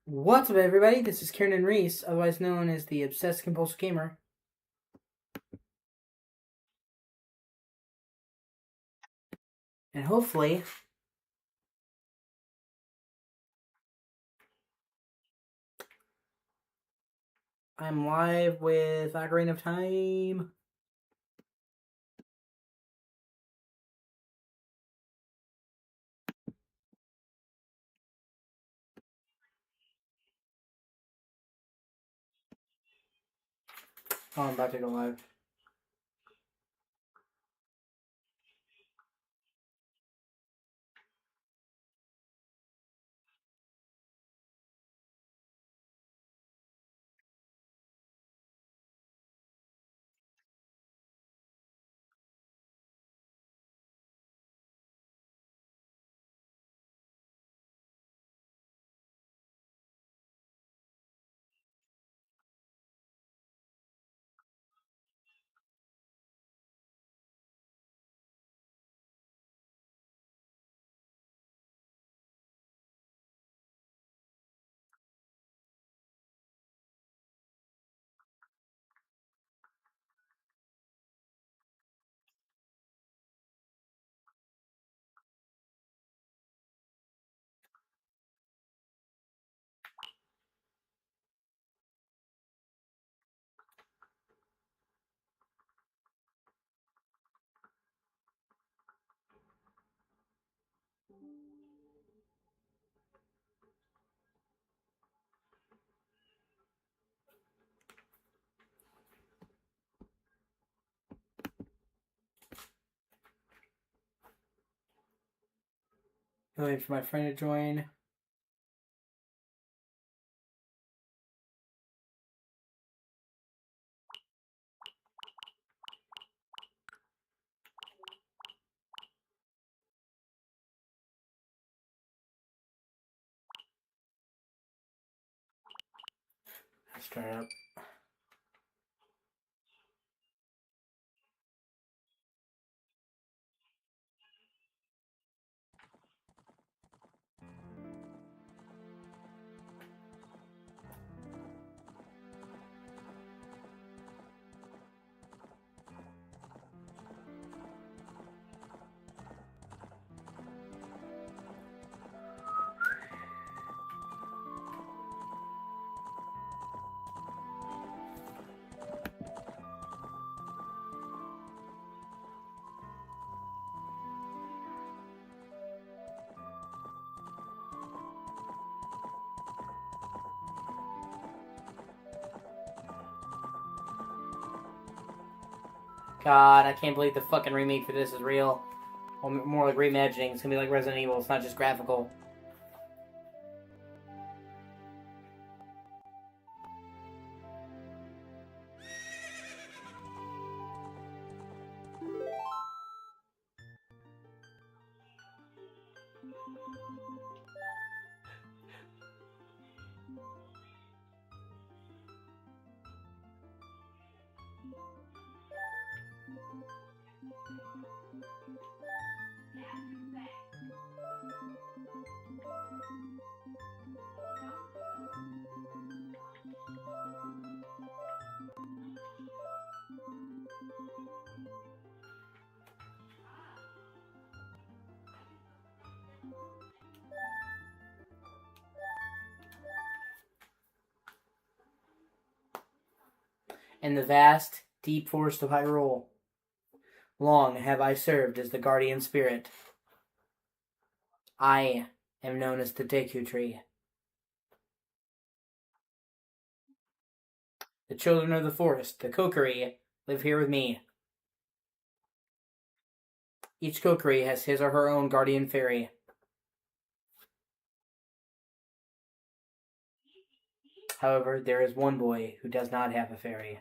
What's up, everybody? This is Kieran Reese, otherwise known as the Obsessed Compulsive Gamer. And hopefully, I'm live with Ocarina of Time. Oh, I'm about to go live. Waiting for my friend to join. Let's start up. God, I can't believe the fucking remake for this is real. Or more like reimagining. It's gonna be like Resident Evil. It's not just graphical. In the vast, deep forest of Hyrule, long have I served as the guardian spirit. I am known as the Deku Tree. The children of the forest, the Kokiri, live here with me. Each Kokiri has his or her own guardian fairy. However, there is one boy who does not have a fairy.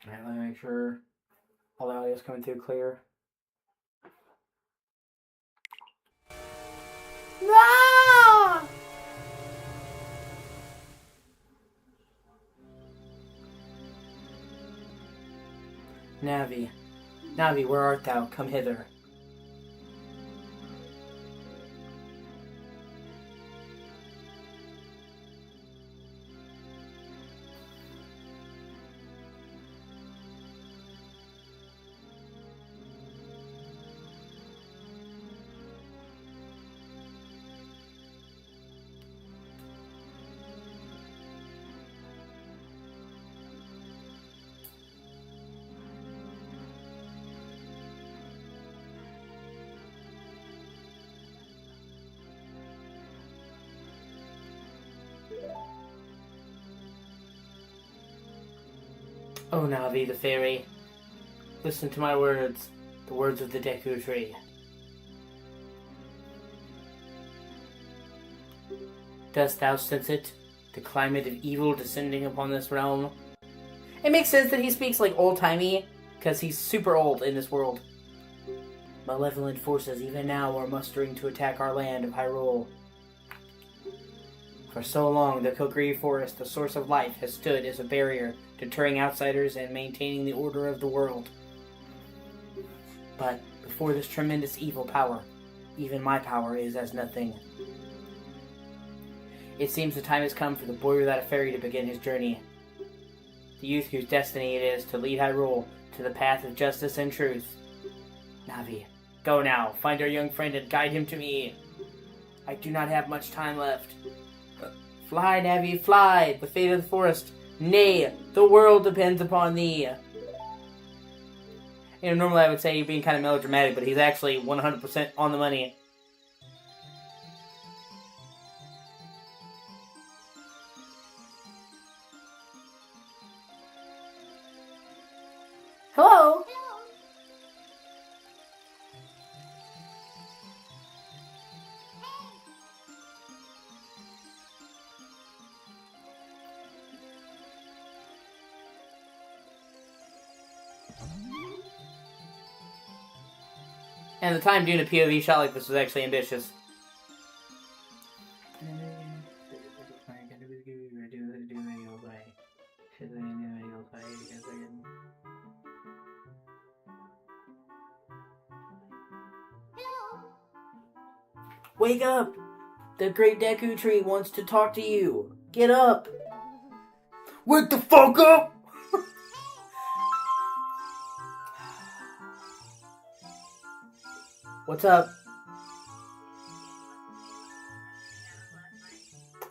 Alright, let me make sure all the audio is coming through clear. No! Navi, Navi, where art thou? Come hither. Oh, Navi, the fairy, listen to my words, the words of the Deku Tree. Dost thou sense it? The climate of evil descending upon this realm? It makes sense that he speaks like old-timey, because he's super old in this world. Malevolent forces even now are mustering to attack our land of Hyrule. For so long, the Kokiri Forest, the source of life, has stood as a barrier, deterring outsiders and maintaining the order of the world. But before this tremendous evil power, even my power is as nothing. It seems the time has come for the boy without a fairy to begin his journey. The youth whose destiny it is to lead Hyrule to the path of justice and truth. Navi, go now, find our young friend and guide him to me. I do not have much time left. Fly, Navi, fly! The fate of the forest. Nay, the world depends upon thee. You know, normally I would say you're being kind of melodramatic, but he's actually 100% on the money. Hello? And the time doing a POV shot like this was actually ambitious. Wake up! The great Deku Tree wants to talk to you. Get up! Wake the fuck up! What's up?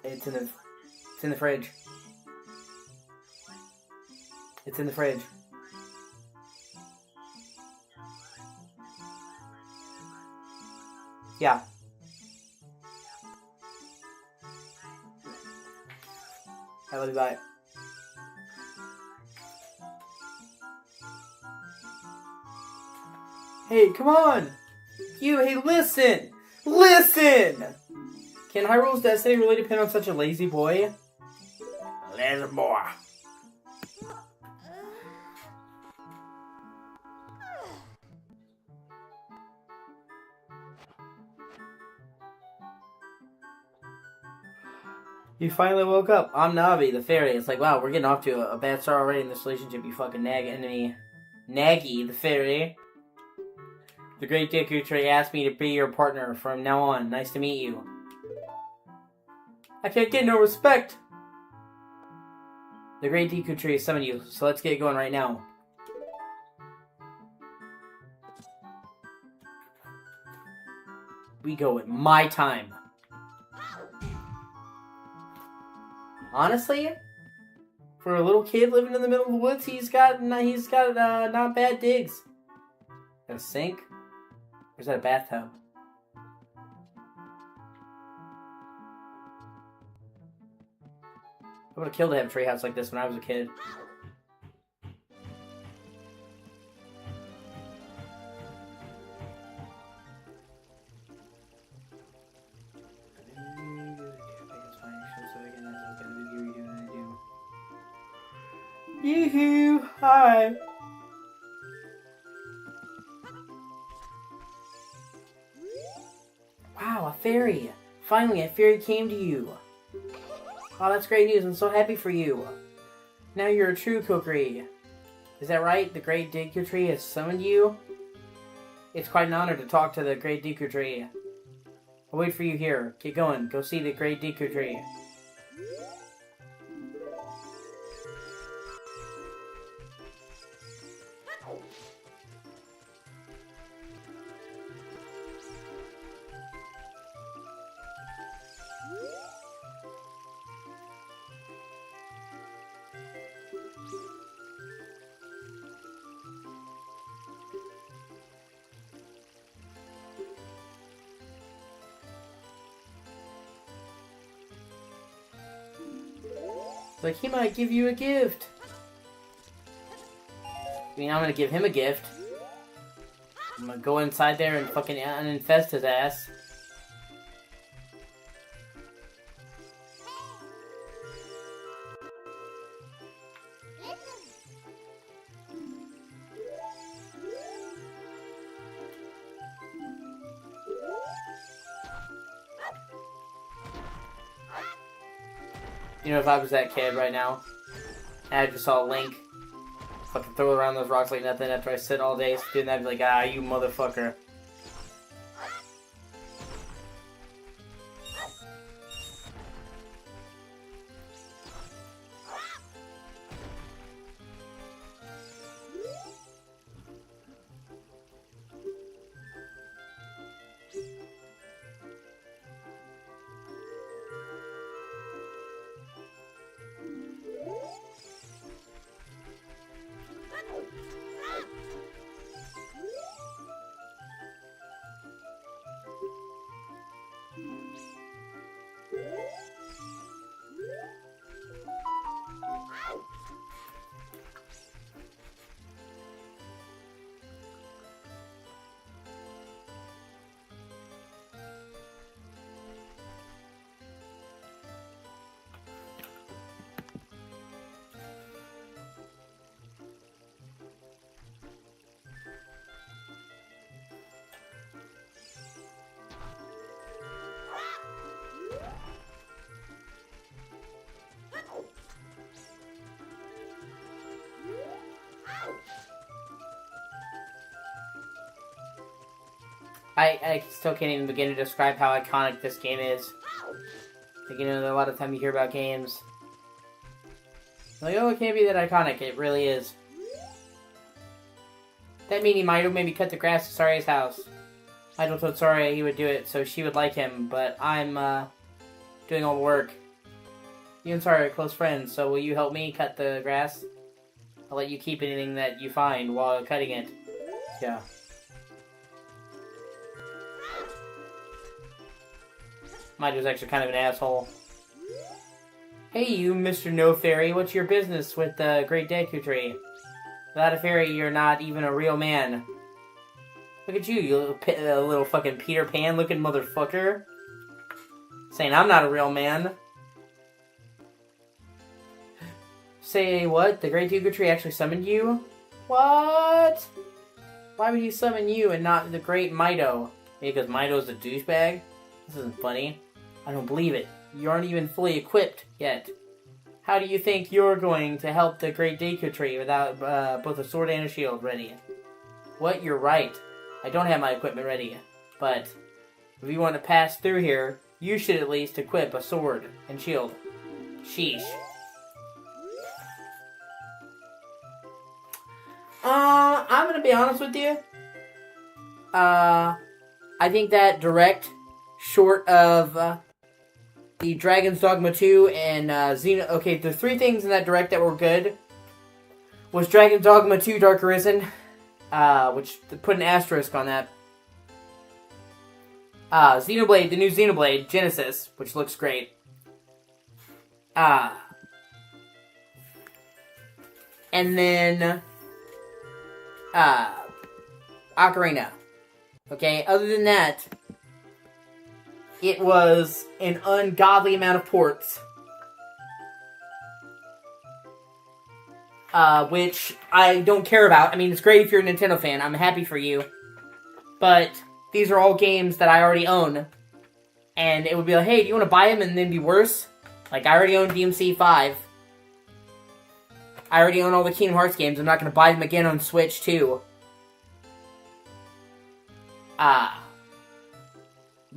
It's in the fridge. It's in the fridge. Yeah. I love you, bye. Hey, come on! Hey, listen! Listen! Can Hyrule's destiny really depend on such a lazy boy? Lazy boy. You finally woke up. I'm Navi, the fairy. It's like, wow, we're getting off to a bad start already in this relationship, you fucking nag enemy. Naggy, the fairy. The great Deku Tree asked me to be your partner from now on. Nice to meet you. I can't get no respect. The great Deku Tree summoned you, so let's get going right now. We go at my time. Honestly, for a little kid living in the middle of the woods, he's got not bad digs. Got a sink? Or is that a bathtub? I would have killed to have a treehouse like this when I was a kid. Yoo-hoo! Hi! Wow, a fairy! Finally, a fairy came to you! Oh, that's great news. I'm so happy for you. Now you're a true Kokiri. Is that right? The Great Deku Tree has summoned you? It's quite an honor to talk to the Great Deku Tree. I'll wait for you here. Get going. Go see the Great Deku Tree. Like, he might give you a gift. I mean, I'm gonna give him a gift. I'm gonna go inside there and fucking uninfest his ass. You know, if I was that kid right now, and I just saw Link fucking throw around those rocks like nothing after I sit all day doing that, I'd be like, ah, you motherfucker. I still can't even begin to describe how iconic this game is. Like, you know, a lot of time you hear about games. Like, oh, it can't be that iconic. It really is. That meanie Mido made me cut the grass at Saria's house. Mido told Saria he would do it so she would like him, but I'm, doing all the work. You and Saria are close friends, so will you help me cut the grass? I'll let you keep anything that you find while cutting it. Yeah. Mido's actually kind of an asshole. Hey, you, Mr. No Fairy, what's your business with the Great Deku Tree? Without a fairy, you're not even a real man. Look at you, you little fucking Peter Pan looking motherfucker. Saying I'm not a real man. Say what? The Great Deku Tree actually summoned you? What? Why would he summon you and not the Great Mido? Maybe because Mido's a douchebag? This isn't funny. I don't believe it. You aren't even fully equipped yet. How do you think you're going to help the Great Deku Tree without both a sword and a shield ready? What? You're right. I don't have my equipment ready. But if you want to pass through here, you should at least equip a sword and shield. Sheesh. I'm gonna be honest with you. I think that direct, short of the Dragon's Dogma 2 and Xeno... Okay, the three things in that direct that were good was Dragon's Dogma 2 Dark Arisen, which put an asterisk on that. Xenoblade, the new Xenoblade, Genesis, which looks great. And then... Ocarina. Okay, other than that, it was an ungodly amount of ports. which I don't care about. I mean, it's great if you're a Nintendo fan. I'm happy for you. But these are all games that I already own. And it would be like, hey, do you want to buy them and then be worse? Like, I already own DMC 5. I already own all the Kingdom Hearts games. I'm not going to buy them again on Switch, too. But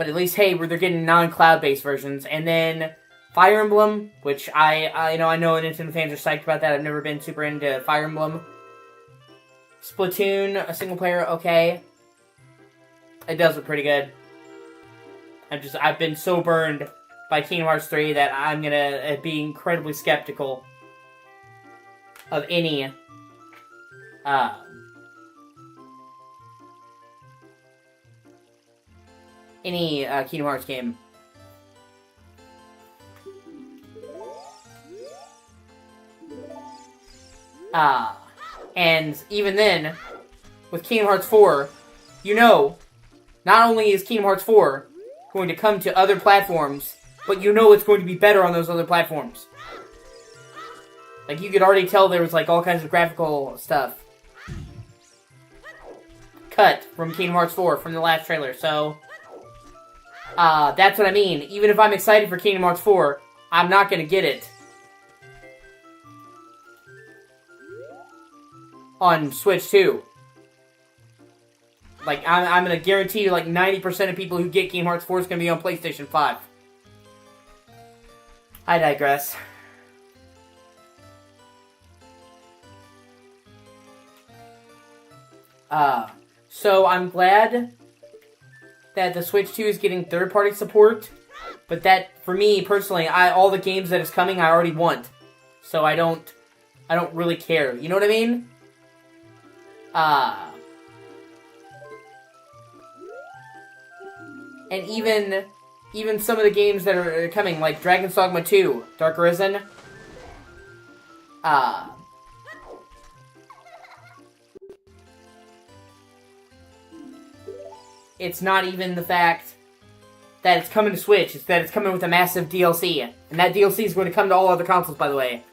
at least, hey, they're getting non-cloud-based versions. And then Fire Emblem, which I know Nintendo fans are psyched about that. I've never been super into Fire Emblem. Splatoon, a single player, okay. It does look pretty good. I've been so burned by Kingdom Hearts 3 that I'm gonna be incredibly skeptical of any Kingdom Hearts game. And even then, with Kingdom Hearts 4, not only is Kingdom Hearts 4 going to come to other platforms, but it's going to be better on those other platforms. Like, you could already tell there was, like, all kinds of graphical stuff cut from Kingdom Hearts 4 from the last trailer, so that's what I mean. Even if I'm excited for Kingdom Hearts 4, I'm not gonna get it on Switch 2. Like, I'm gonna guarantee you, like, 90% of people who get Kingdom Hearts 4 is gonna be on PlayStation 5. I digress. So I'm glad that the Switch 2 is getting third-party support, but that, for me, personally, all the games that is coming, I already want. So I don't really care. You know what I mean? And even some of the games that are coming, like Dragon's Dogma 2, Dark Arisen, it's not even the fact that it's coming to Switch, it's that it's coming with a massive DLC. And that DLC is going to come to all other consoles, by the way.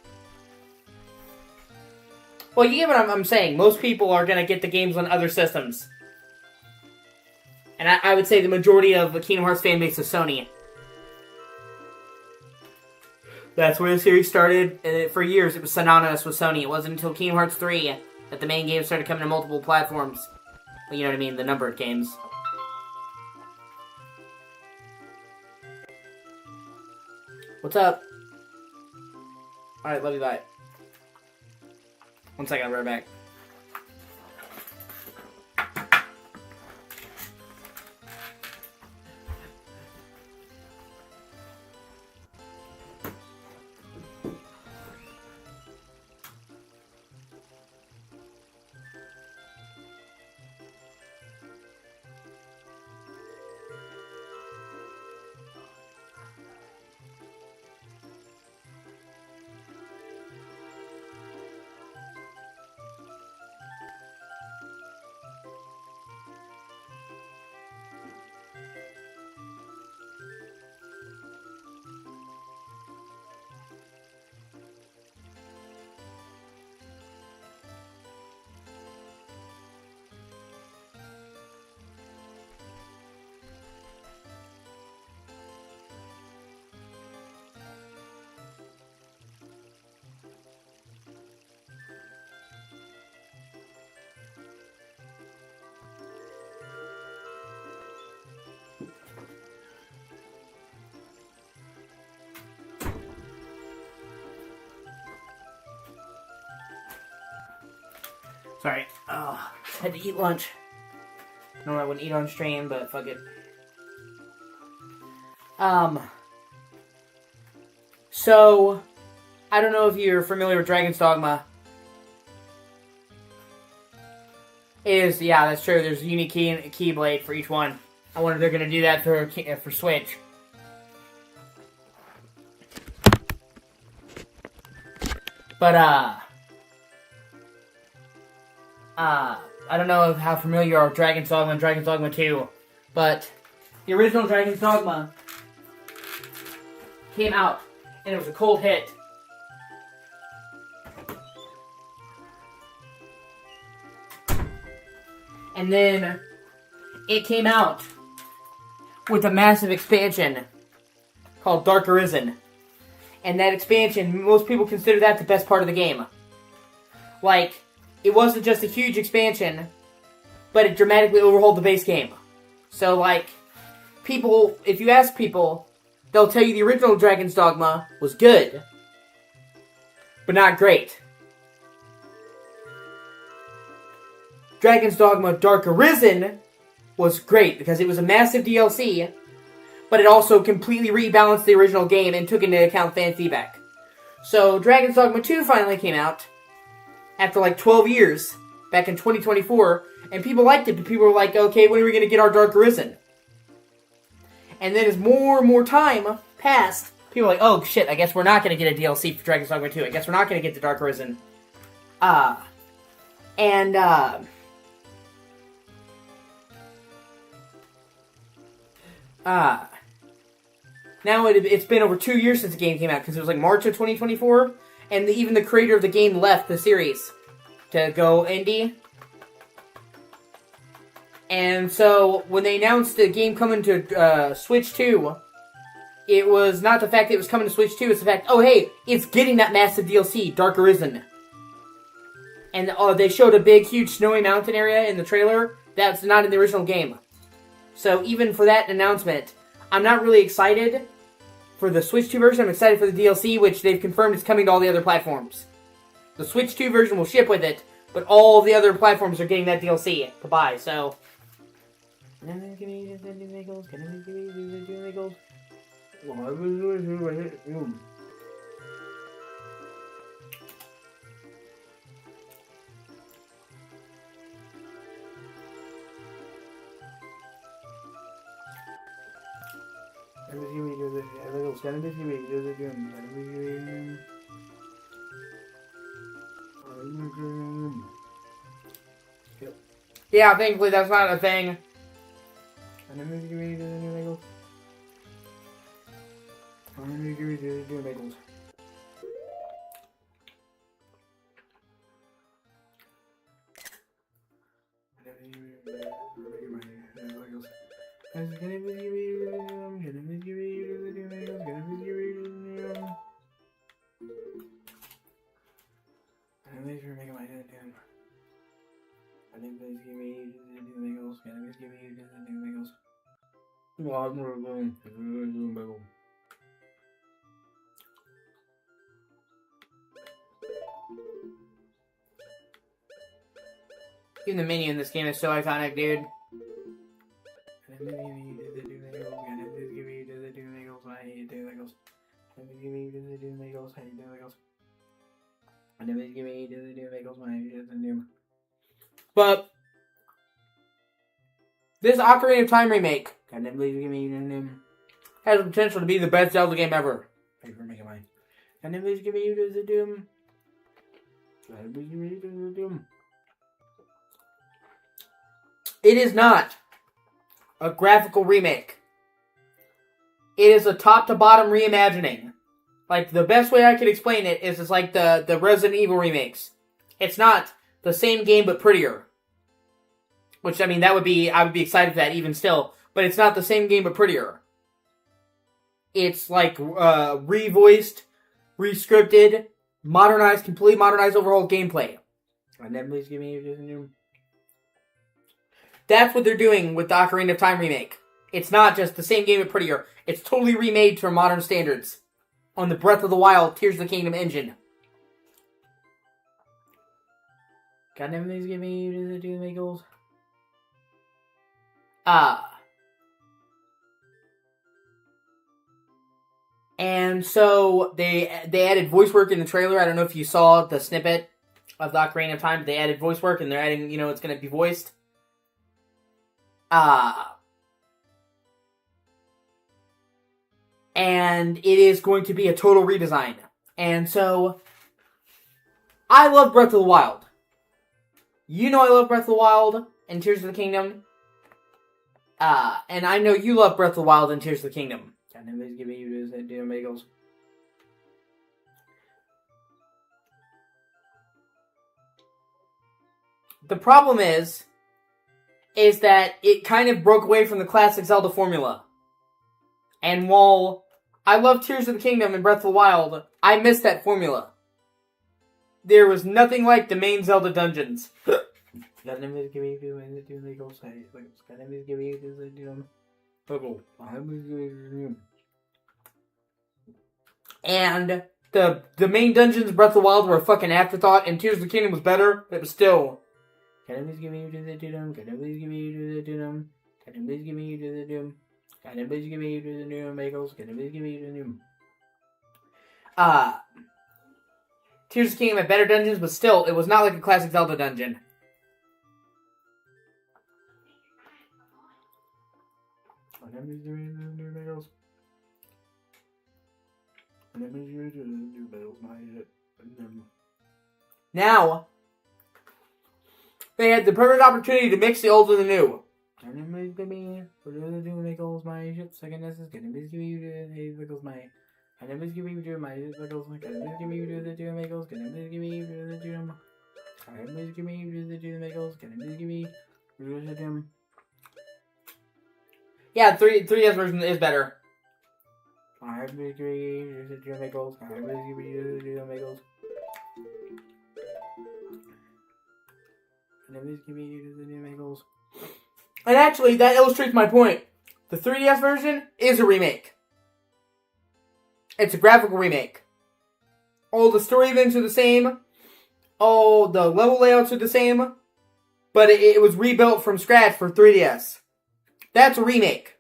Well, you get what I'm saying. Most people are going to get the games on other systems. And I would say the majority of the Kingdom Hearts fan base is Sony. That's where the series started. For years, it was synonymous with Sony. It wasn't until Kingdom Hearts 3 that the main game started coming to multiple platforms. Well, you know what I mean? The number of games. What's up? Alright, love you, bye. 1 second, I'll be right back. Sorry. Had to eat lunch. Normally I wouldn't eat on stream, but fuck it. So, I don't know if you're familiar with Dragon's Dogma. Yeah, that's true. There's a unique keyblade for each one. I wonder if they're gonna do that for Switch. But, I don't know how familiar you are with Dragon's Dogma and Dragon's Dogma 2, but the original Dragon's Dogma came out, and it was a cold hit. And then it came out with a massive expansion called Dark Arisen. And that expansion, most people consider that the best part of the game. Like, it wasn't just a huge expansion, but it dramatically overhauled the base game. So, like, people, if you ask people, they'll tell you the original Dragon's Dogma was good, but not great. Dragon's Dogma Dark Arisen was great because it was a massive DLC, but it also completely rebalanced the original game and took into account fan feedback. So Dragon's Dogma 2 finally came out after like 12 years, back in 2024, and people liked it, but people were like, okay, when are we going to get our Dark Arisen? And then as more and more time passed, people were like, oh shit, I guess we're not going to get a DLC for Dragon's Dogma 2. I guess we're not going to get the Dark Arisen. Now it's been over 2 years since the game came out, because it was like March of 2024, and even the creator of the game left the series to go indie. And so, when they announced the game coming to Switch 2, it was not the fact that it was coming to Switch 2, it's the fact, oh hey, it's getting that massive DLC, Dark Arisen. And they showed a big, huge snowy mountain area in the trailer that's not in the original game. So even for that announcement, I'm not really excited for the Switch 2 version. I'm excited for the DLC, which they've confirmed is coming to all the other platforms. The Switch 2 version will ship with it, but all the other platforms are getting that DLC to buy, so... Yeah, thankfully that's not a thing. Even the menu in this game is so iconic, dude. But this Ocarina of Time remake has the potential to be the best Zelda game ever. It is not a graphical remake. It is a top-to-bottom reimagining. Like, the best way I could explain it is it's like the Resident Evil remakes. It's not the same game, but prettier. Which, I mean, I would be excited for that even still. But it's not the same game, but prettier. It's like, revoiced, rescripted, modernized, completely modernized, overhauled gameplay. That's what they're doing with the Ocarina of Time remake. It's not just the same game, but prettier. It's totally remade for modern standards. On the Breath of the Wild, Tears of the Kingdom engine. Goddamn, please give me the do make goals. And so they added voice work in the trailer. I don't know if you saw the snippet of the Ocarina of Time, but they added voice work, and they're adding, it's going to be voiced. And it is going to be a total redesign. And so, I love Breath of the Wild. You know I love Breath of the Wild and Tears of the Kingdom. And I know you love Breath of the Wild and Tears of the Kingdom. The problem is, is that it kind of broke away from the classic Zelda formula. And while I love Tears of the Kingdom and Breath of the Wild, I miss that formula. There was nothing like the main Zelda dungeons. And the main dungeons of Breath of the Wild were a fucking afterthought, and Tears of the Kingdom was better, but it was still. Can I please give me you to the doom? Can I please give me you to the doom? Can I please give me you to the doom? Can I please give me you to the doom, Bagels? Can I please give me you to the doom? Tears of the Kingdom had better dungeons, but still, it was not like a classic Zelda dungeon. Now, they had the perfect opportunity to mix the old and the new. Yeah, 3DS version is better. And actually, that illustrates my point. The 3DS version is a remake. It's a graphical remake. All the story events are the same. All the level layouts are the same. But it was rebuilt from scratch for 3DS. That's a remake.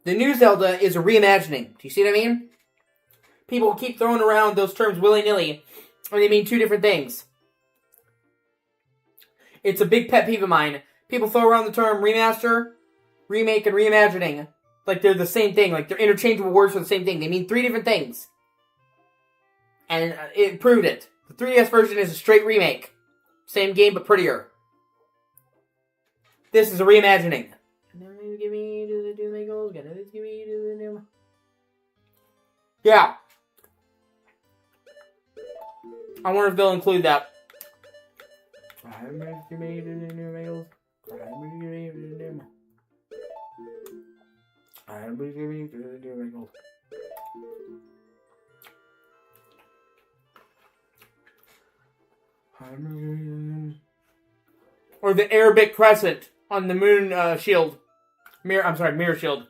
The new Zelda is a reimagining. Do you see what I mean? People keep throwing around those terms willy-nilly, and they mean two different things. It's a big pet peeve of mine. People throw around the term remaster, remake, and reimagining like they're the same thing. Like they're interchangeable words for the same thing. They mean three different things. And it proved it. The 3DS version is a straight remake. Same game, but prettier. This is a reimagining. Yeah. I wonder if they'll include that. Or the Arabic crescent on the moon shield. Mirror shield.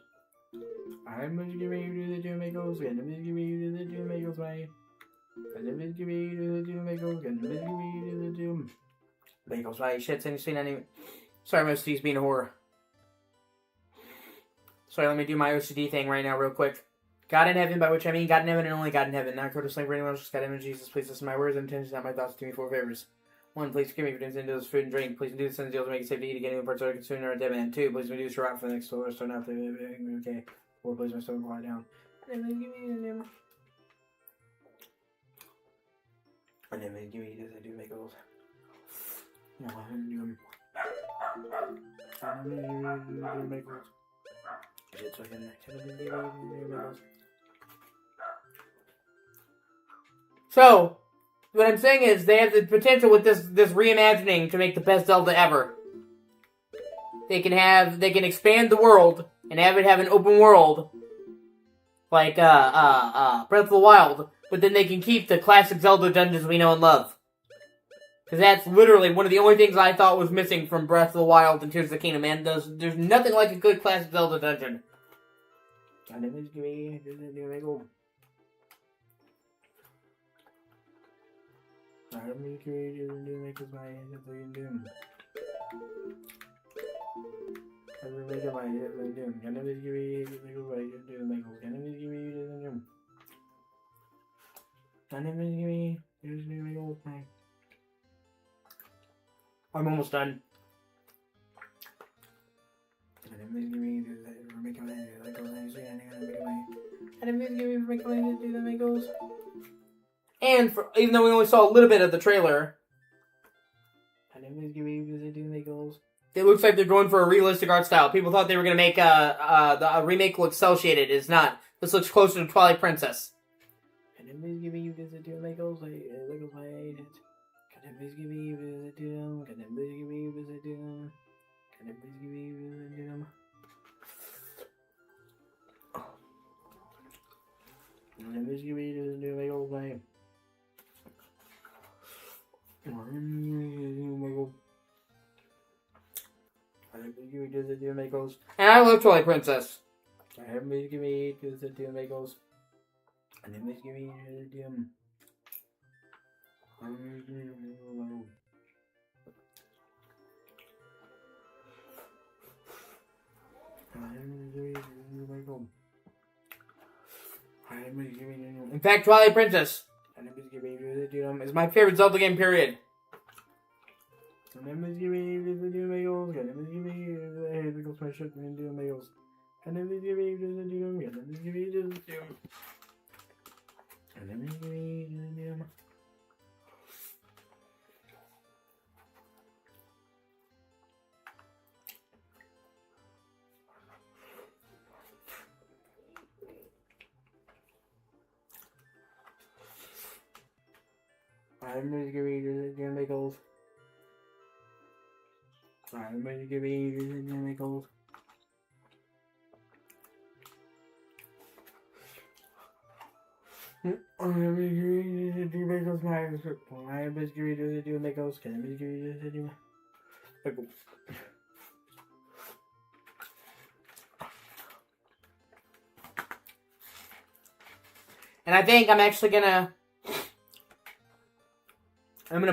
I'm going to give you to the doom makers, and I'm going to give you to the doom makers, way. And I'm going to give you to the doom makers, and I'm going to give you to the doom makers, way. Shit, seen any. Sorry, my OCD's being a whore. Sorry, let me do my OCD thing right now, real quick. God in heaven, by which I mean God in heaven and only God in heaven. Not go to sleep for anyone else, just God in heaven, Jesus. Please listen to my words and intentions, not my thoughts. Do me 4 favors. 1, please forgive me for doing into this food and drink. Please do the sins deals to make it safe to eat again, even parts that are consumed or dead man. 2, please reduce your out for the next store, so not to okay. 4, please my stomach quiet down. And then give me the and then give me this, I do make those. No, I'm doing. I'm make those. Shit, so I can make those. So, what I'm saying is, they have the potential with this reimagining to make the best Zelda ever. They can expand the world and have it have an open world, like Breath of the Wild, but then they can keep the classic Zelda dungeons we know and love. Because that's literally one of the only things I thought was missing from Breath of the Wild and Tears of the Kingdom, man. There's nothing like a good classic Zelda dungeon. I'm almost done. And even though we only saw a little bit of the trailer, it looks like they're going for a realistic art style. People thought they were going to make a remake look cel-shaded. It's not. This looks closer to Twilight Princess. Can it please give me Doom? Can it please give me Doom? My old name. And I love Twilight Princess. I have me give me the Doom Bagels. And then give me the Doom. In fact, Twilight Princess is my favorite Zelda game, period. I'm going to give you the Michaels. I'm going to give you the Michaels. I'm going to give you the Michaels. I'm going to give you the Michaels. Can I give you the Michaels? And I think I'm actually gonna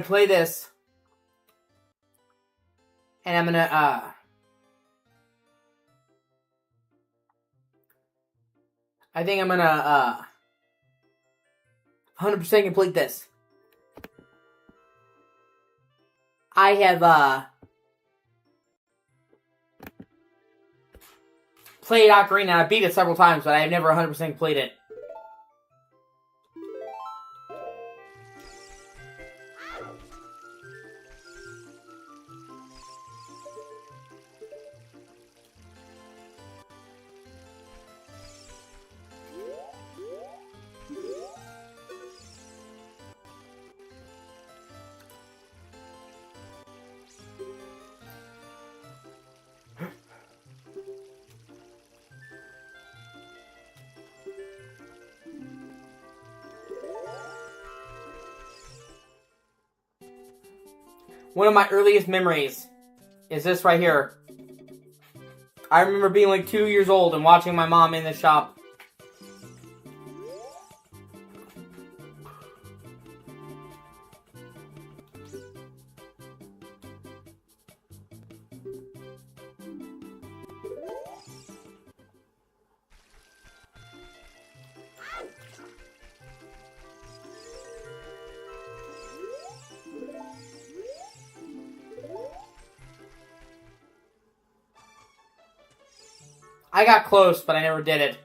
play this, and I'm gonna I think I'm gonna 100% complete this. I have played Ocarina. I beat it several times, but I have never 100% completed it. One of my earliest memories is this right here. I remember being like 2 years old and watching my mom in the shop. I got close, but I never did it.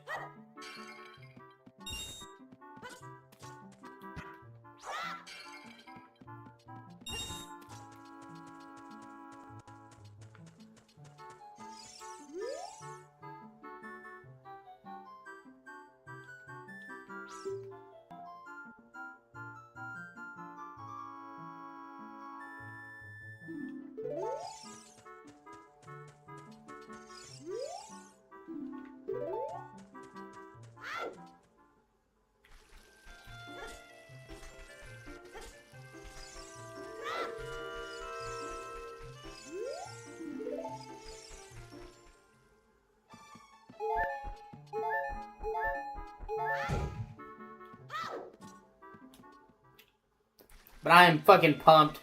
But I am fucking pumped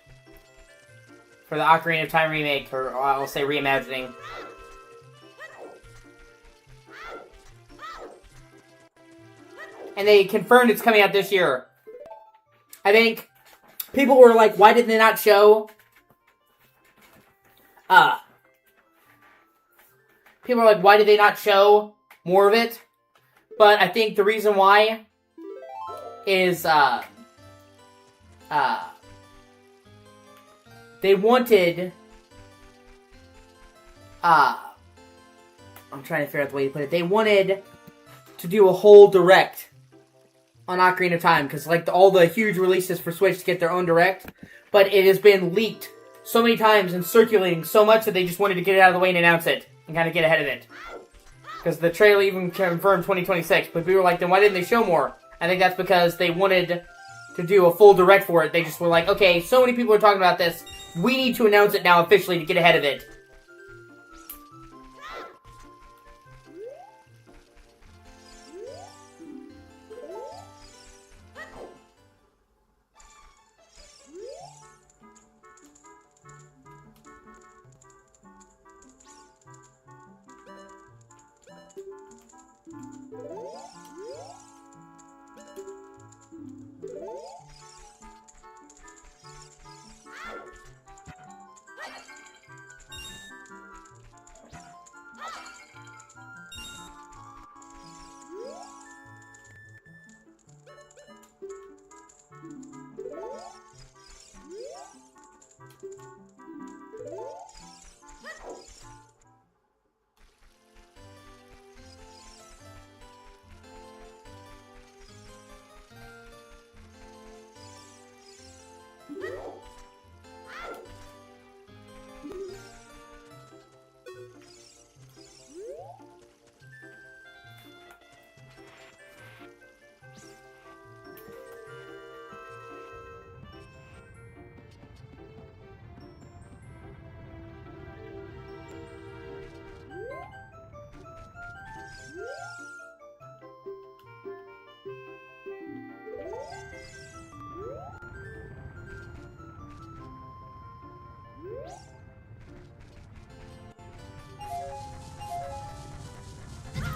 for the Ocarina of Time remake, or I'll say reimagining. And they confirmed it's coming out this year. I think people were like, why did they not show... People are like, why did they not show more of it? But I think the reason why is, they wanted, I'm trying to figure out the way to put it. They wanted to do a whole direct on Ocarina of Time, because like all the huge releases for Switch to get their own direct, but it has been leaked so many times and circulating so much that they just wanted to get it out of the way and announce it and kind of get ahead of it. Because the trailer even confirmed 2026, but people were like, then why didn't they show more? I think that's because they wanted to do a full direct for it. They just were like, okay, so many people are talking about this, we need to announce it now officially to get ahead of it.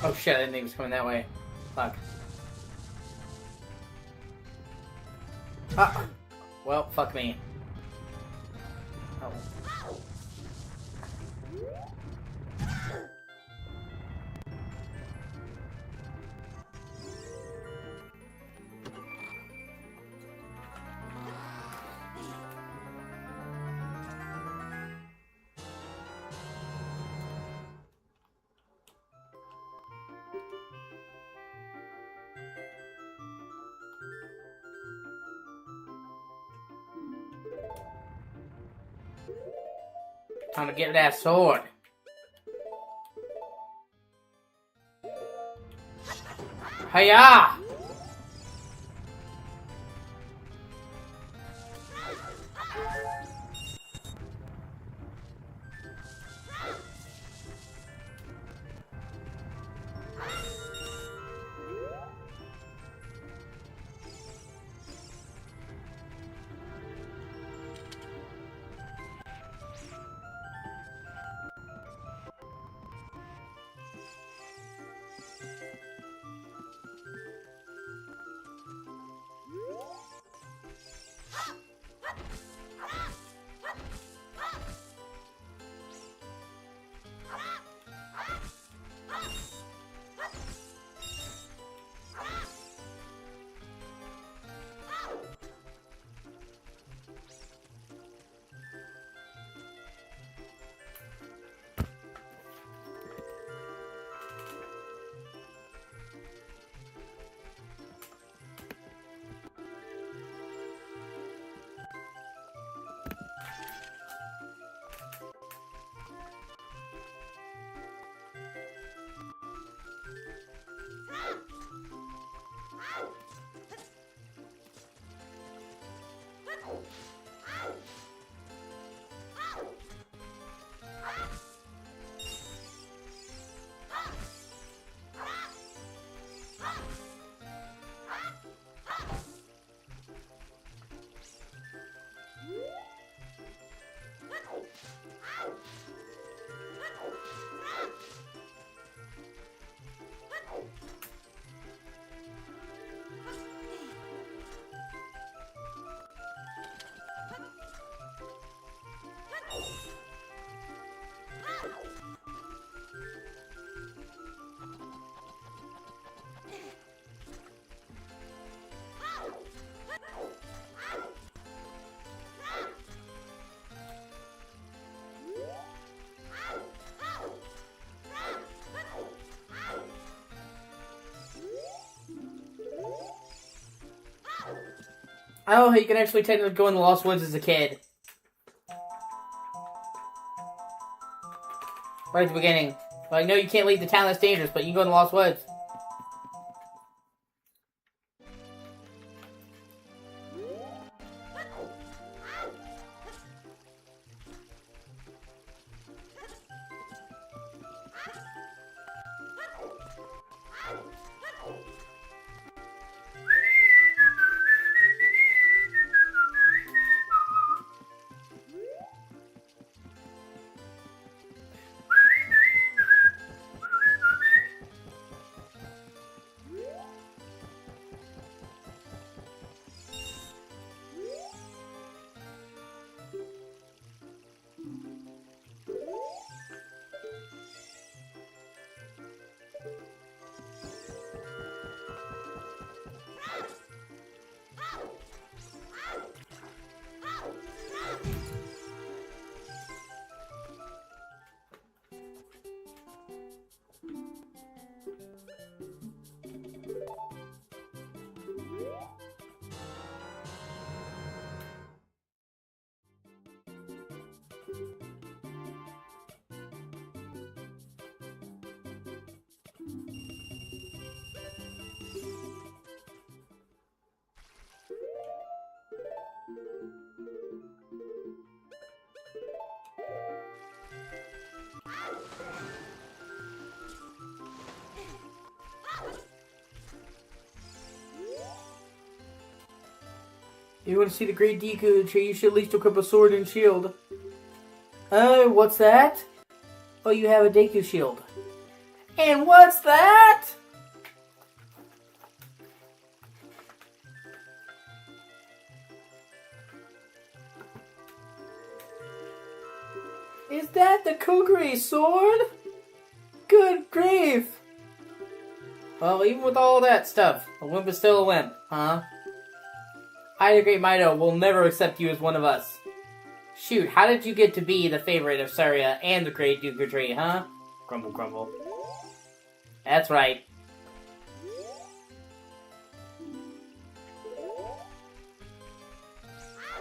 Oh shit, I didn't think it was coming that way. Fuck. Ah! Well, fuck me. Oh. Time to get that sword. Hiya! I don't know how you can actually technically go in the Lost Woods as a kid. Right at the beginning. Like, no, you can't leave the town, that's dangerous, but you can go in the Lost Woods. You want to see the Great Deku Tree, you should at least equip a sword and shield. What's that? Oh, you have a Deku shield. And what's that? Is that the Kukri sword? Good grief! Well, even with all that stuff, a wimp is still a wimp, huh? I, the Great Mido, will never accept you as one of us. Shoot, how did you get to be the favorite of Saria and the Great Deku Tree, huh? Grumble, grumble. That's right.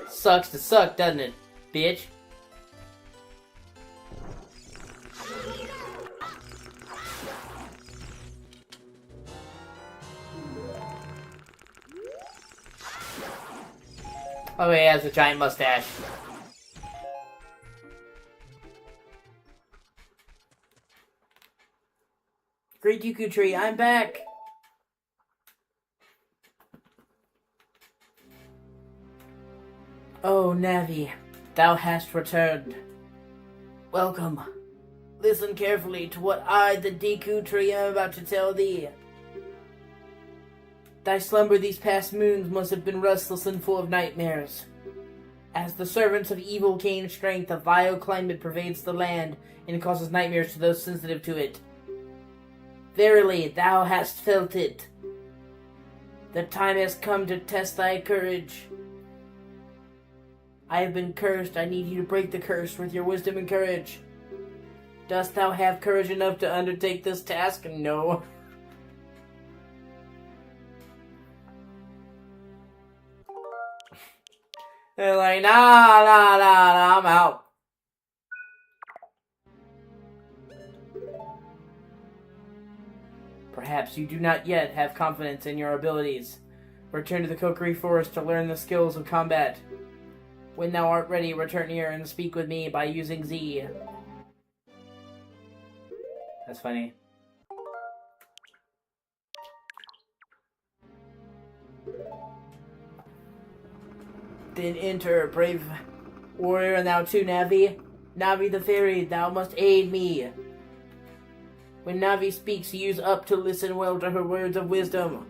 Sucks to suck, doesn't it, bitch? Oh, he has a giant mustache. Great Deku Tree, I'm back! Oh, Navi, thou hast returned. Welcome. Listen carefully to what I, the Deku Tree, am about to tell thee. Thy slumber these past moons must have been restless and full of nightmares. As the servants of evil gain strength, a vile climate pervades the land and causes nightmares to those sensitive to it. Verily, thou hast felt it. The time has come to test thy courage. I have been cursed. I need you to break the curse with your wisdom and courage. Dost thou have courage enough to undertake this task? No. They're like, nah, I'm out. Perhaps you do not yet have confidence in your abilities. Return to the Kokiri Forest to learn the skills of combat. When thou art ready, return here and speak with me by using Z. That's funny. Then enter, brave warrior, and thou too, Navi. Navi the fairy, thou must aid me. When Navi speaks, use up to listen well to her words of wisdom.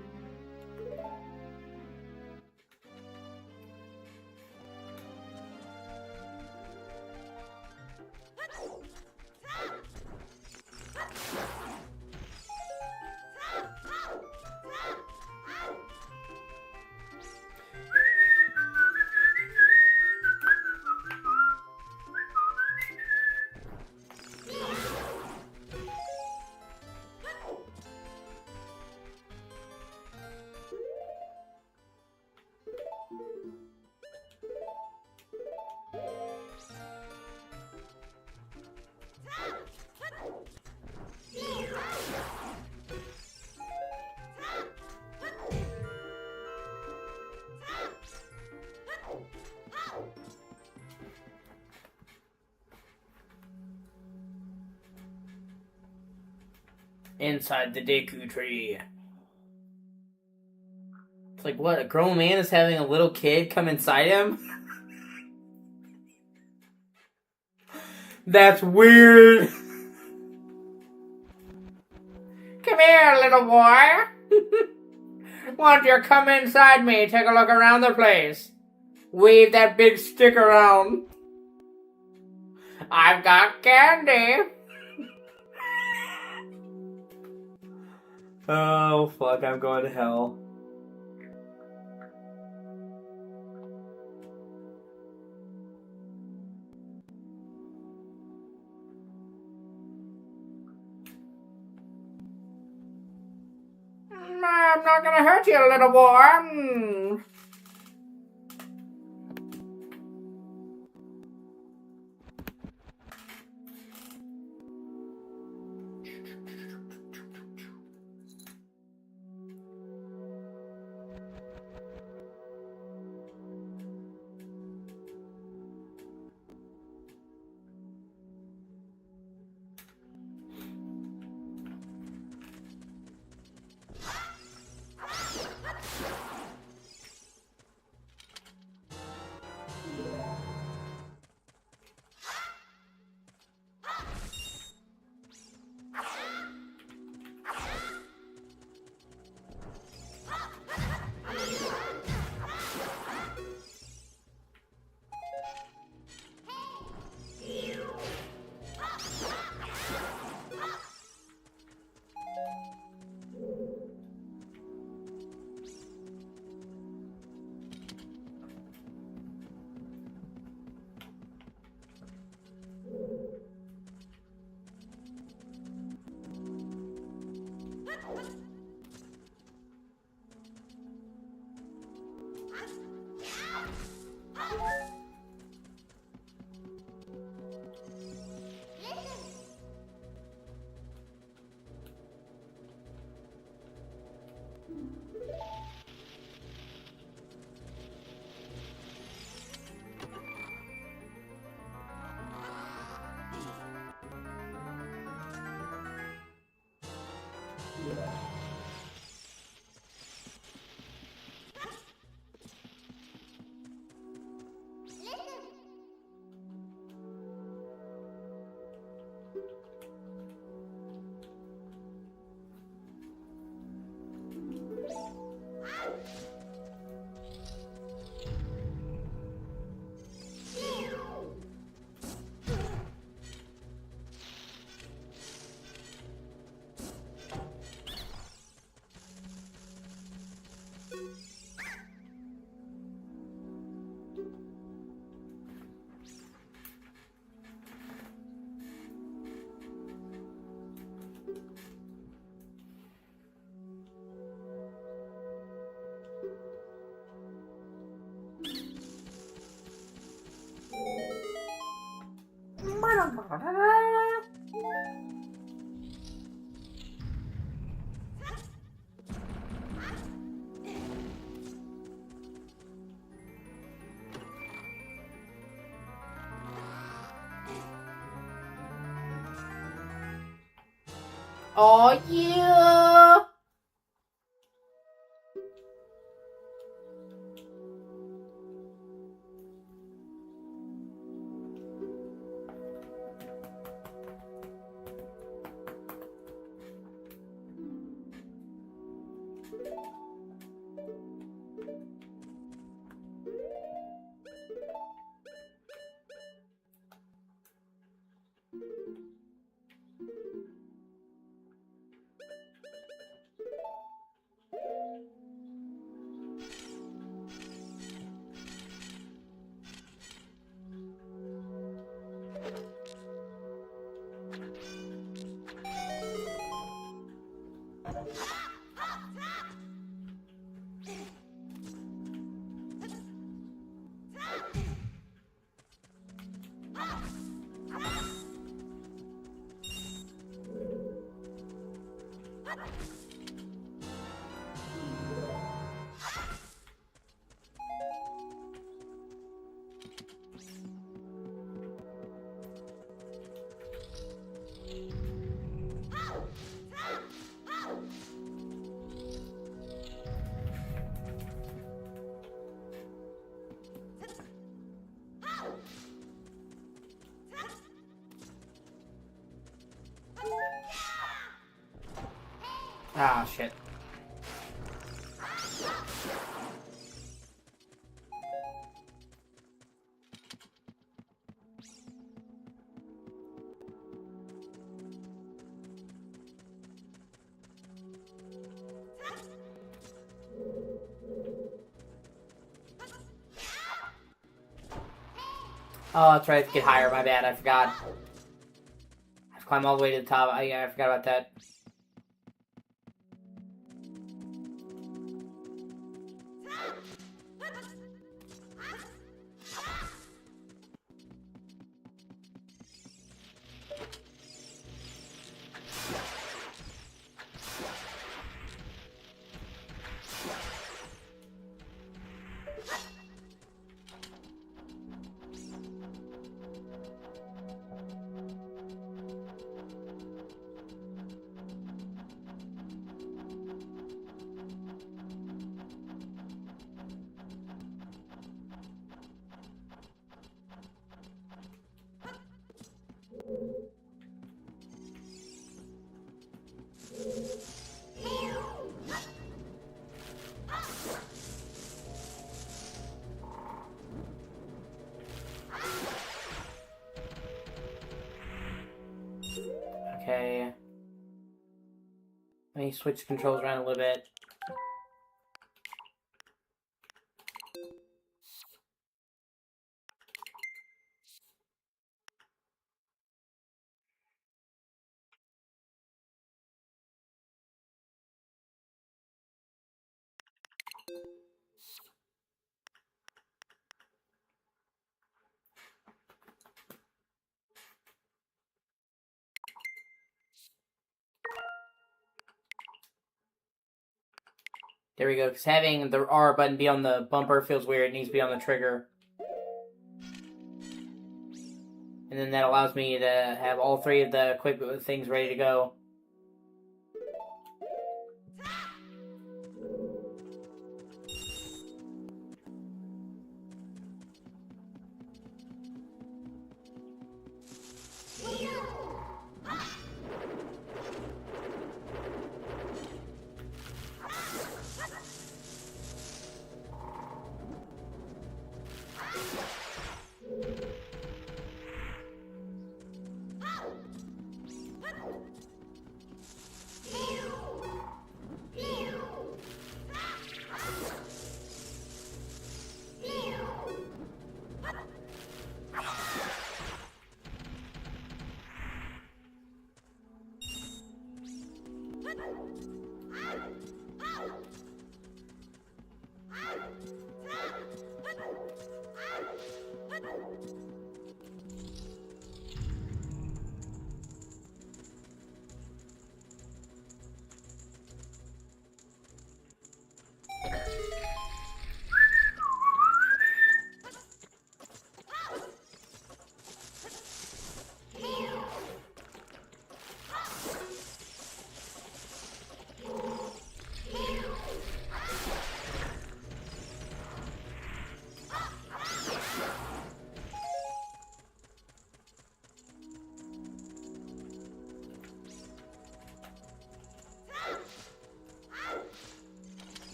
Inside the Deku tree. It's like, what? A grown man is having a little kid come inside him? That's weird. Come here, little boy. Why don't you come inside me, take a look around the place. Wave that big stick around. I've got candy. Oh, fuck, I'm going to hell. I'm not gonna hurt you, little boy. Oh yeah! Ah, shit. Oh, that's right. I have to get higher. My bad. I forgot. I have to climb all the way to the top. I forgot about that. Okay. Let me switch the controls around a little bit. There we go, because having the R button be on the bumper feels weird. It needs to be on the trigger. And then that allows me to have all three of the quick things ready to go.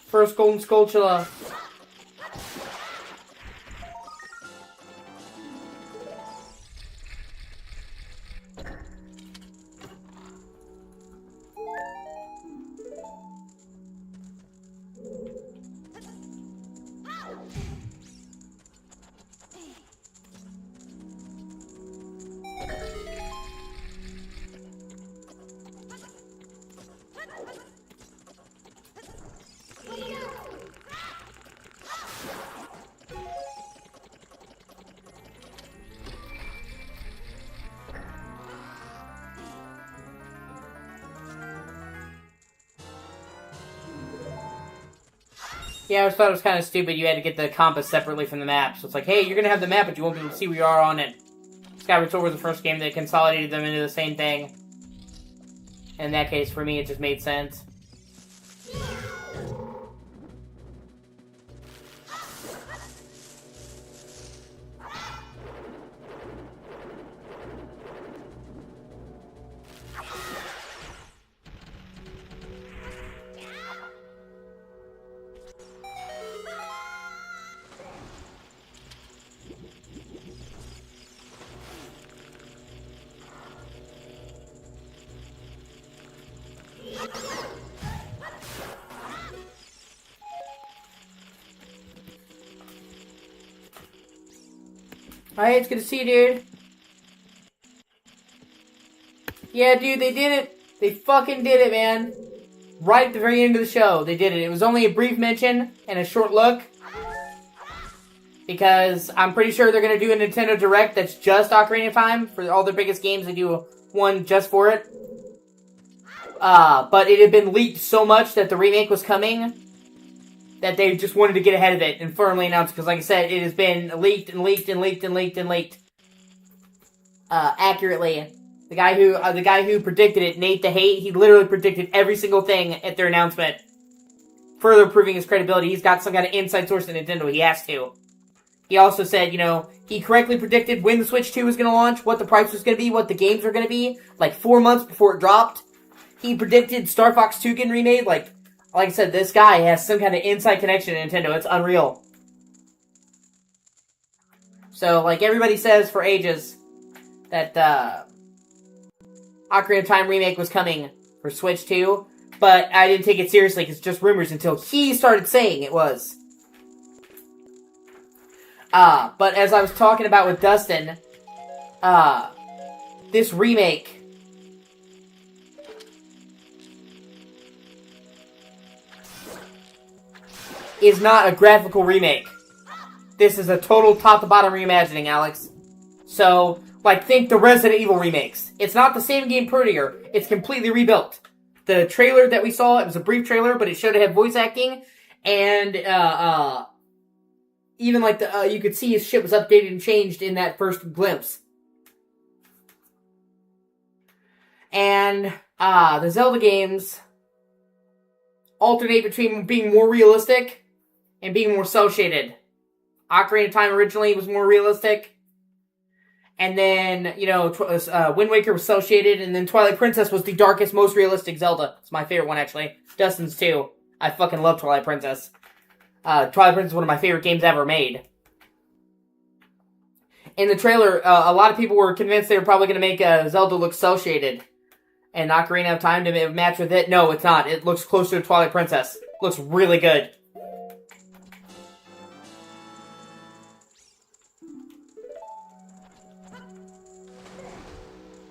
First golden Skulltula. Yeah, I always thought it was kind of stupid. You had to get the compass separately from the map. So it's like, hey, you're going to have the map, but you won't be able to see where you are on it. Skyward Sword was the first game that consolidated them into the same thing. In that case, for me, it just made sense. Alright, it's good to see you, dude. Yeah, dude, they did it. They fucking did it, man. Right at the very end of the show, they did it. It was only a brief mention and a short look. Because I'm pretty sure they're going to do a Nintendo Direct that's just Ocarina of Time. For all their biggest games, they do one just for it. But it had been leaked so much that the remake was coming that they just wanted to get ahead of it and firmly announce, because like I said, it has been leaked and leaked and leaked and leaked and leaked. Accurately. The guy who predicted it, Nate the Hate, he literally predicted every single thing at their announcement. Further proving his credibility. He's got some kind of inside source at Nintendo. He has to. He also said, you know, he correctly predicted when the Switch 2 was going to launch, what the price was going to be, what the games were going to be, like 4 months before it dropped. He predicted Star Fox 2 getting remade, like I said, this guy has some kind of inside connection to Nintendo. It's unreal. So, like everybody says for ages, that Ocarina of Time remake was coming for Switch 2, but I didn't take it seriously because it's just rumors until he started saying it was. But as I was talking about with Dustin, this remake is not a graphical remake. This is a total top-to-bottom reimagining, Alex. So, like, think the Resident Evil remakes. It's not the same game prettier. It's completely rebuilt. The trailer that we saw, it was a brief trailer, but it showed it had voice acting, and, even, like, you could see his shit was updated and changed in that first glimpse. And, the Zelda games alternate between being more realistic and being more cel-shaded. Ocarina of Time originally was more realistic. And then, you know, Wind Waker was cel-shaded, and then Twilight Princess was the darkest, most realistic Zelda. It's my favorite one, actually. Dustin's too. I fucking love Twilight Princess. Twilight Princess is one of my favorite games ever made. In the trailer, a lot of people were convinced they were probably going to make Zelda look cel-shaded. And Ocarina of Time to match with it. No, it's not. It looks closer to Twilight Princess. Looks really good.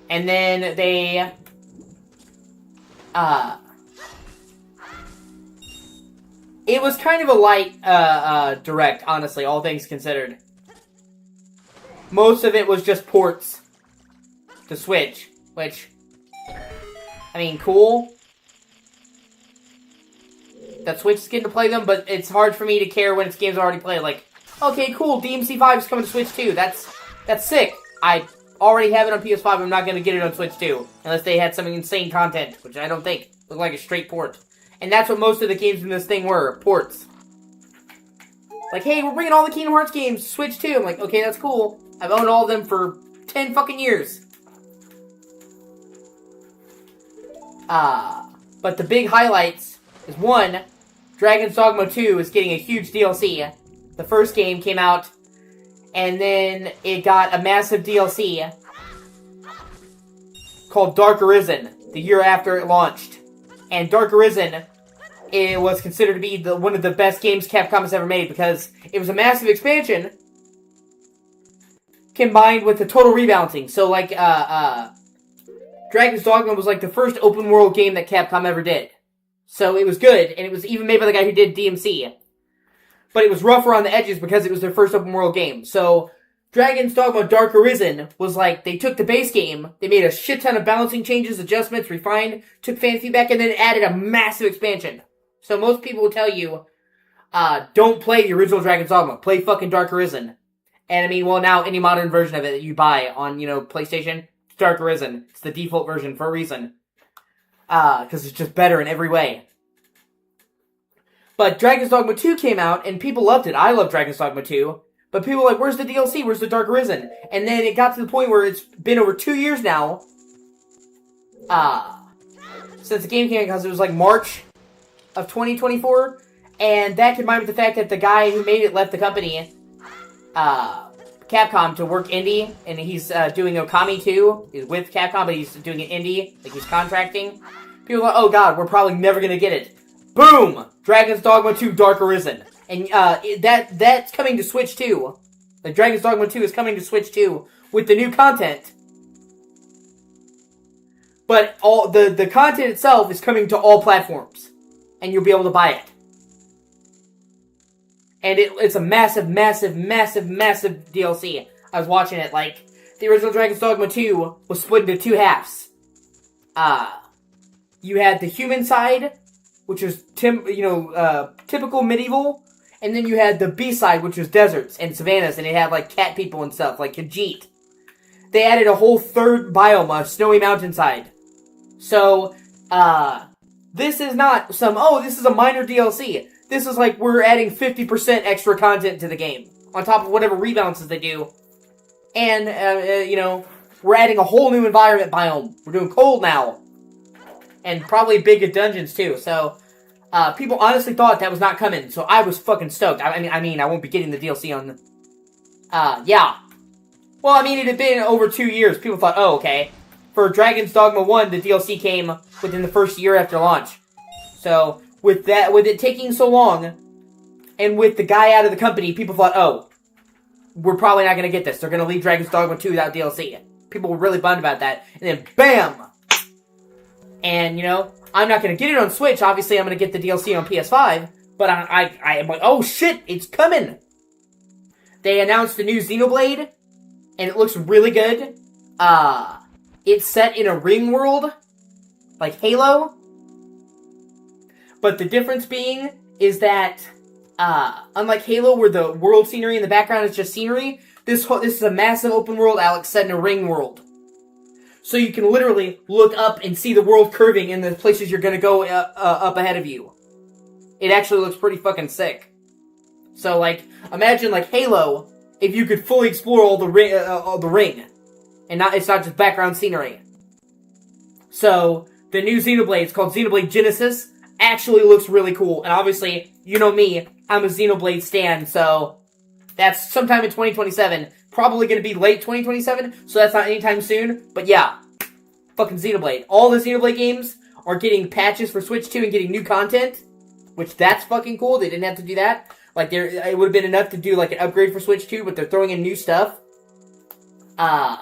And then they, it was kind of a light, direct, honestly, all things considered. Most of it was just ports to Switch, which, I mean, cool that Switch is getting to play them, but it's hard for me to care when it's games I already played. Like, okay, cool, DMC 5 is coming to Switch too. That's sick. I already have it on PS5. I'm not going to get it on Switch 2. Unless they had some insane content, which I don't think. Looked like a straight port. And that's what most of the games in this thing were. Ports. Like, hey, we're bringing all the Kingdom Hearts games to Switch 2. I'm like, okay, that's cool. I've owned all of them for 10 fucking years. But the big highlights is, one, Dragon's Dogma 2 is getting a huge DLC. The first game came out, and then it got a massive DLC called Dark Arisen, the year after it launched. And Dark Arisen, it was considered to be one of the best games Capcom has ever made, because it was a massive expansion combined with the total rebalancing. So, like, Dragon's Dogma was like the first open world game that Capcom ever did. So it was good, and it was even made by the guy who did DMC. But it was rougher on the edges because it was their first open world game. So, Dragon's Dogma Dark Arisen was like, they took the base game, they made a shit ton of balancing changes, adjustments, refined, took fan feedback, and then added a massive expansion. So most people will tell you, don't play the original Dragon's Dogma, play fucking Dark Arisen. And I mean, well, now any modern version of it that you buy on, PlayStation, it's Dark Arisen. It's the default version for a reason. Because it's just better in every way. But Dragon's Dogma 2 came out, and people loved it. I love Dragon's Dogma 2. But people were like, where's the DLC? Where's the Dark Arisen? And then it got to the point where it's been over 2 years now. Since the game came out, because it was like March of 2024. And that combined with the fact that the guy who made it left the company, Capcom, to work indie, and he's doing Okami too. He's with Capcom, but he's doing it indie, like he's contracting. People are like, oh god, we're probably never gonna get it. Boom! Dragon's Dogma 2 Dark Arisen. And that's coming to Switch too. Like, Dragon's Dogma 2 is coming to Switch too, with the new content. But all the content itself is coming to all platforms. And you'll be able to buy it. And it's a massive, massive, massive, massive DLC. I was watching it, like, the original Dragon's Dogma 2 was split into two halves. You had the human side, which was, typical medieval, and then you had the B side, which was deserts and savannas, and it had, like, cat people and stuff, like Khajiit. They added a whole third biome, a snowy mountainside. So, this is not this is a minor DLC. This is like, we're adding 50% extra content to the game. On top of whatever rebalances they do. And, we're adding a whole new environment biome. We're doing cold now. And probably big dungeons too. So, people honestly thought that was not coming. So I was fucking stoked. I mean, I won't be getting the DLC on yeah. Well, I mean, it had been over 2 years. People thought, oh, okay. For Dragon's Dogma 1, the DLC came within the first year after launch. So, with it taking so long, and with the guy out of the company, people thought, oh, we're probably not going to get this. They're going to leave Dragon's Dogma 2 without DLC. People were really bummed about that. And then, bam! And, I'm not going to get it on Switch. Obviously, I'm going to get the DLC on PS5. But I'm like, oh shit, it's coming! They announced the new Xenoblade, and it looks really good. It's set in a ring world, like Halo. But the difference being is that, unlike Halo, where the world scenery in the background is just scenery, this is a massive open world, Alex, set in a ring world. So you can literally look up and see the world curving in the places you're gonna go up ahead of you. It actually looks pretty fucking sick. So, like, imagine, like, Halo, if you could fully explore all the ring. And it's not just background scenery. So, the new Xenoblade, it's called Xenoblade Genesis, actually looks really cool. And obviously, you know me, I'm a Xenoblade stan, so that's sometime in 2027. Probably going to be late 2027, so that's not anytime soon. But yeah, fucking Xenoblade. All the Xenoblade games are getting patches for Switch 2 and getting new content, which that's fucking cool. They didn't have to do that. Like, it would have been enough to do, like, an upgrade for Switch 2, but they're throwing in new stuff. And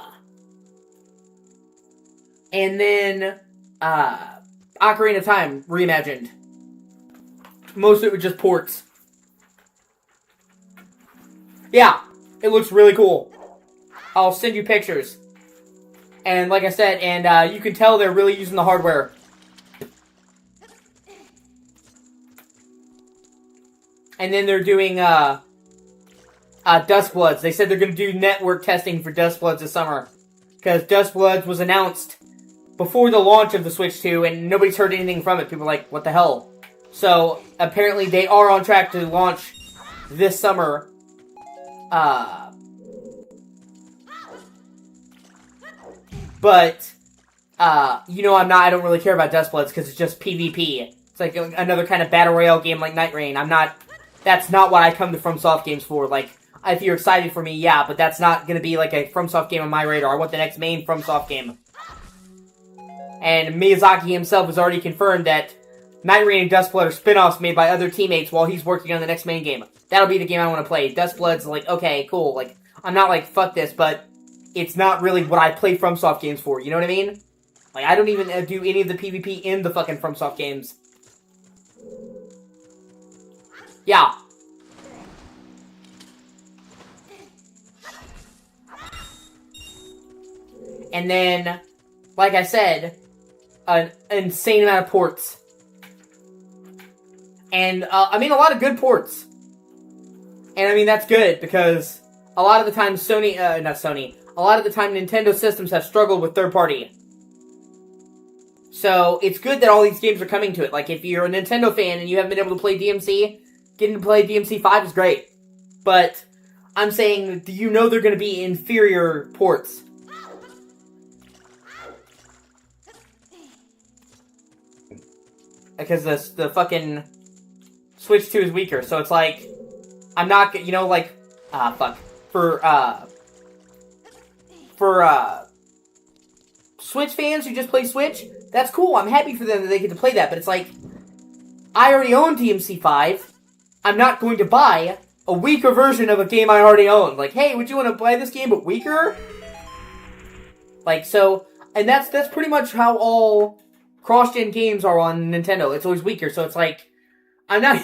then, Ocarina of Time reimagined. Most of it was just ports. Yeah, it looks really cool. I'll send you pictures. And like I said, you can tell they're really using the hardware. And then they're doing Dustbloods. They said they're going to do network testing for Dustbloods this summer. Because Dustbloods was announced before the launch of the Switch 2, and nobody's heard anything from it. People are like, what the hell? So, apparently they are on track to launch this summer. But, I don't really care about Dustbloods because it's just PvP. It's like another kind of battle royale game like Night Rain. That's not what I come to FromSoft games for. Like, if you're excited for me, yeah, but that's not going to be like a FromSoft game on my radar. I want the next main FromSoft game. And Miyazaki himself has already confirmed that Night Rain and Dustblood are spin-offs made by other teammates while he's working on the next main game. That'll be the game I want to play. Dustblood's like, okay, cool. Like, I'm not like, fuck this, but it's not really what I play FromSoft games for. You know what I mean? Like, I don't even do any of the PvP in the fucking FromSoft games. Yeah. And then, like I said, an insane amount of ports. And, a lot of good ports. And, that's good, because a lot of the time a lot of the time Nintendo systems have struggled with third party. So, it's good that all these games are coming to it. Like, if you're a Nintendo fan and you haven't been able to play DMC, getting to play DMC 5 is great. But, I'm saying, do you know they're going to be inferior ports? Because the fucking Switch 2 is weaker, so it's like, I'm not, you know, like, for Switch fans who just play Switch, that's cool, I'm happy for them that they get to play that, but it's like, I already own DMC 5, I'm not going to buy a weaker version of a game I already own. Like, hey, would you want to play this game but weaker? Like, so, and that's pretty much how all cross-gen games are on Nintendo. It's always weaker, so it's like, I'm not...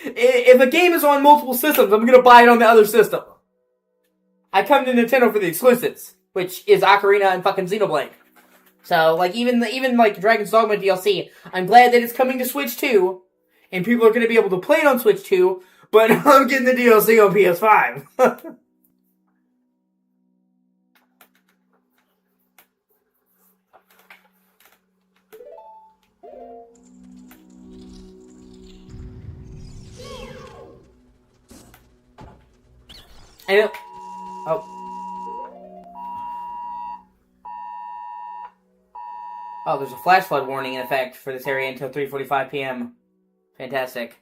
if a game is on multiple systems, I'm gonna buy it on the other system. I come to Nintendo for the exclusives, which is Ocarina and fucking Xenoblade. So, like, even like, Dragon's Dogma DLC, I'm glad that it's coming to Switch 2, and people are gonna be able to play it on Switch 2, but I'm getting the DLC on PS5. Oh, there's a flash flood warning in effect for this area until 3:45 p.m. Fantastic.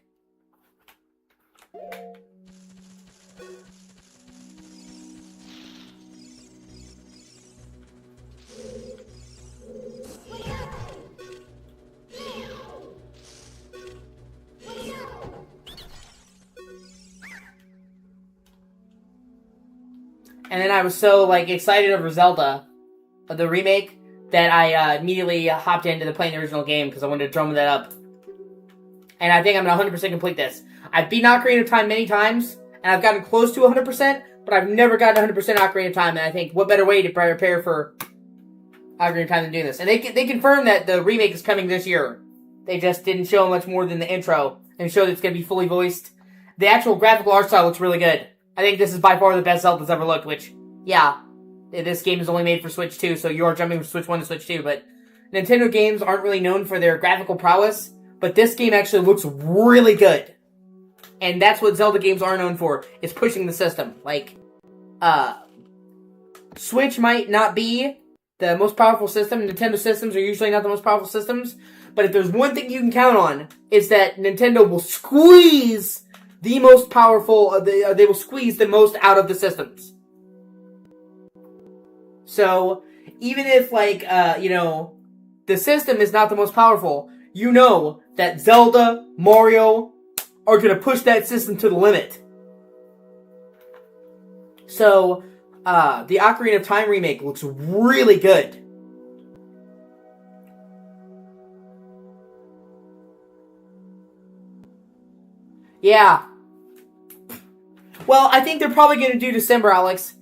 And then I was so, like, excited over Zelda, the remake, that I immediately hopped into playing the original game because I wanted to drum that up. And I think I'm going to 100% complete this. I've beaten Ocarina of Time many times, and I've gotten close to 100%, but I've never gotten 100% Ocarina of Time, and I think what better way to prepare for Ocarina of Time than doing this. And they confirmed that the remake is coming this year. They just didn't show much more than the intro, and showed it's going to be fully voiced. The actual graphical art style looks really good. I think this is by far the best Zelda's ever looked, which, yeah, this game is only made for Switch 2, so you are jumping from Switch 1 to Switch 2, but Nintendo games aren't really known for their graphical prowess, but this game actually looks really good. And that's what Zelda games are known for, is pushing the system. Like, Switch might not be the most powerful system. Nintendo systems are usually not the most powerful systems, but if there's one thing you can count on, is that Nintendo will squeeze the most powerful, they will squeeze the most out of the systems. So, even if, like, the system is not the most powerful, you know that Zelda, Mario are going to push that system to the limit. So, the Ocarina of Time remake looks really good. Yeah. Well, I think they're probably going to do December, Alex.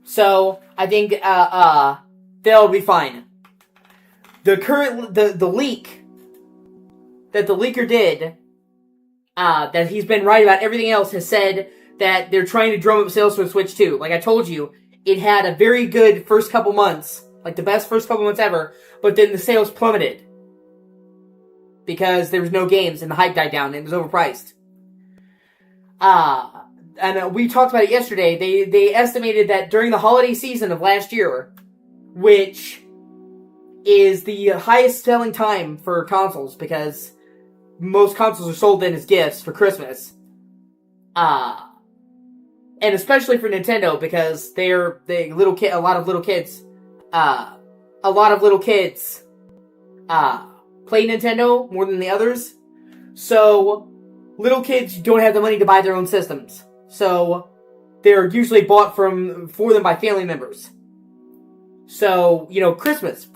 So, I think, they'll be fine. The leak that the leaker did, that he's been right about everything else, has said that they're trying to drum up sales for Switch 2. Like I told you, it had a very good first couple months, like the best first couple months ever, but then the sales plummeted. Because there was no games and the hype died down and it was overpriced. And we talked about it yesterday. They estimated that during the holiday season of last year, which is the highest selling time for consoles because most consoles are sold then as gifts for Christmas. And especially for Nintendo because a lot of little kids play Nintendo more than the others. So little kids don't have the money to buy their own systems. So they're usually bought for them by family members. So, Christmas.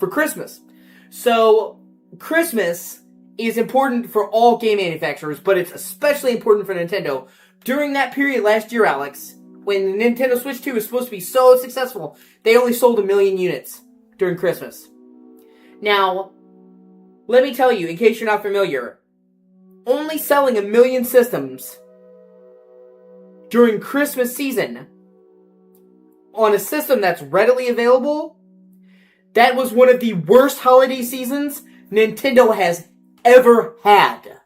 So, Christmas is important for all game manufacturers, but it's especially important for Nintendo. During that period last year, Alex, when the Nintendo Switch 2 was supposed to be so successful, they only sold 1 million units during Christmas. Now, let me tell you, in case you're not familiar, only selling 1 million systems during Christmas season on a system that's readily available, that was one of the worst holiday seasons Nintendo has ever had.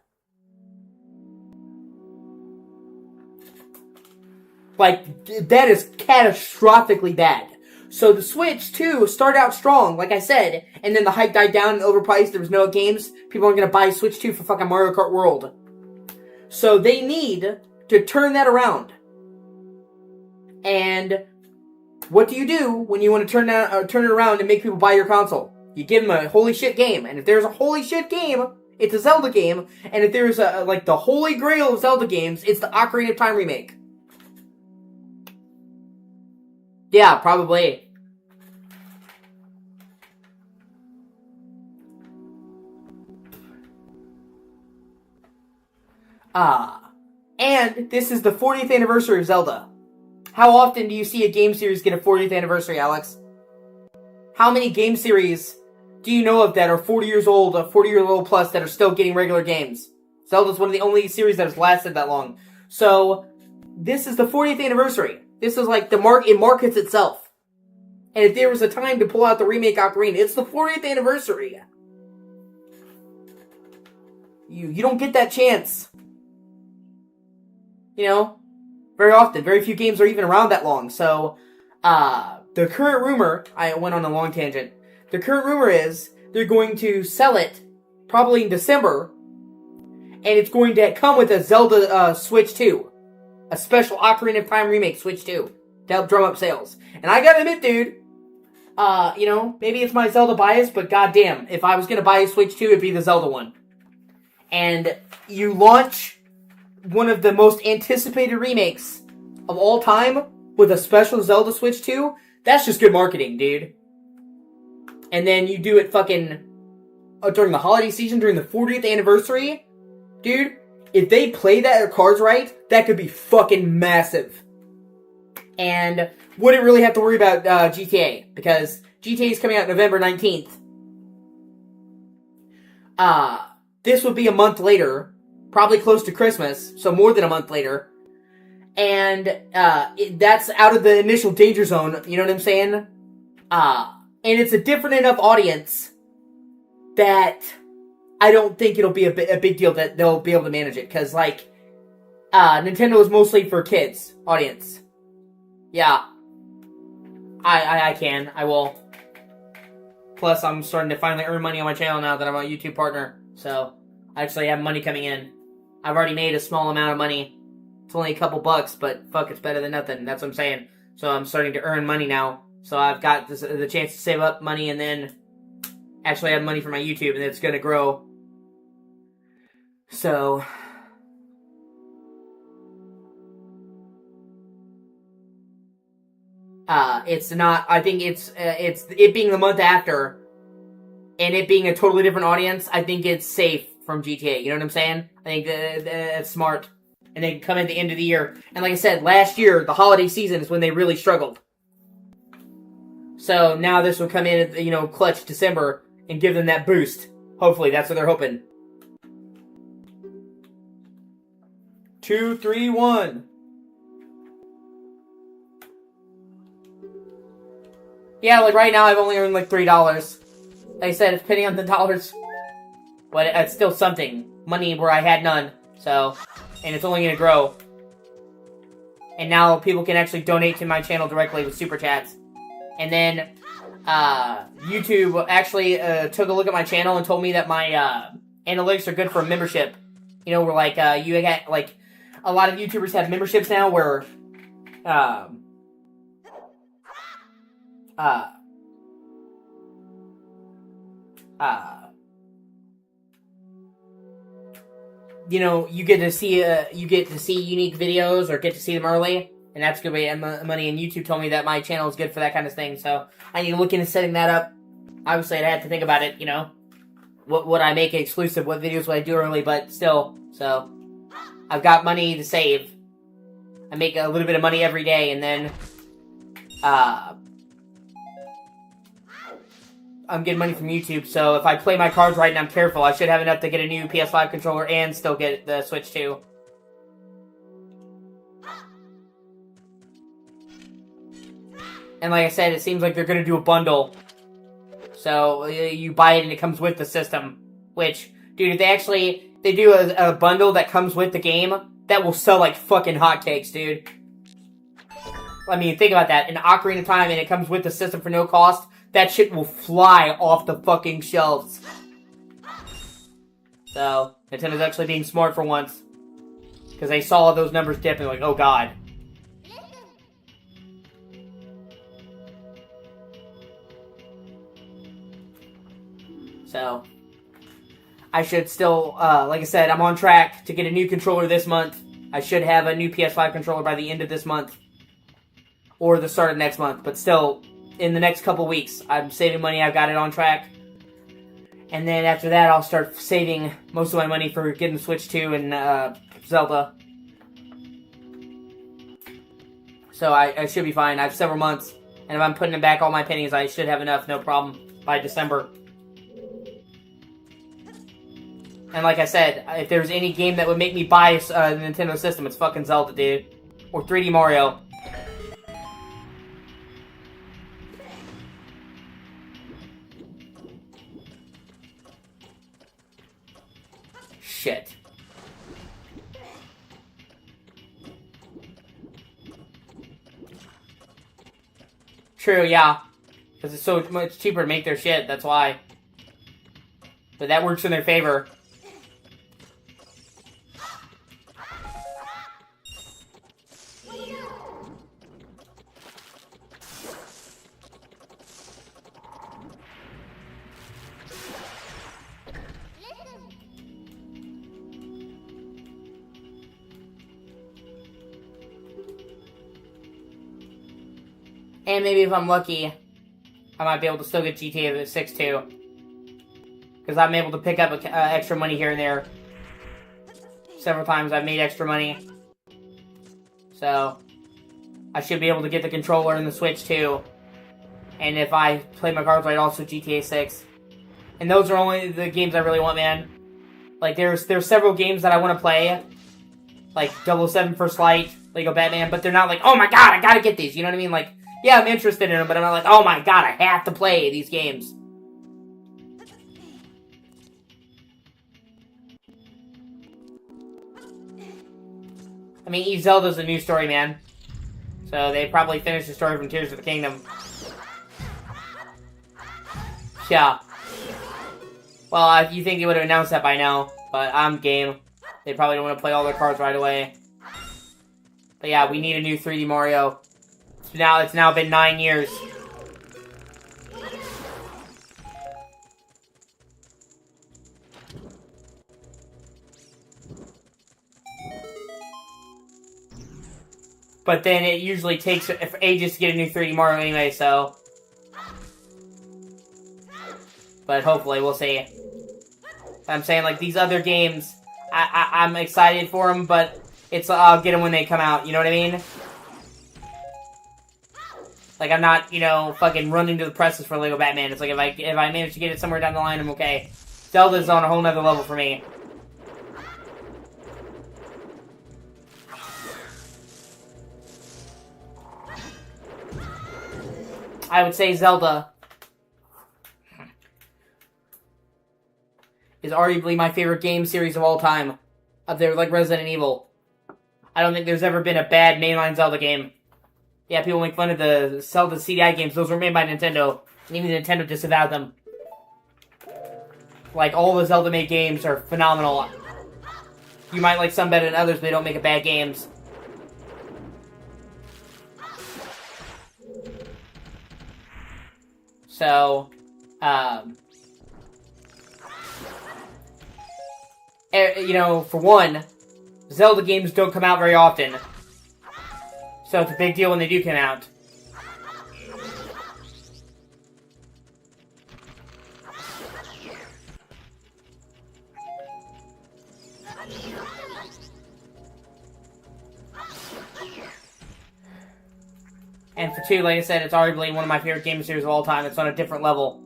Like, that is catastrophically bad. So the Switch 2 started out strong, like I said, and then the hype died down and overpriced, there was no games. People aren't going to buy Switch 2 for fucking Mario Kart World. So they need to turn that around. And what do you do when you want to turn it around and make people buy your console? You give them a holy shit game. And if there's a holy shit game, it's a Zelda game. And if there's like the holy grail of Zelda games, it's the Ocarina of Time remake. Yeah, probably. And this is the 40th anniversary of Zelda. How often do you see a game series get a 40th anniversary, Alex? How many game series do you know of that are 40 years old, 40 years old plus, that are still getting regular games? Zelda's one of the only series that has lasted that long. So, this is the 40th anniversary. This is like it markets itself. And if there was a time to pull out the remake Ocarina, it's the 40th anniversary. You don't get that chance. You know? Very often. Very few games are even around that long. So, the current rumor, I went on a long tangent. The current rumor is they're going to sell it probably in December. And it's going to come with a Zelda Switch 2. A special Ocarina of Time remake Switch 2 to help drum up sales. And I gotta admit, dude, you know, maybe it's my Zelda bias, but goddamn, if I was gonna buy a Switch 2, it'd be the Zelda one. And you launch one of the most anticipated remakes of all time with a special Zelda Switch 2, that's just good marketing, dude. And then you do it fucking during the holiday season, during the 40th anniversary, dude. If they play their cards right, that could be fucking massive. And wouldn't really have to worry about GTA, because GTA is coming out November 19th. This would be a month later, probably close to Christmas, so more than a month later. And that's out of the initial danger zone, you know what I'm saying? And it's a different enough audience that I don't think it'll be a big deal that they'll be able to manage it. Because, like, Nintendo is mostly for kids audience. Yeah. I will. Plus, I'm starting to finally earn money on my channel now that I'm a YouTube partner. So, I actually have money coming in. I've already made a small amount of money. It's only a couple bucks, but fuck, it's better than nothing. That's what I'm saying. So, I'm starting to earn money now. So, I've got the chance to save up money and then actually have money for my YouTube, and it's going to grow. So, it's not, I think it's it being the month after, and it being a totally different audience, I think it's safe from GTA, you know what I'm saying? I think that's smart. And they can come at the end of the year. And like I said, last year, the holiday season is when they really struggled. So, now this will come in at, you know, clutch December and give them that boost. Hopefully, that's what they're hoping. 2, 3, 1. Yeah, like right now I've only earned like $3. Like I said, it's penny on the dollars. But it's still something. Money where I had none. So, and it's only going to grow. And now people can actually donate to my channel directly with Super Chats. And then, YouTube actually took a look at my channel and told me that my analytics are good for a membership. You know, where like, you get like, a lot of YouTubers have memberships now where, you know, you get to see unique videos or get to see them early, and that's a good way to earn money. And YouTube told me that my channel is good for that kind of thing, so I need to look into setting that up. Obviously, I'd have to think about it, you know, what would I make exclusive, what videos would I do early, but still, so I've got money to save. I make a little bit of money every day, and then, I'm getting money from YouTube, so if I play my cards right and I'm careful, I should have enough to get a new PS5 controller and still get the Switch 2. And like I said, it seems like they're gonna do a bundle. So you buy it and it comes with the system. Which, dude, if they do a bundle that comes with the game, that will sell like fucking hotcakes, dude. I mean, think about that. An Ocarina of Time and it comes with the system for no cost, that shit will fly off the fucking shelves. So, Nintendo's actually being smart for once. Because they saw those numbers dip and like, oh god. So, I should still, like I said, I'm on track to get a new controller this month. I should have a new PS5 controller by the end of this month. Or the start of next month. But still, in the next couple weeks, I'm saving money. I've got it on track. And then after that, I'll start saving most of my money for getting Switch 2 and Zelda. So I should be fine. I have several months. And if I'm putting back all my pennies, I should have enough, no problem, by December. And like I said, if there's any game that would make me buy the Nintendo system, it's fucking Zelda, dude. Or 3D Mario. Shit. True, yeah. Because it's so much cheaper to make their shit, that's why. But that works in their favor. And maybe if I'm lucky, I might be able to still get GTA 6 too. Because I'm able to pick up extra money here and there. Several times I've made extra money. So, I should be able to get the controller and the Switch too. And if I play my cards right, also GTA 6. And those are only the games I really want, man. Like, there's several games that I want to play. Like, 007 First Light, Lego Batman. But they're not like, oh my god, I gotta get these. You know what I mean? Like, yeah, I'm interested in them, but I'm not like, oh my god, I have to play these games. I mean, each Zelda's a new story, man. So they probably finished the story from Tears of the Kingdom. Yeah. Well, you think they would have announced that by now, but I'm game. They probably don't want to play all their cards right away. But yeah, we need a new 3D Mario. It's now been 9 years. But then it usually takes ages to get a new 3D Mario anyway, so... But hopefully, we'll see. I'm saying, like, these other games, I'm excited for them, but I'll get them when they come out, you know what I mean? Like, I'm not, fucking running to the presses for Lego Batman. It's like, if I manage to get it somewhere down the line, I'm okay. Zelda's on a whole nother level for me. I would say Zelda is arguably my favorite game series of all time. Up there with, like, Resident Evil. I don't think there's ever been a bad mainline Zelda game. Yeah, people make fun of the Zelda CDI games. Those were made by Nintendo. And even Nintendo disavowed them. Like, all the Zelda-made games are phenomenal. You might like some better than others, but they don't make it bad games. So, for one, Zelda games don't come out very often. So it's a big deal when they do come out. And for two, like I said, it's arguably one of my favorite game series of all time. It's on a different level.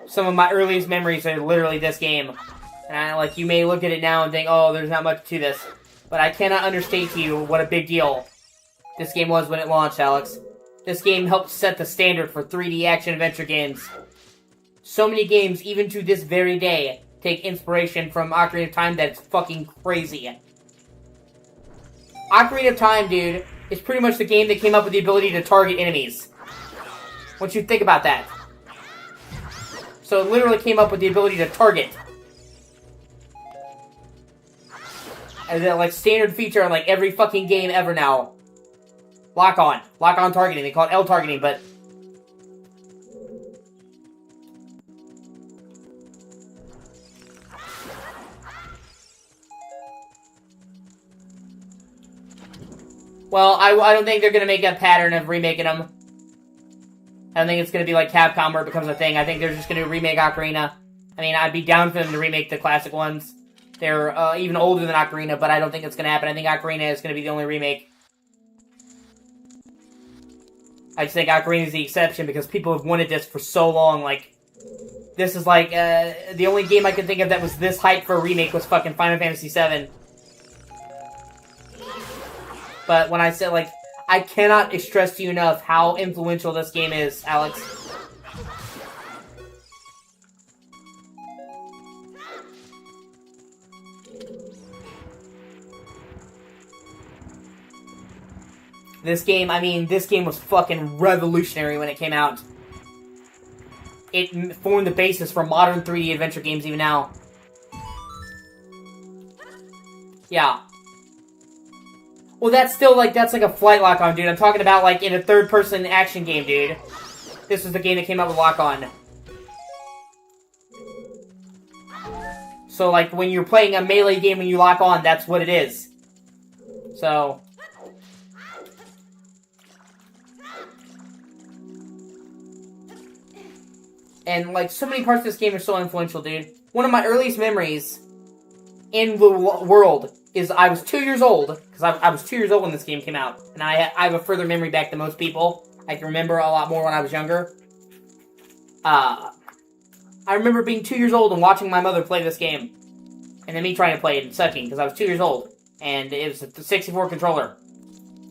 Some of my earliest memories are literally this game. And you may look at it now and think, oh, there's not much to this. But I cannot understate to you what a big deal this game was when it launched, Alex. This game helped set the standard for 3D action-adventure games. So many games, even to this very day, take inspiration from Ocarina of Time that it's fucking crazy. Ocarina of Time, dude, is pretty much the game that came up with the ability to target enemies. Once you think about that. So it literally came up with the ability to target. As a, like, standard feature on, like, every fucking game ever now. Lock-on. Lock-on targeting. They call it L targeting, but... Well, I don't think they're going to make a pattern of remaking them. I don't think it's going to be like Capcom where it becomes a thing. I think they're just going to remake Ocarina. I mean, I'd be down for them to remake the classic ones. They're even older than Ocarina, but I don't think it's going to happen. I think Ocarina is going to be the only remake. I just think Ocarina is the exception because people have wanted this for so long. Like, this is like, the only game I could think of that was this hype for a remake was fucking Final Fantasy VII. But when I said, like, I cannot stress to you enough how influential this game is, Alex. This game, I mean, this game was fucking revolutionary when it came out. It formed the basis for modern 3D adventure games even now. Yeah. Well, that's still, like, that's like a flight lock-on, dude. I'm talking about, like, in a third-person action game, dude. This was the game that came out with lock-on. So, like, when you're playing a melee game when you lock on, that's what it is. So... And, like, so many parts of this game are so influential, dude. One of my earliest memories in the world is I was 2 years old, because I was 2 years old when this game came out, and I have a further memory back than most people. I can remember a lot more when I was younger. I remember being 2 years old and watching my mother play this game, and then me trying to play it and sucking, because I was 2 years old, and it was a 64 controller.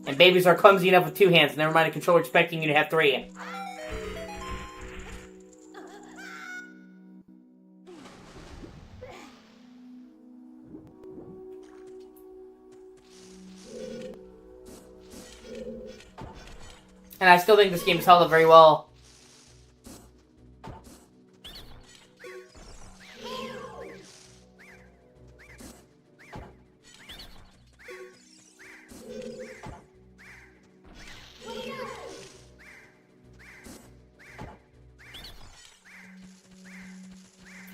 And babies are clumsy enough with 2 hands, never mind a controller expecting you to have 3. And I still think this game is held up very well.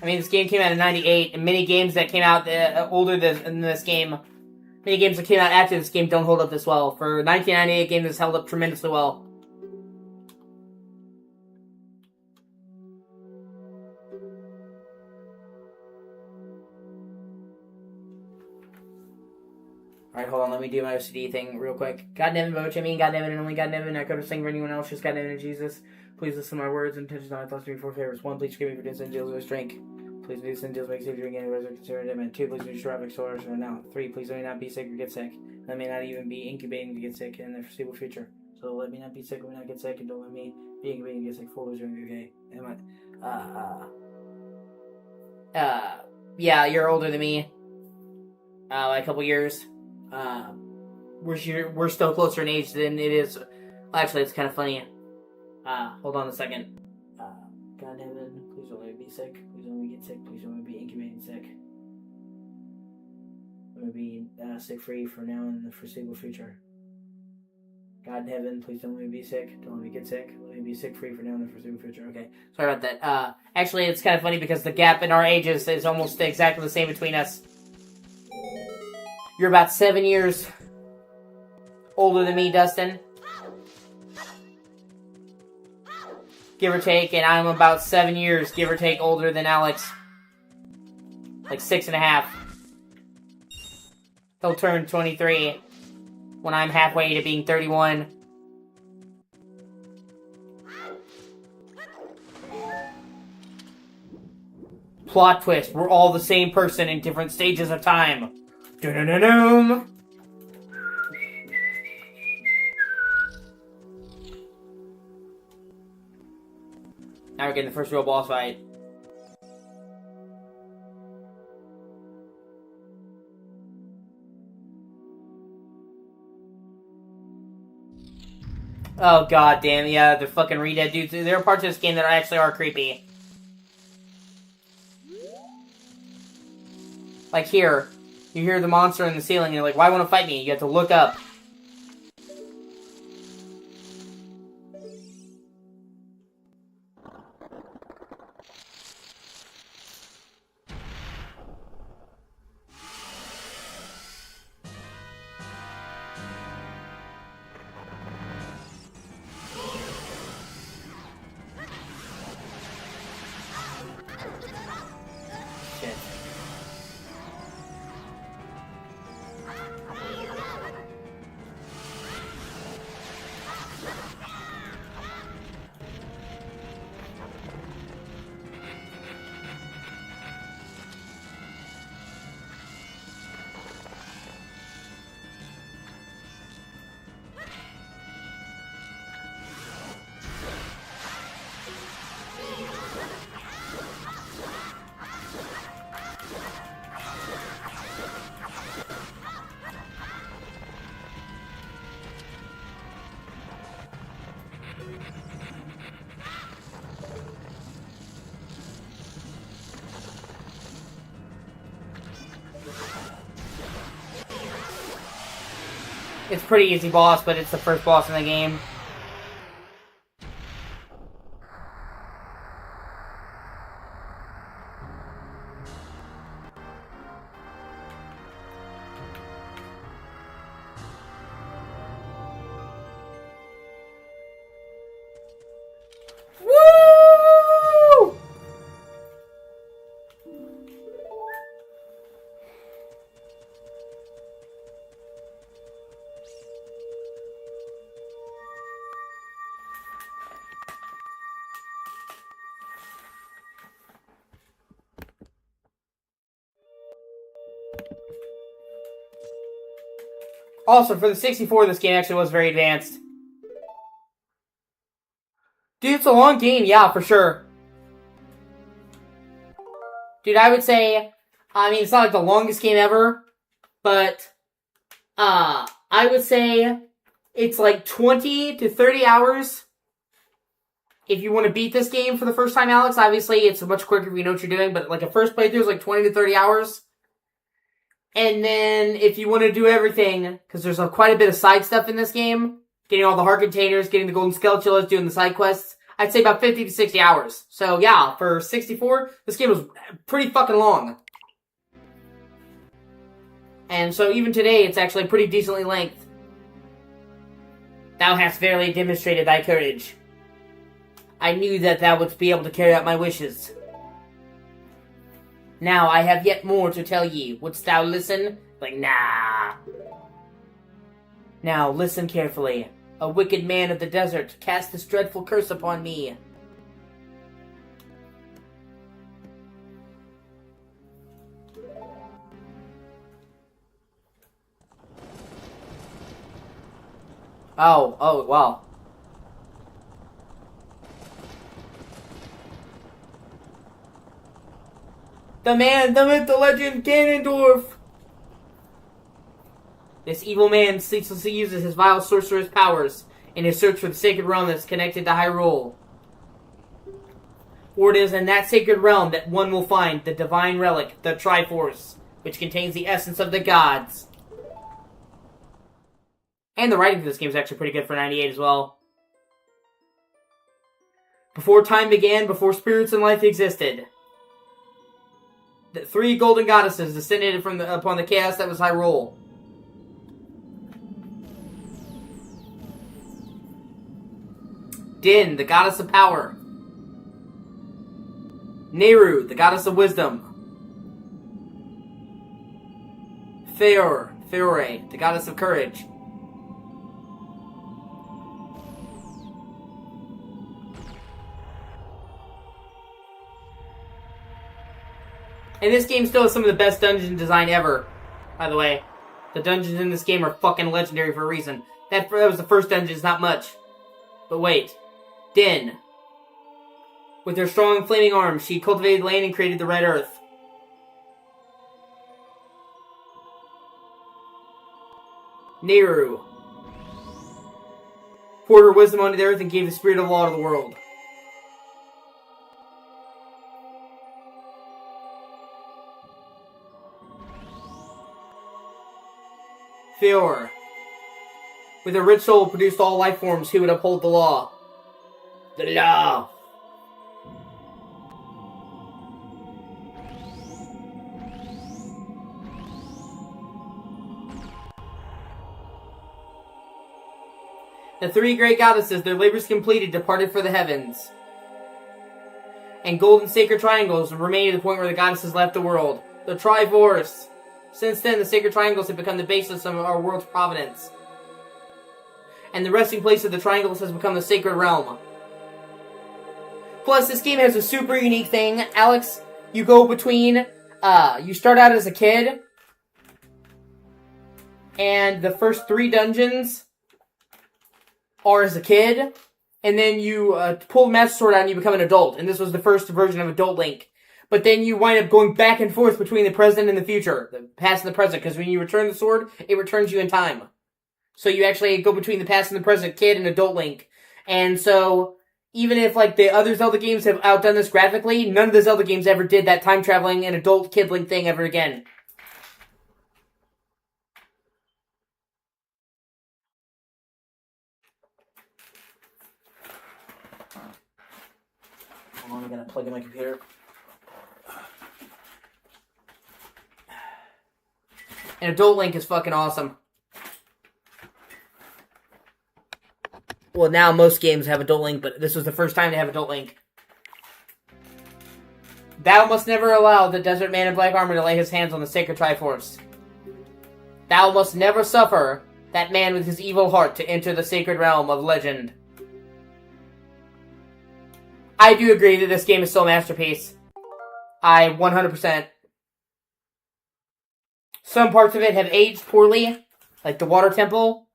I mean, this game came out in '98, and many games that came out older than this game, many games that came out after this game don't hold up this well. For a 1998 game, this held up tremendously well. Alright, hold on, let me do my OCD thing real quick. God damn it, Boach, I mean, God damn it, and only God damn it, and I could have sang for anyone else, just God damn it, Jesus. Please listen to my words and intentions, not my thoughts, to me 4 favors. 1, please forgive me for doing sin, deals with drink. Please do sin, deals make safe drink, and resurrect, consider it, and 2, please do traffic, source, or now. 3, please let me not be sick or get sick. Let me not even be incubating to get sick in the foreseeable future. So let me not be sick, let me not get sick, and don't let me be incubating to get sick. 4, please drink, okay? Yeah, you're older than me. By a couple years. We're still closer in age than it is. Well, actually, it's kind of funny. Hold on a second. God heaven, please don't let me be sick. Please don't let me get sick. Please don't let me be incubating sick. I'm gonna be sick free for now and in the foreseeable future. God in heaven, please don't let me be sick. Don't let me get sick. Let me be sick free for now and in the foreseeable future. Okay, sorry about that. Actually, it's kind of funny because the gap in our ages is almost exactly the same between us. You're about 7 years older than me, Dustin. Give or take, and I'm about 7 years, give or take, older than Alex. Like 6.5. He'll turn 23 when I'm halfway to being 31. Plot twist, we're all the same person in different stages of time. Dun-dun-dun-dum. Now we're getting the first real boss fight. Oh god damn, yeah, the fucking REAAAAAAL dudes. There are parts of this game that actually are creepy. Like here, you hear the monster in the ceiling and you're like, why want to fight me? You have to look up. Shit. It's a pretty easy boss, but it's the first boss in the game. Woo! Also, for the 64, this game actually was very advanced. Dude, it's a long game, yeah, for sure. Dude, I would say, I mean, it's not like the longest game ever, but, I would say it's like 20 to 30 hours. If you want to beat this game for the first time, Alex, obviously it's much quicker if you know what you're doing, but like a first playthrough is like 20 to 30 hours. And then if you want to do everything, because there's quite a bit of side stuff in this game, getting all the heart containers, getting the golden skeleton, doing the side quests, I'd say about 50 to 60 hours. So yeah, for 64, this game was pretty fucking long. And so even today, it's actually pretty decently length. Thou hast verily demonstrated thy courage. I knew that thou wouldst be able to carry out my wishes. Now I have yet more to tell ye. Wouldst thou listen? Like, nah. Now listen carefully. A wicked man of the desert cast this dreadful curse upon me. Oh, wow. The man, the myth, the legend, Ganondorf! This evil man ceaselessly uses his vile sorcerer's powers in his search for the sacred realm that's connected to Hyrule. For it is in that sacred realm that one will find the divine relic, the Triforce, which contains the essence of the gods. And the writing for this game is actually pretty good for 98 as well. Before time began, before spirits and life existed, the 3 golden goddesses descended upon the chaos that was Hyrule. Din, the goddess of power. Nehru, the goddess of wisdom. Feore, the goddess of courage. And this game still has some of the best dungeon design ever, by the way. The dungeons in this game are fucking legendary for a reason. That was the first dungeon, it's not much. But wait. Din. With her strong flaming arms, she cultivated land and created the Red Earth. Nehru poured her wisdom onto the earth and gave the spirit of law to the world. Fior, with a rich soul, produced all life forms who would uphold the law. The law. The three great goddesses, their labors completed, departed for the heavens. And golden sacred triangles remained at the point where the goddesses left the world. The Triforce. Since then, the sacred triangles have become the basis of our world's providence. And the resting place of the triangles has become the sacred realm. Plus, this game has a super unique thing. Alex, you go between, you start out as a kid, and the first 3 dungeons are as a kid, and then you pull the Master Sword out and you become an adult, and this was the first version of Adult Link. But then you wind up going back and forth between the present and the future, the past and the present, because when you return the sword, it returns you in time. So you actually go between the past and the present, kid and Adult Link. And so, even if like the other Zelda games have outdone this graphically, none of the Zelda games ever did that time traveling and adult kid Link thing ever again. Hold on, I'm gonna plug in my computer. And Adult Link is fucking awesome. Well, now most games have Adult Link, but this was the first time to have Adult Link. Thou must never allow the desert man in black armor to lay his hands on the sacred Triforce. Thou must never suffer that man with his evil heart to enter the sacred realm of legend. I do agree that this game is still a masterpiece. I 100%. Some parts of it have aged poorly, like the Water Temple.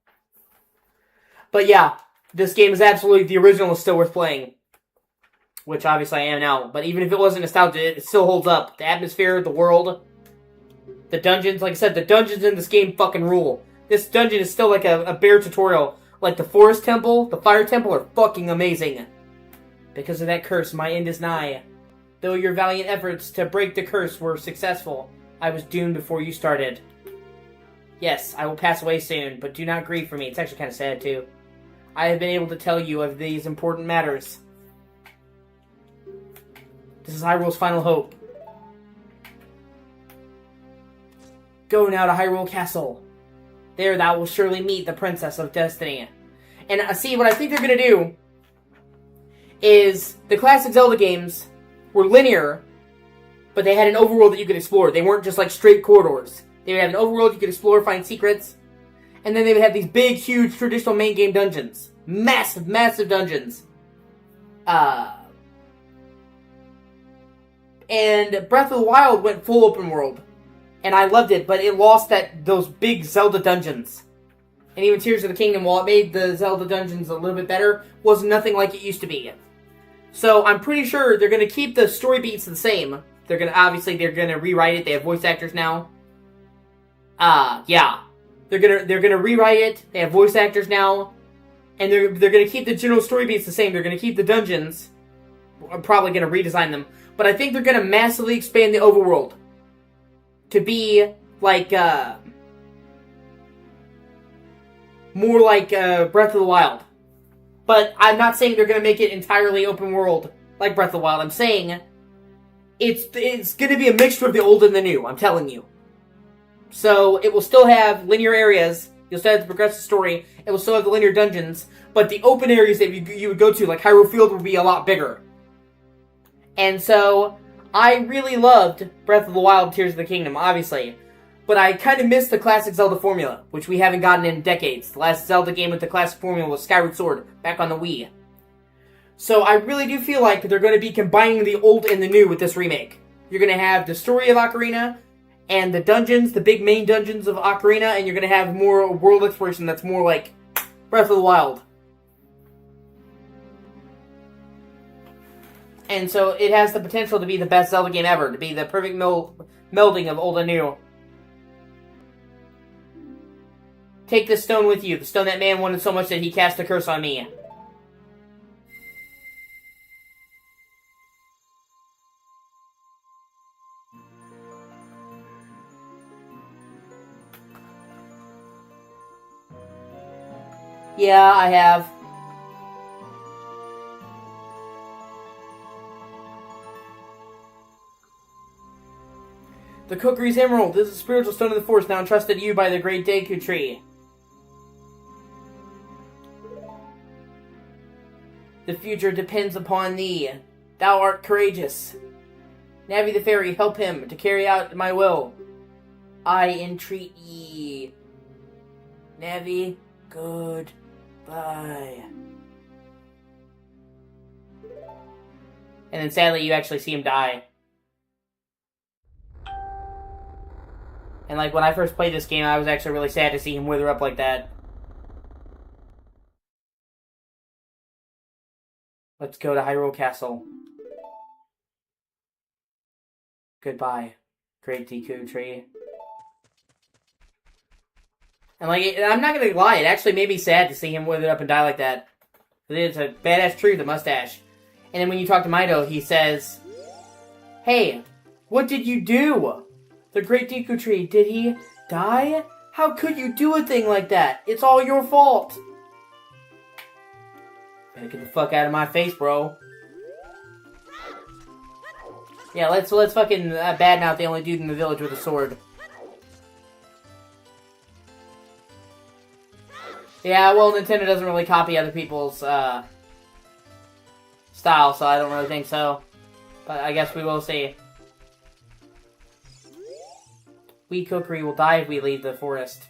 But yeah, this game is absolutely, the original is still worth playing. Which obviously I am now. But even if it wasn't nostalgia, it still holds up. The atmosphere, the world, the dungeons. Like I said, the dungeons in this game fucking rule. This dungeon is still like a bear tutorial. Like the Forest Temple, the Fire Temple are fucking amazing. Because of that curse, my end is nigh. Though your valiant efforts to break the curse were successful, I was doomed before you started. Yes, I will pass away soon, but do not grieve for me. It's actually kind of sad, too. I have been able to tell you of these important matters. This is Hyrule's final hope. Go now to Hyrule Castle. There thou will surely meet the Princess of Destiny. And see, what I think they're going to do is the classic Zelda games were linear, but they had an overworld that you could explore. They weren't just like straight corridors. They would have an overworld you could explore, find secrets, and then they would have these big, huge, traditional main game dungeons. Massive, massive dungeons. And Breath of the Wild went full open world. And I loved it, but it lost those big Zelda dungeons. And even Tears of the Kingdom, while it made the Zelda dungeons a little bit better, was nothing like it used to be. So I'm pretty sure they're going to keep the story beats the same. They're going to rewrite it. They have voice actors now. Yeah. They're going to rewrite it. They have voice actors now. And they're going to keep the general story beats the same. They're going to keep the dungeons. I'm probably going to redesign them. But I think they're going to massively expand the overworld to be like more like Breath of the Wild. But I'm not saying they're going to make it entirely open world like Breath of the Wild. I'm saying it's going to be a mixture of the old and the new, I'm telling you. So it will still have linear areas. You'll still have the progressive story. It will still have the linear dungeons. But the open areas that you would go to, like Hyrule Field, will be a lot bigger. And so I really loved Breath of the Wild, Tears of the Kingdom, obviously. But I kind of missed the classic Zelda formula, which we haven't gotten in decades. The last Zelda game with the classic formula was Skyward Sword, back on the Wii. So I really do feel like they're going to be combining the old and the new with this remake. You're going to have the story of Ocarina, and the dungeons, the big main dungeons of Ocarina, and you're going to have more world exploration that's more like Breath of the Wild. And so it has the potential to be the best Zelda game ever, to be the perfect melding of old and new. Take this stone with you, the stone that man wanted so much that he cast a curse on me. Yeah, I have. The Kukri's Emerald. This is a spiritual stone of the forest now entrusted to you by the great Deku Tree. The future depends upon thee. Thou art courageous. Navi the fairy, help him to carry out my will. I entreat ye. Navi, goodbye. And then sadly you actually see him die. And like when I first played this game, I was actually really sad to see him wither up like that. Let's go to Hyrule Castle. Goodbye, great Deku Tree. And like, I'm not gonna lie, it actually made me sad to see him wither up and die like that. It's a badass tree with a mustache. And then when you talk to Mido, he says, "Hey, what did you do? The great Deku Tree, did he die? How could you do a thing like that? It's all your fault." Better get the fuck out of my face, bro. Yeah, let's fucking badmouth the only dude in the village with a sword. Yeah, well, Nintendo doesn't really copy other people's style, so I don't really think so. But I guess we will see. We Kukri will die if we leave the forest.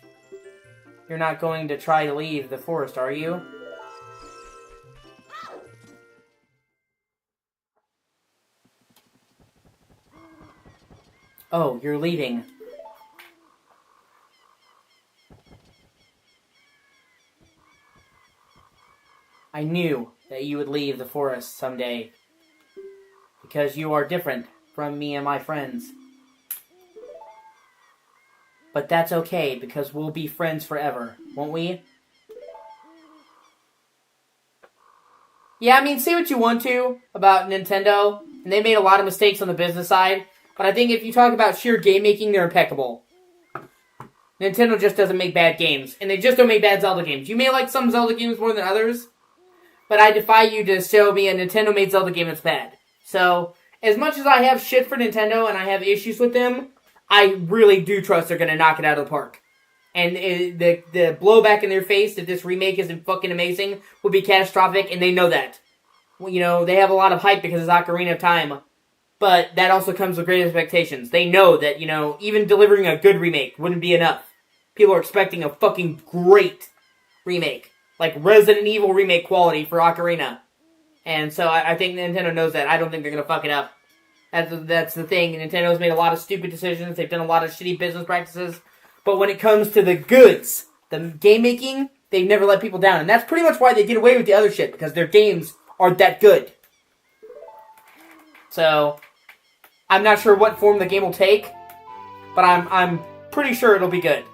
You're not going to try to leave the forest, are you? Oh, you're leaving. I knew that you would leave the forest someday. Because you are different from me and my friends. But that's okay, because we'll be friends forever, won't we? Yeah, I mean, say what you want to about Nintendo, and they made a lot of mistakes on the business side, but I think if you talk about sheer game making, they're impeccable. Nintendo just doesn't make bad games, and they just don't make bad Zelda games. You may like some Zelda games more than others, but I defy you to show me a Nintendo-made Zelda game that's bad. So, as much as I have shit for Nintendo and I have issues with them, I really do trust they're going to knock it out of the park. And the blowback in their face that this remake isn't fucking amazing would be catastrophic, and they know that. Well, you know, they have a lot of hype because it's Ocarina of Time, but that also comes with great expectations. They know that, you know, even delivering a good remake wouldn't be enough. People are expecting a fucking great remake. Like Resident Evil remake quality for Ocarina. And so I think Nintendo knows that. I don't think they're going to fuck it up. That's the thing. Nintendo's made a lot of stupid decisions. They've done a lot of shitty business practices. But when it comes to the goods, the game making, they've never let people down. And that's pretty much why they get away with the other shit. Because their games aren't that good. So, I'm not sure what form the game will take. But I'm pretty sure it'll be good.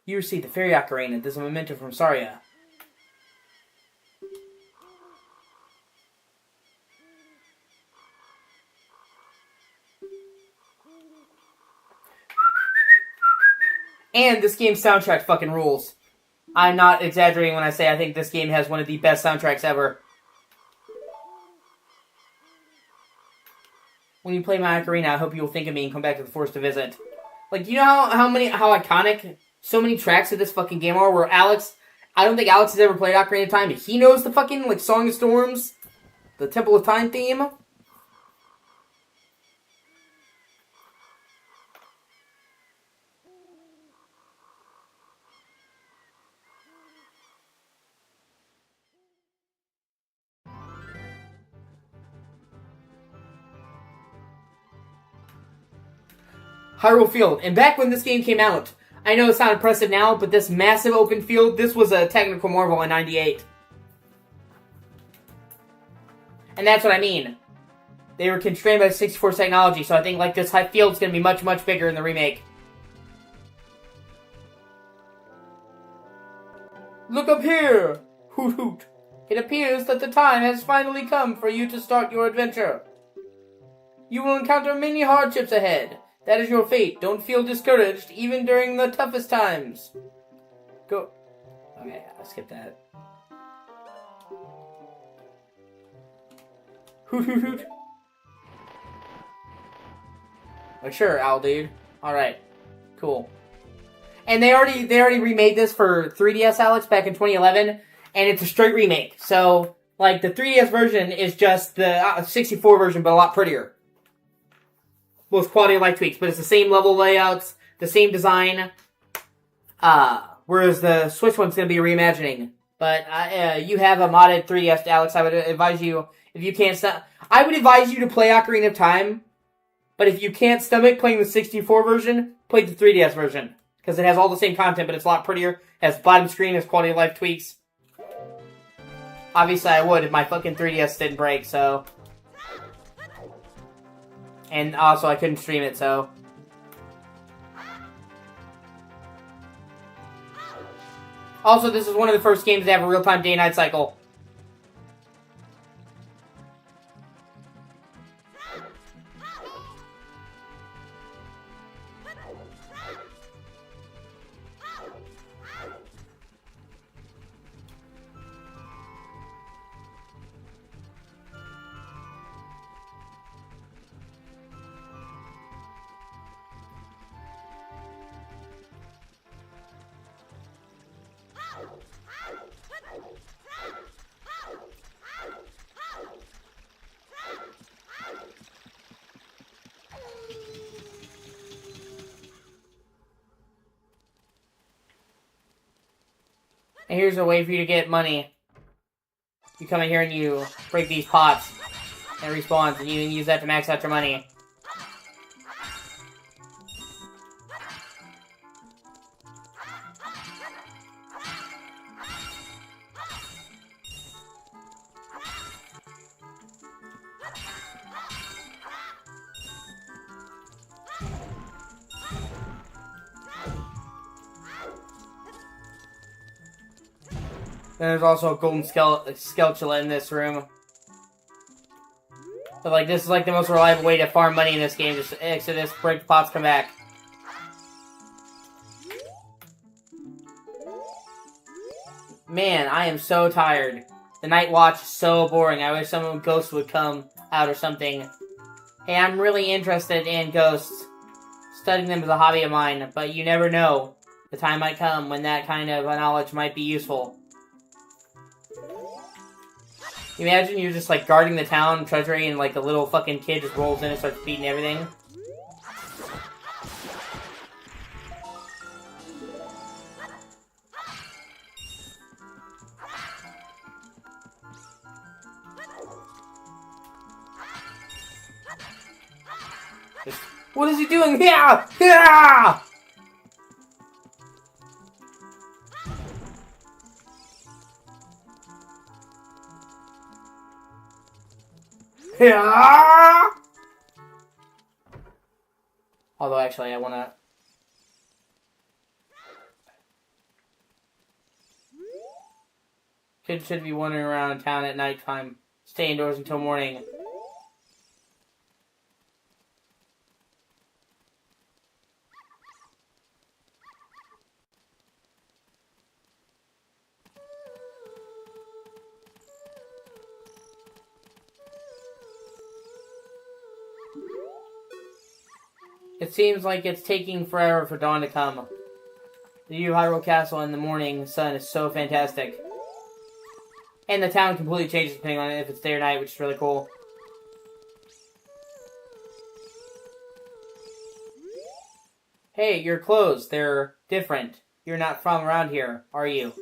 You received the Fairy Ocarina. This is a memento from Saria. And this game's soundtrack fucking rules. I'm not exaggerating when I say I think this game has one of the best soundtracks ever. When you play my Ocarina, I hope you'll think of me and come back to the forest to visit. Like, you know how iconic so many tracks of this fucking game are where Alex... I don't think Alex has ever played Ocarina of Time, but he knows the fucking, like, Song of Storms, the Temple of Time theme. Hyrule Field. And back when this game came out, I know it's not impressive now, but this massive open field, this was a technical marvel in 98. And that's what I mean. They were constrained by the 64 technology, so I think like this high field's going to be much, much bigger in the remake. Look up here! Hoot hoot. It appears that the time has finally come for you to start your adventure. You will encounter many hardships ahead. That is your fate. Don't feel discouraged, even during the toughest times. Go. Okay, I'll skip that. Hoot hoot hoot. Oh, sure, owl dude. Alright. Cool. And they already remade this for 3DS, Alex, back in 2011, and it's a straight remake. So, like, the 3DS version is just the 64 version, but a lot prettier. With quality of life tweaks, but it's the same level layouts, the same design. Whereas the Switch one's going to be reimagining. But you have a modded 3DS, Alex. I would advise you, if you can't I would advise you to play Ocarina of Time. But if you can't stomach playing the 64 version, play the 3DS version. Because it has all the same content, but it's a lot prettier. Has bottom screen, has quality of life tweaks. Obviously I would if my fucking 3DS didn't break, so... And also, I couldn't stream it, so... Also, this is one of the first games to have a real-time day-night cycle. And here's a way for you to get money. You come in here and you break these pots. And it respawns, and you can use that to max out your money. There's also a golden Skeletula in this room. But like, this is like the most reliable way to farm money in this game. Just exit this, break the pots, come back. Man, I am so tired. The night watch is so boring. I wish some ghost would come out or something. Hey, I'm really interested in ghosts. Studying them is a hobby of mine, but you never know. The time might come when that kind of knowledge might be useful. Imagine you're just, like, guarding the town, treasury, and, like, a little fucking kid just rolls in and starts beating everything. What is he doing? Yeah! Yeah! Yeah! Although, actually, I wanna... Kids should be wandering around town at nighttime. Stay indoors until morning. It seems like it's taking forever for dawn to come. The view of Hyrule Castle in the morning sun is so fantastic. And the town completely changes depending on if it's day or night, which is really cool. Hey, your clothes, they're different. You're not from around here, are you?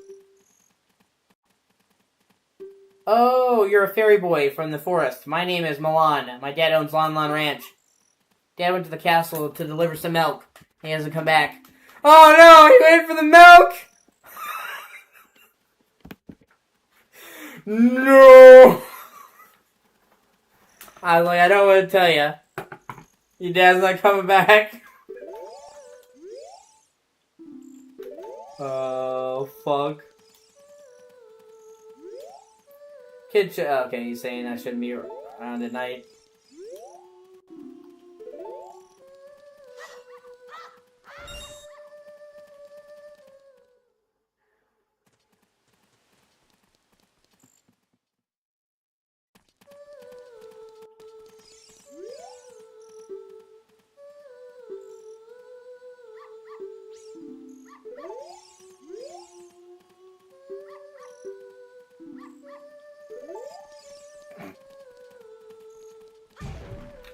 Oh, you're a fairy boy from the forest. My name is Milan. My dad owns Lon Lon Ranch. Dad went to the castle to deliver some milk. He hasn't come back. Oh no, he went for the milk! No! I was like, I don't want to tell you. Your dad's not coming back. Oh, fuck. Kid okay, he's saying I shouldn't be around at night.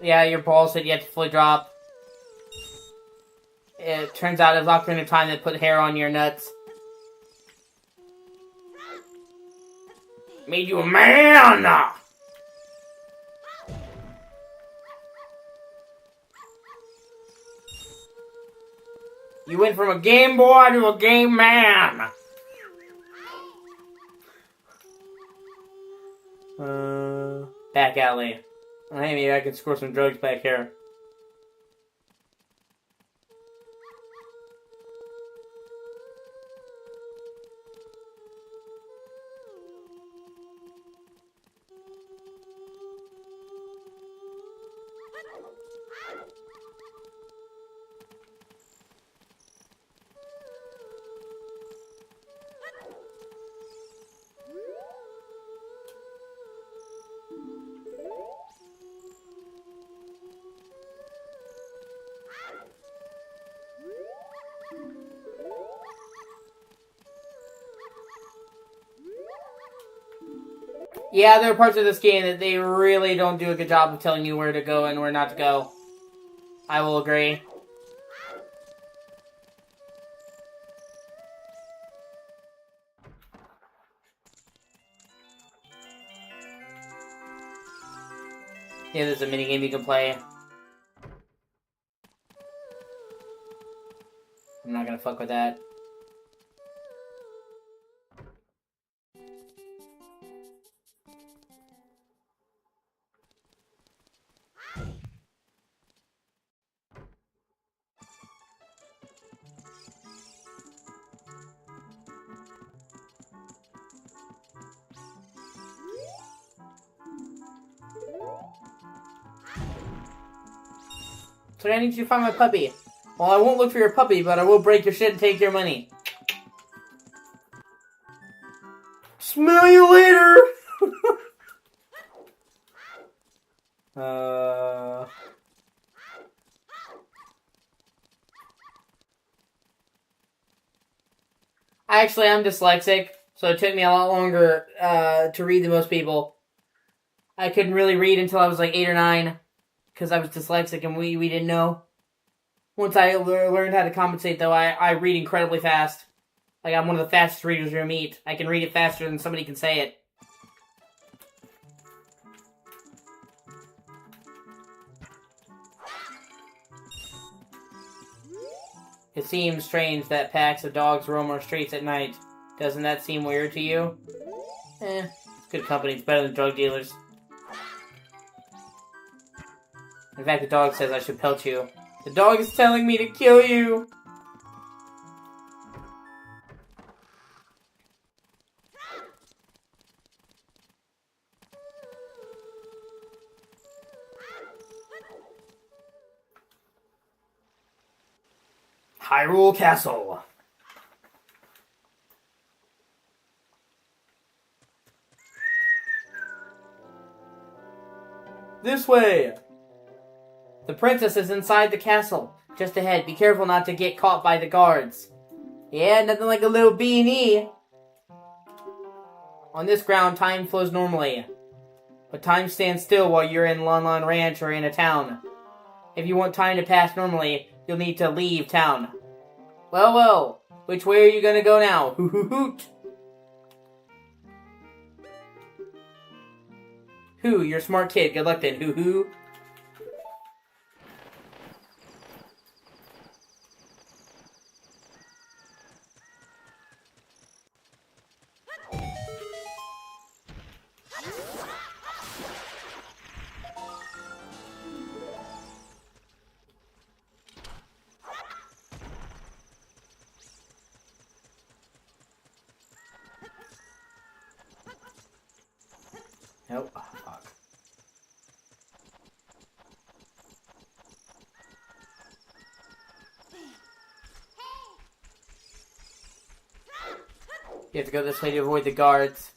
Yeah, your balls said you have to fully drop. It turns out it was Ocarina of Time that put hair on your nuts. Made you a man! You went from a game boy to a game man! Back alley. Hey, maybe I can score some drugs back here. Yeah, there are parts of this game that they really don't do a good job of telling you where to go and where not to go. I will agree. Yeah, there's a minigame you can play. I'm not gonna fuck with that. So I need you to find my puppy. Well, I won't look for your puppy, but I will break your shit and take your money. Smell you later! Actually, I'm dyslexic, so it took me a lot longer to read than most people. I couldn't really read until I was like 8 or 9, because I was dyslexic and we didn't know. Once I learned how to compensate, though, I read incredibly fast. Like, I'm one of the fastest readers you'll meet. I can read it faster than somebody can say it. It seems strange that packs of dogs roam our streets at night. Doesn't that seem weird to you? It's good company. It's better than drug dealers. In fact, the dog says I should pelt you. The dog is telling me to kill you! Hyrule Castle. This way! The princess is inside the castle. Just ahead. Be careful not to get caught by the guards. Yeah, nothing like a little B&E. On this ground, time flows normally. But time stands still while you're in Lon Lon Ranch or in a town. If you want time to pass normally, you'll need to leave town. Well, well. Which way are you gonna go now? Hoo hoo hoot. Hoo, you're a smart kid. Good luck then. Hoo hoo. Nope. Oh, fuck. You have to go this way to avoid the guards.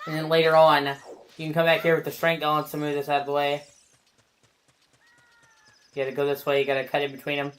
And then later on, you can come back here with the strength on to move this out of the way. You gotta go this way, you gotta cut in between them.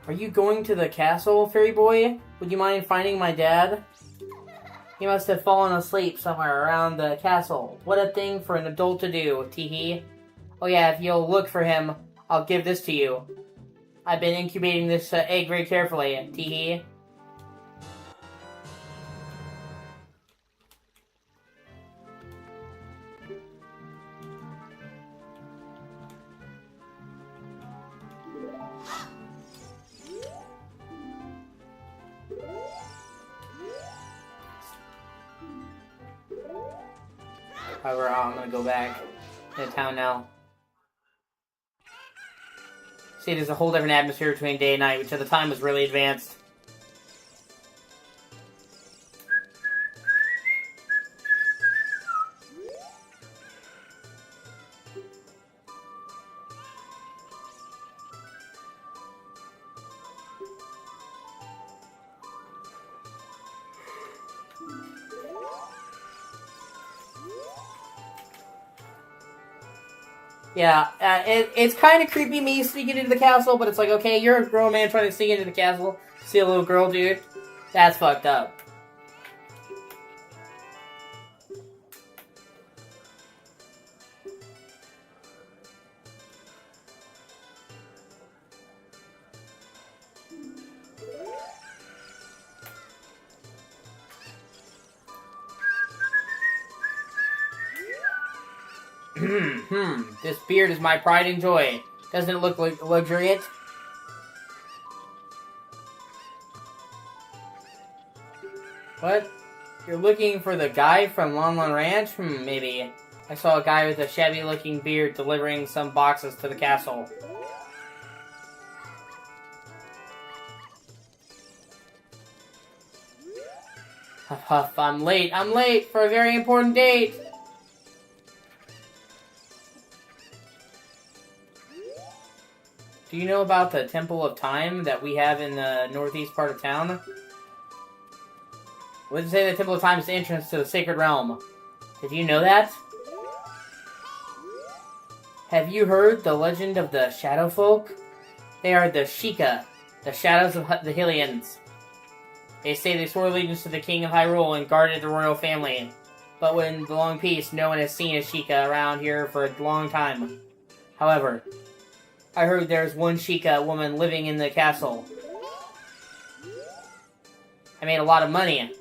Are you going to the castle, fairy boy? Would you mind finding my dad? He must have fallen asleep somewhere around the castle. What a thing for an adult to do, teehee. Oh yeah, if you'll look for him, I'll give this to you. I've been incubating this egg very carefully, teehee. However, I'm gonna go back to town now. See, there's a whole different atmosphere between day and night, which at the time was really advanced. Yeah, it's kind of creepy me sneaking into the castle, but it's like, okay, you're a grown man trying to sneak into the castle, see a little girl, dude. That's fucked up. This beard is my pride and joy. Doesn't it look luxuriant? What? You're looking for the guy from Lon Lon Ranch? Maybe. I saw a guy with a shabby-looking beard delivering some boxes to the castle. Huff huff, I'm late for a very important date! Do you know about the Temple of Time that we have in the northeast part of town? Wouldn't say the Temple of Time is the entrance to the sacred realm. Did you know that? Have you heard the legend of the Shadow Folk? They are the Sheikah, the shadows of the Hylians. They say they swore allegiance to the King of Hyrule and guarded the royal family. But in the long peace, no one has seen a Sheikah around here for a long time. However, I heard there's one Sheikah woman living in the castle. I made a lot of money.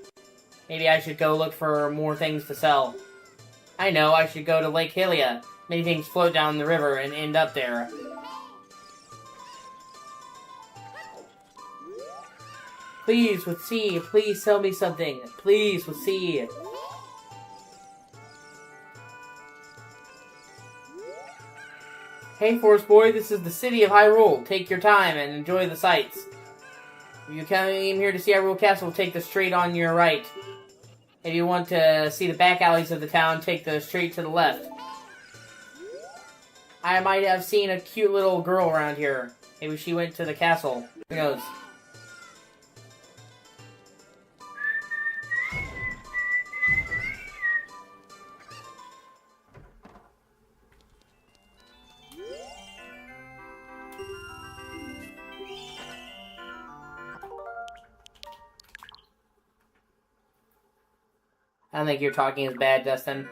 Maybe I should go look for more things to sell. I know, I should go to Lake Hylia. Many things float down the river and end up there. Please, with C, please sell me something. Please, with C. Hey, Forest Boy, this is the city of Hyrule. Take your time and enjoy the sights. If you came here to see Hyrule Castle, take the straight on your right. If you want to see the back alleys of the town, take the straight to the left. I might have seen a cute little girl around here. Maybe she went to the castle. Who knows? I don't think your talking is bad, Dustin.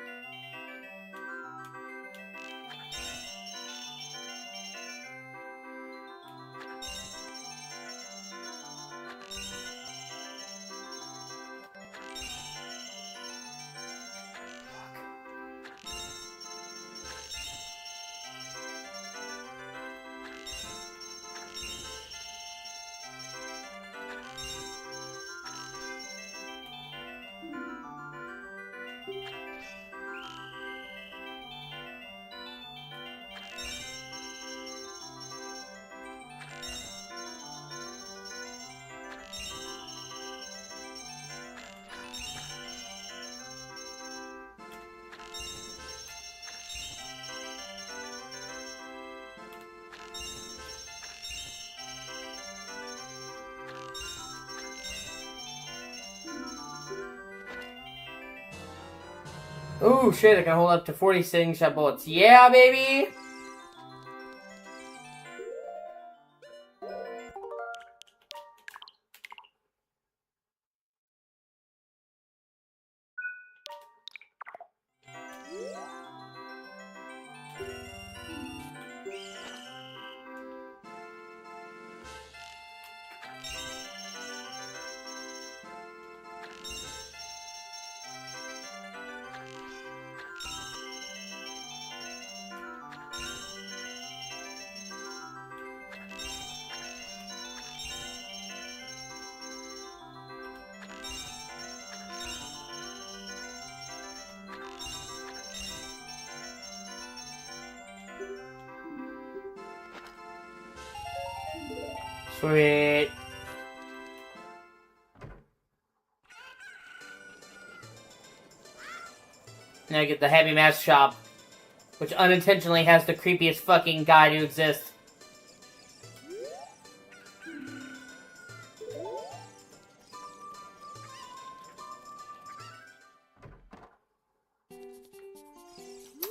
Ooh, shit, I can hold up to 40 sitting shot bullets. Yeah, baby! Sweet. Now I get the Happy Mask Shop, which unintentionally has the creepiest fucking guy to exist.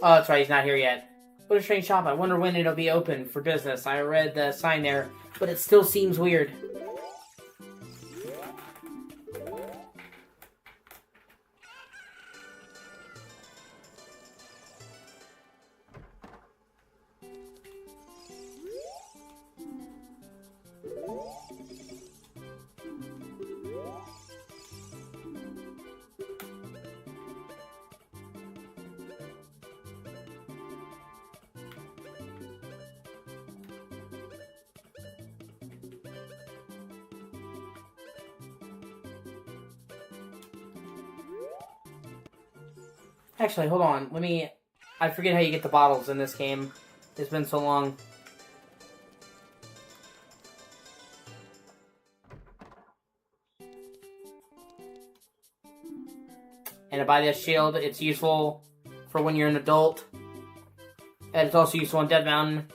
Oh, that's right, he's not here yet. What a strange shop. I wonder when it'll be open for business. I read the sign there, but it still seems weird. Actually, hold on. I forget how you get the bottles in this game. It's been so long. And to buy this shield, it's useful for when you're an adult. And it's also useful on Dead Mountain.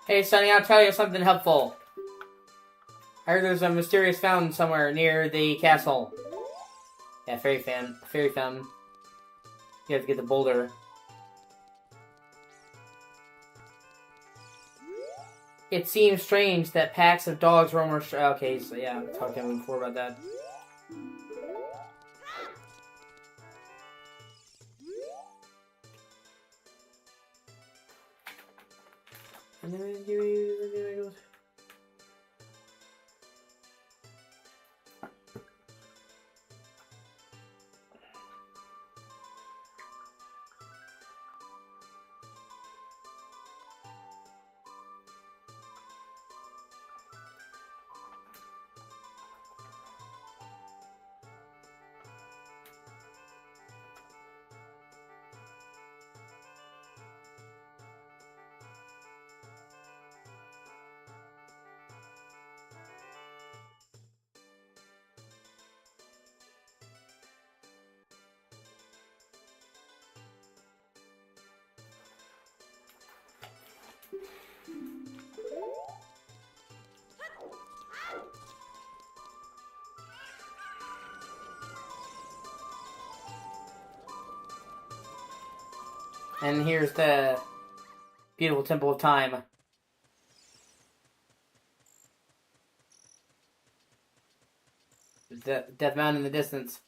Hey, Sonny, I'll tell you something helpful. I heard there's a mysterious fountain somewhere near the castle. Yeah, fairy fountain. You have to get the boulder. It seems strange that packs of dogs roam. Okay, so yeah, I talked to him before about that. And here's the beautiful Temple of Time. The Death Mountain in the distance.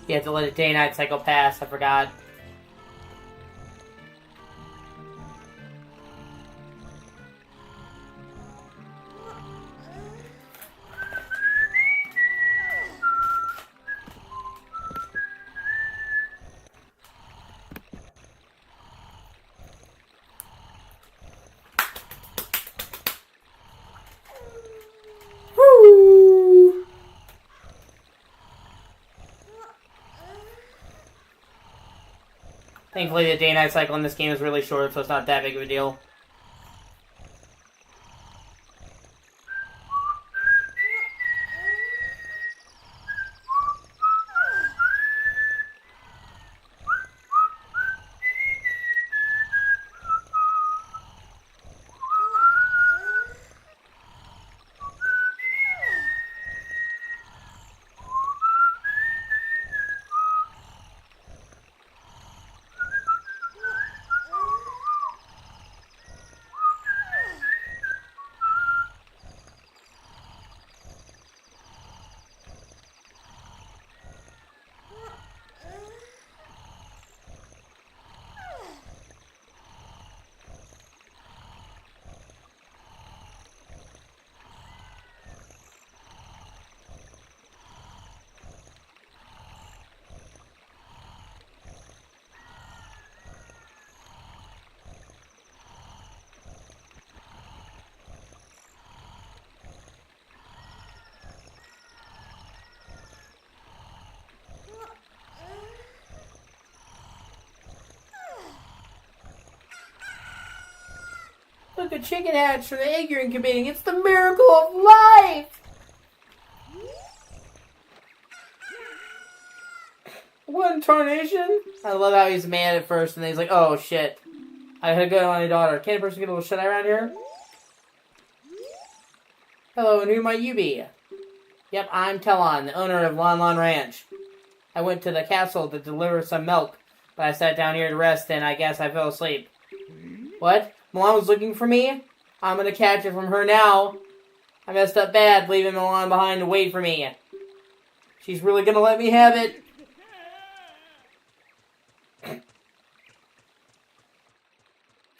You have to let a day-night cycle pass, I forgot. Thankfully, the day-night cycle in this game is really short, so it's not that big of a deal. Look, a chicken hatch for the egg you're incubating. It's the miracle of life! What in tarnation? I love how he's mad at first and then he's like, oh shit. I had a good on my daughter. Can't a person get a little shit around here? Hello, and who might you be? Yep, I'm Telon, the owner of Lon Lon Ranch. I went to the castle to deliver some milk, but I sat down here to rest and I guess I fell asleep. What? Milan was looking for me? I'm gonna catch it from her now. I messed up bad, leaving Milan behind to wait for me. She's really gonna let me have it.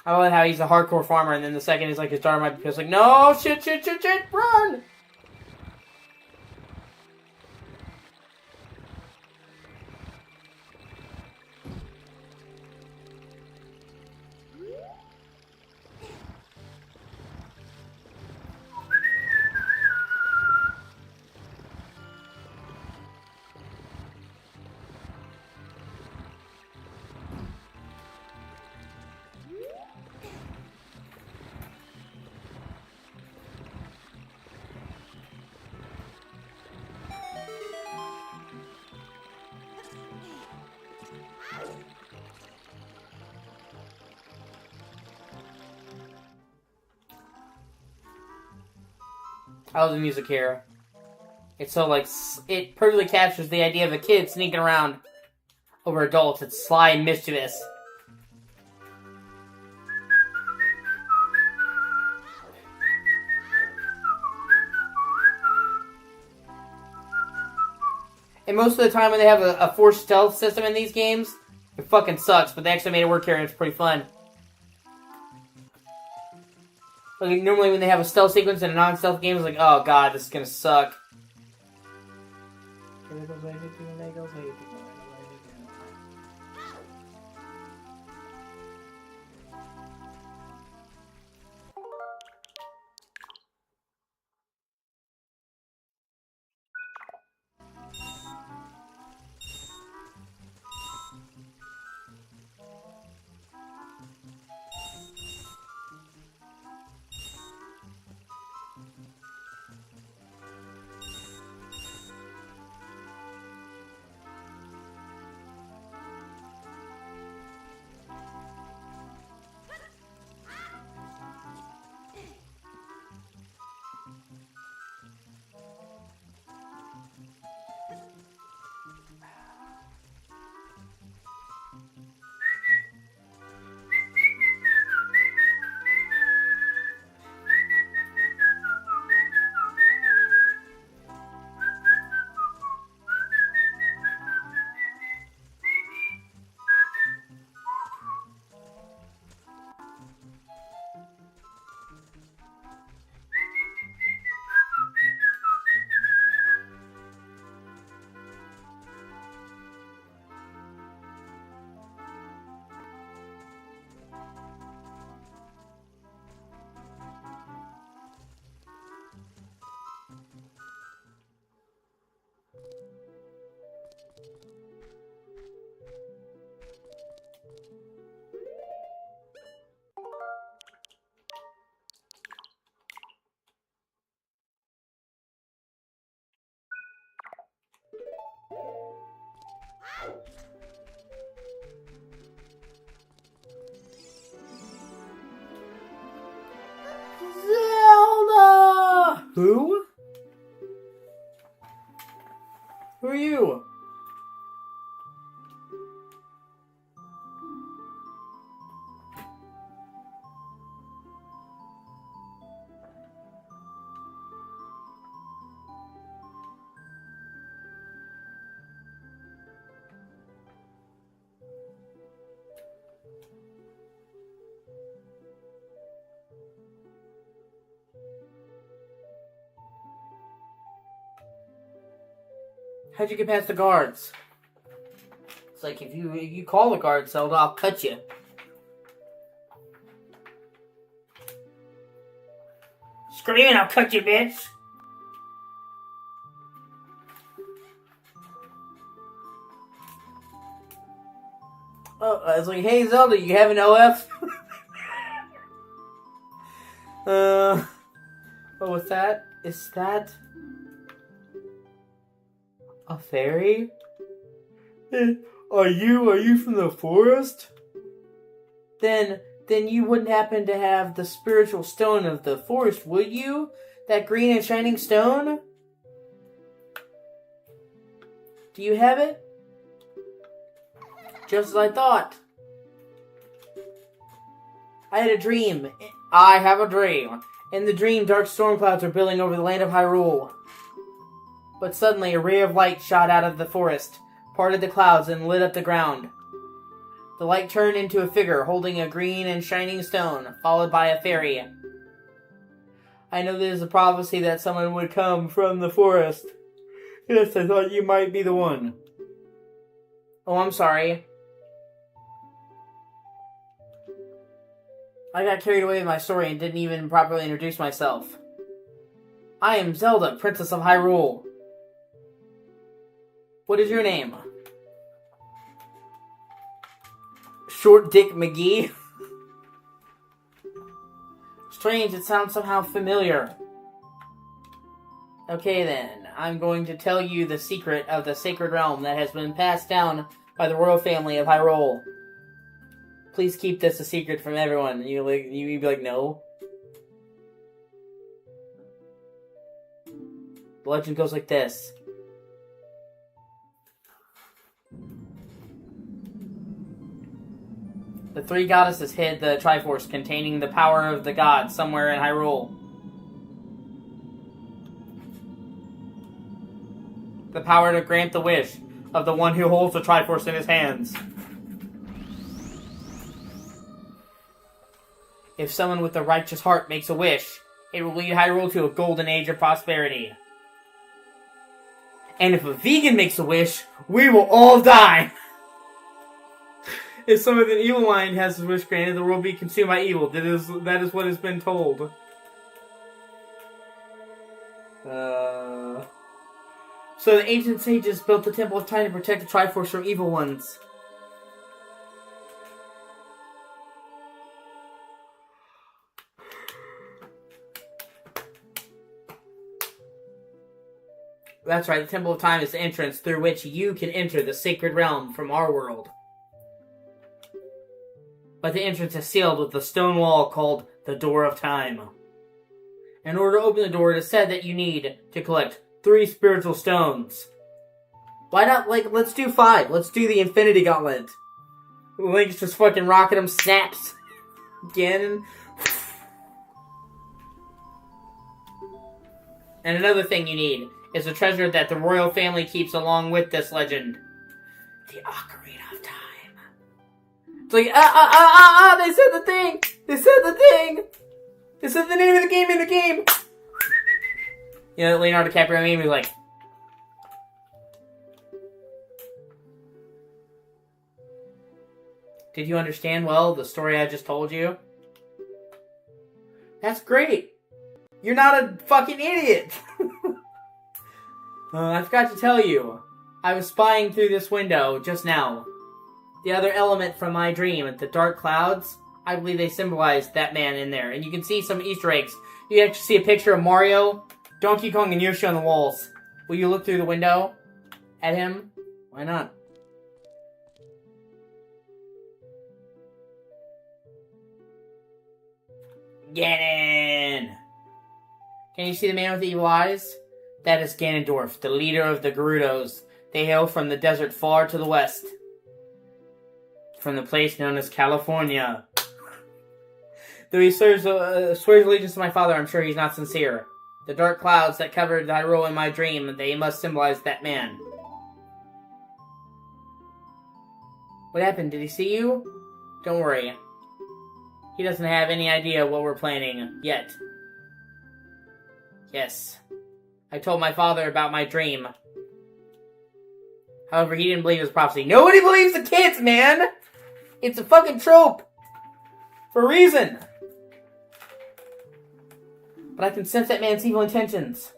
I love how he's a hardcore farmer, and then the second he's like his daughter might be pissed, like, no, shit, run! I love the music here. It's so, like, it perfectly captures the idea of a kid sneaking around over adults. It's sly and mischievous. And most of the time when they have a forced stealth system in these games, it fucking sucks, but they actually made it work here and it's pretty fun. Like, normally when they have a stealth sequence in a non-stealth game, it's like, oh god, this is gonna suck. Zelda! Who? Who are you? How'd you get past the guards? It's like, if you call the guards, Zelda, I'll cut you. Screaming, I'll cut you, bitch! Oh, I was like, hey Zelda, you have an OF? What was that? Is that a fairy? Are you from the forest? Then you wouldn't happen to have the spiritual stone of the forest, would you? That green and shining stone? Do you have it? Just as I thought. I had a dream. I have a dream. In the dream, dark storm clouds were building over the land of Hyrule. But suddenly, a ray of light shot out of the forest, parted the clouds, and lit up the ground. The light turned into a figure holding a green and shining stone, followed by a fairy. I know this is a prophecy that someone would come from the forest. Yes, I thought you might be the one. Oh, I'm sorry. I got carried away with my story and didn't even properly introduce myself. I am Zelda, Princess of Hyrule. What is your name? Short Dick McGee? Strange, it sounds somehow familiar. Okay then, I'm going to tell you the secret of the sacred realm that has been passed down by the royal family of Hyrule. Please keep this a secret from everyone. You'd be like, no. The legend goes like this. The three goddesses hid the Triforce containing the power of the gods somewhere in Hyrule. The power to grant the wish of the one who holds the Triforce in his hands. If someone with a righteous heart makes a wish, it will lead Hyrule to a golden age of prosperity. And if a vegan makes a wish, we will all die! If someone with an evil mind has his wish granted, the world will be consumed by evil. That is what has been told. So the ancient sages built the Temple of Time to protect the Triforce from evil ones. That's right, the Temple of Time is the entrance through which you can enter the sacred realm from our world. But the entrance is sealed with a stone wall called the Door of Time. In order to open the door, it is said that you need to collect 3 spiritual stones. Why not, let's do 5. Let's do the Infinity Gauntlet. Link's just fucking rocking him, snaps again. And another thing you need is a treasure that the royal family keeps along with this legend. The Ocarina of Time. It's like, they said the thing! They said the thing! They said the name of the game in the game! You know, Leonardo DiCaprio meme was like... Did you understand well the story I just told you? That's great! You're not a fucking idiot! I forgot to tell you. I was spying through this window just now. The other element from my dream, the dark clouds, I believe they symbolize that man in there. And you can see some Easter eggs. You can actually see a picture of Mario, Donkey Kong, and Yoshi on the walls. Will you look through the window at him? Why not? Get in! Can you see the man with the evil eyes? That is Ganondorf, the leader of the Gerudos. They hail from the desert far to the west. From the place known as California. Though he swears allegiance to my father, I'm sure he's not sincere. The dark clouds that covered Hyrule in my dream, they must symbolize that man. What happened? Did he see you? Don't worry. He doesn't have any idea what we're planning yet. Yes. I told my father about my dream. However, he didn't believe his prophecy. Nobody believes the kids, man! It's a fucking trope! For a reason! But I can sense that man's evil intentions.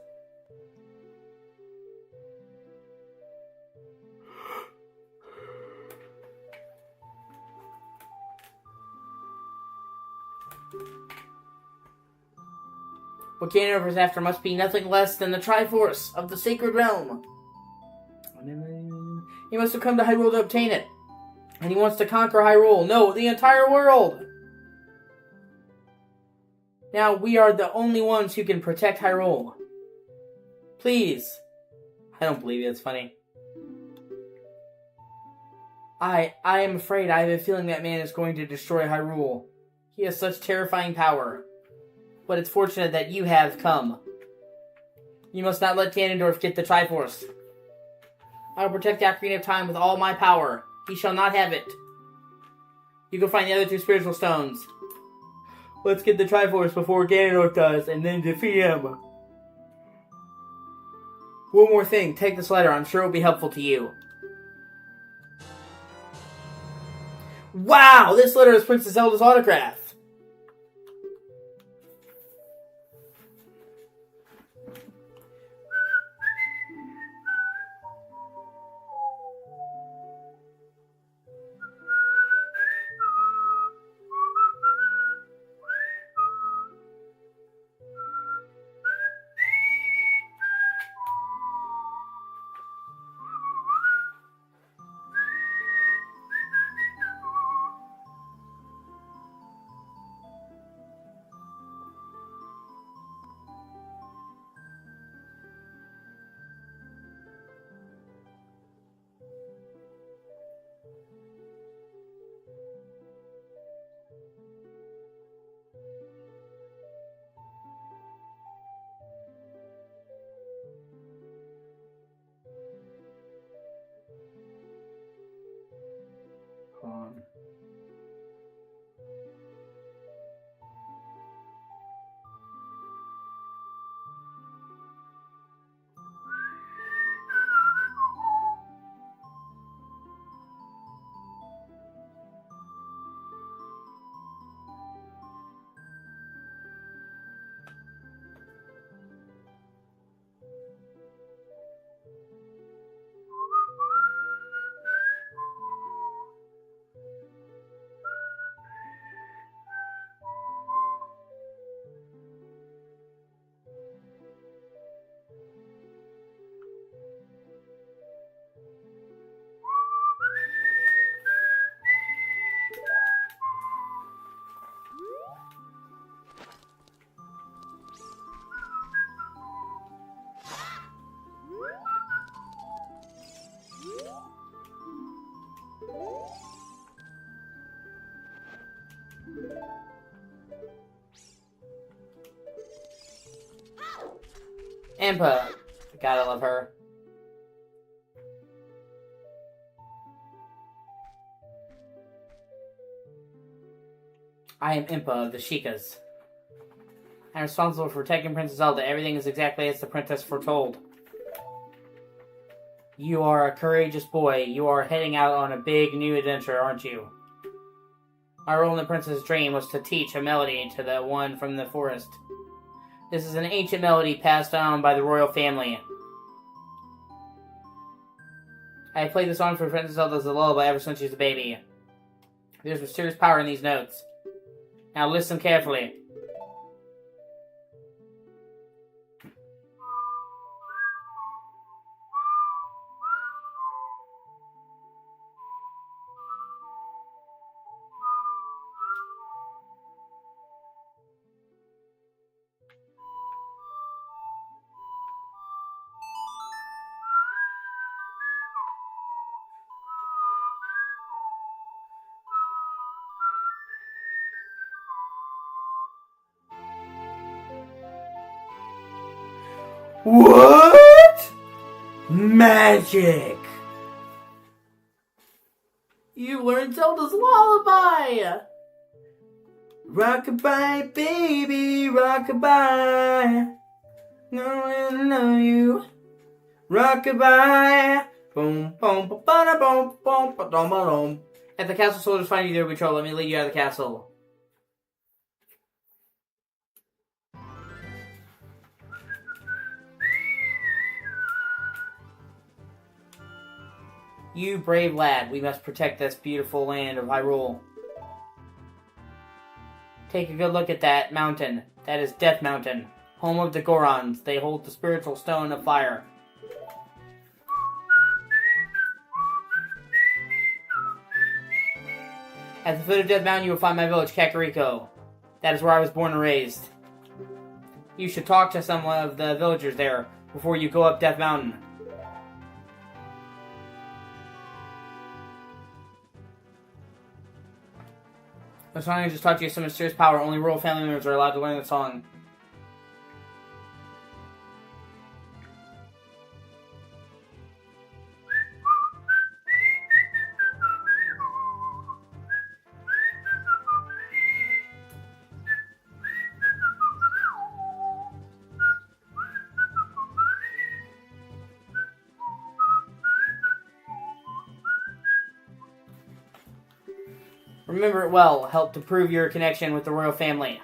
What Ganondorf is after must be nothing less than the Triforce of the Sacred Realm. He must have come to Hyrule to obtain it. And he wants to conquer Hyrule. No, the entire world! Now we are the only ones who can protect Hyrule. Please. I don't believe you, that's funny. I am afraid. I have a feeling that man is going to destroy Hyrule. He has such terrifying power. But it's fortunate that you have come. You must not let Ganondorf get the Triforce. I will protect the Ocarina of Time with all my power. He shall not have it. You can find the other two spiritual stones. Let's get the Triforce before Ganondorf does, and then defeat him. One more thing. Take this letter. I'm sure it will be helpful to you. Wow! This letter is Princess Zelda's autograph. On. Impa. Gotta love her. I am Impa of the Sheikahs. I'm responsible for protecting Princess Zelda. Everything is exactly as the princess foretold. You are a courageous boy. You are heading out on a big new adventure, aren't you? My role in the princess's dream was to teach a melody to the one from the forest. This is an ancient melody passed down by the royal family. I have played this song for Princess Zelda as a lullaby ever since she was a baby. There's mysterious power in these notes. Now listen carefully. What? Magic! You learned Zelda's lullaby! Rockabye, baby, rockabye. No one know you. Rockabye. Boom, boom, ba da boom, boom, ba dum ba dum. If the castle soldiers find you, there will be trouble. Let me lead you out of the castle. You brave lad, we must protect this beautiful land of Hyrule. Take a good look at that mountain. That is Death Mountain. home of the Gorons. They hold the spiritual stone of fire. At the foot of Death Mountain, you will find my village, Kakariko. That is where I was born and raised. You should talk to some of the villagers there before you go up Death Mountain. The song I just taught you is some mysterious power. Only royal family members are allowed to learn the song. Remember it well. Help to prove your connection with the royal family.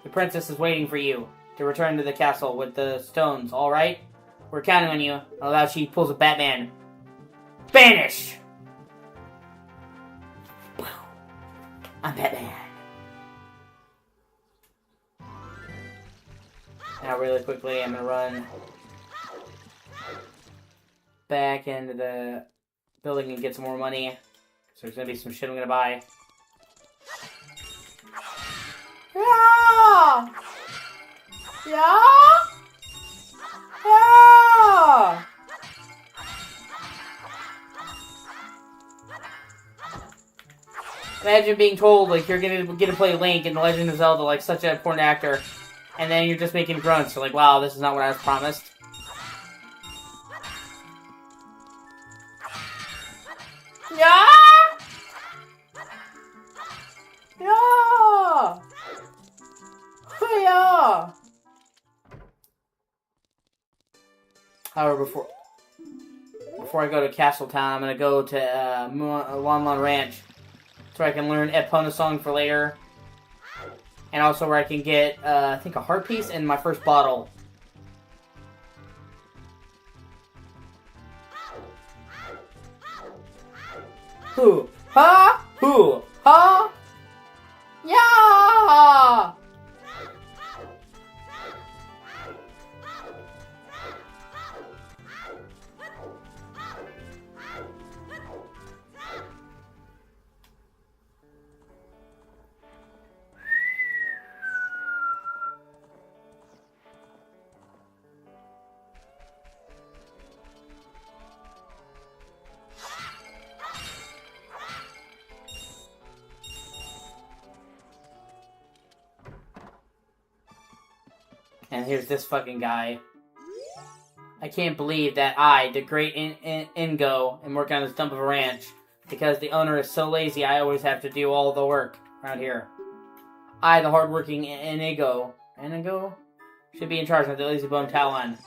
The princess is waiting for you to return to the castle with the stones, alright? We're counting on you. Unless she pulls a Batman. Vanish! I'm Batman. Now really quickly, I'm gonna run back into the building and get some more money. So there's gonna be some shit I'm gonna buy. Yeah! Yeah! Yeah! Imagine being told, like, you're gonna get to play Link in The Legend of Zelda, like, such an important actor, and then you're just making grunts. You're like, wow, this is not what I was promised. Yeah! Yeah! Yeah! However, before I go to Castle Town, I'm gonna go to Lon Lon Ranch, so I can learn Epona song for later, and also where I can get I think a heart piece and my first bottle. Hoo ha hoo ha yeah. And here's this fucking guy. I can't believe that I, the great Ingo, am working on this dump of a ranch. Because the owner is so lazy, I always have to do all the work around here. I, the hardworking Inigo, should be in charge of the lazy bone Talon.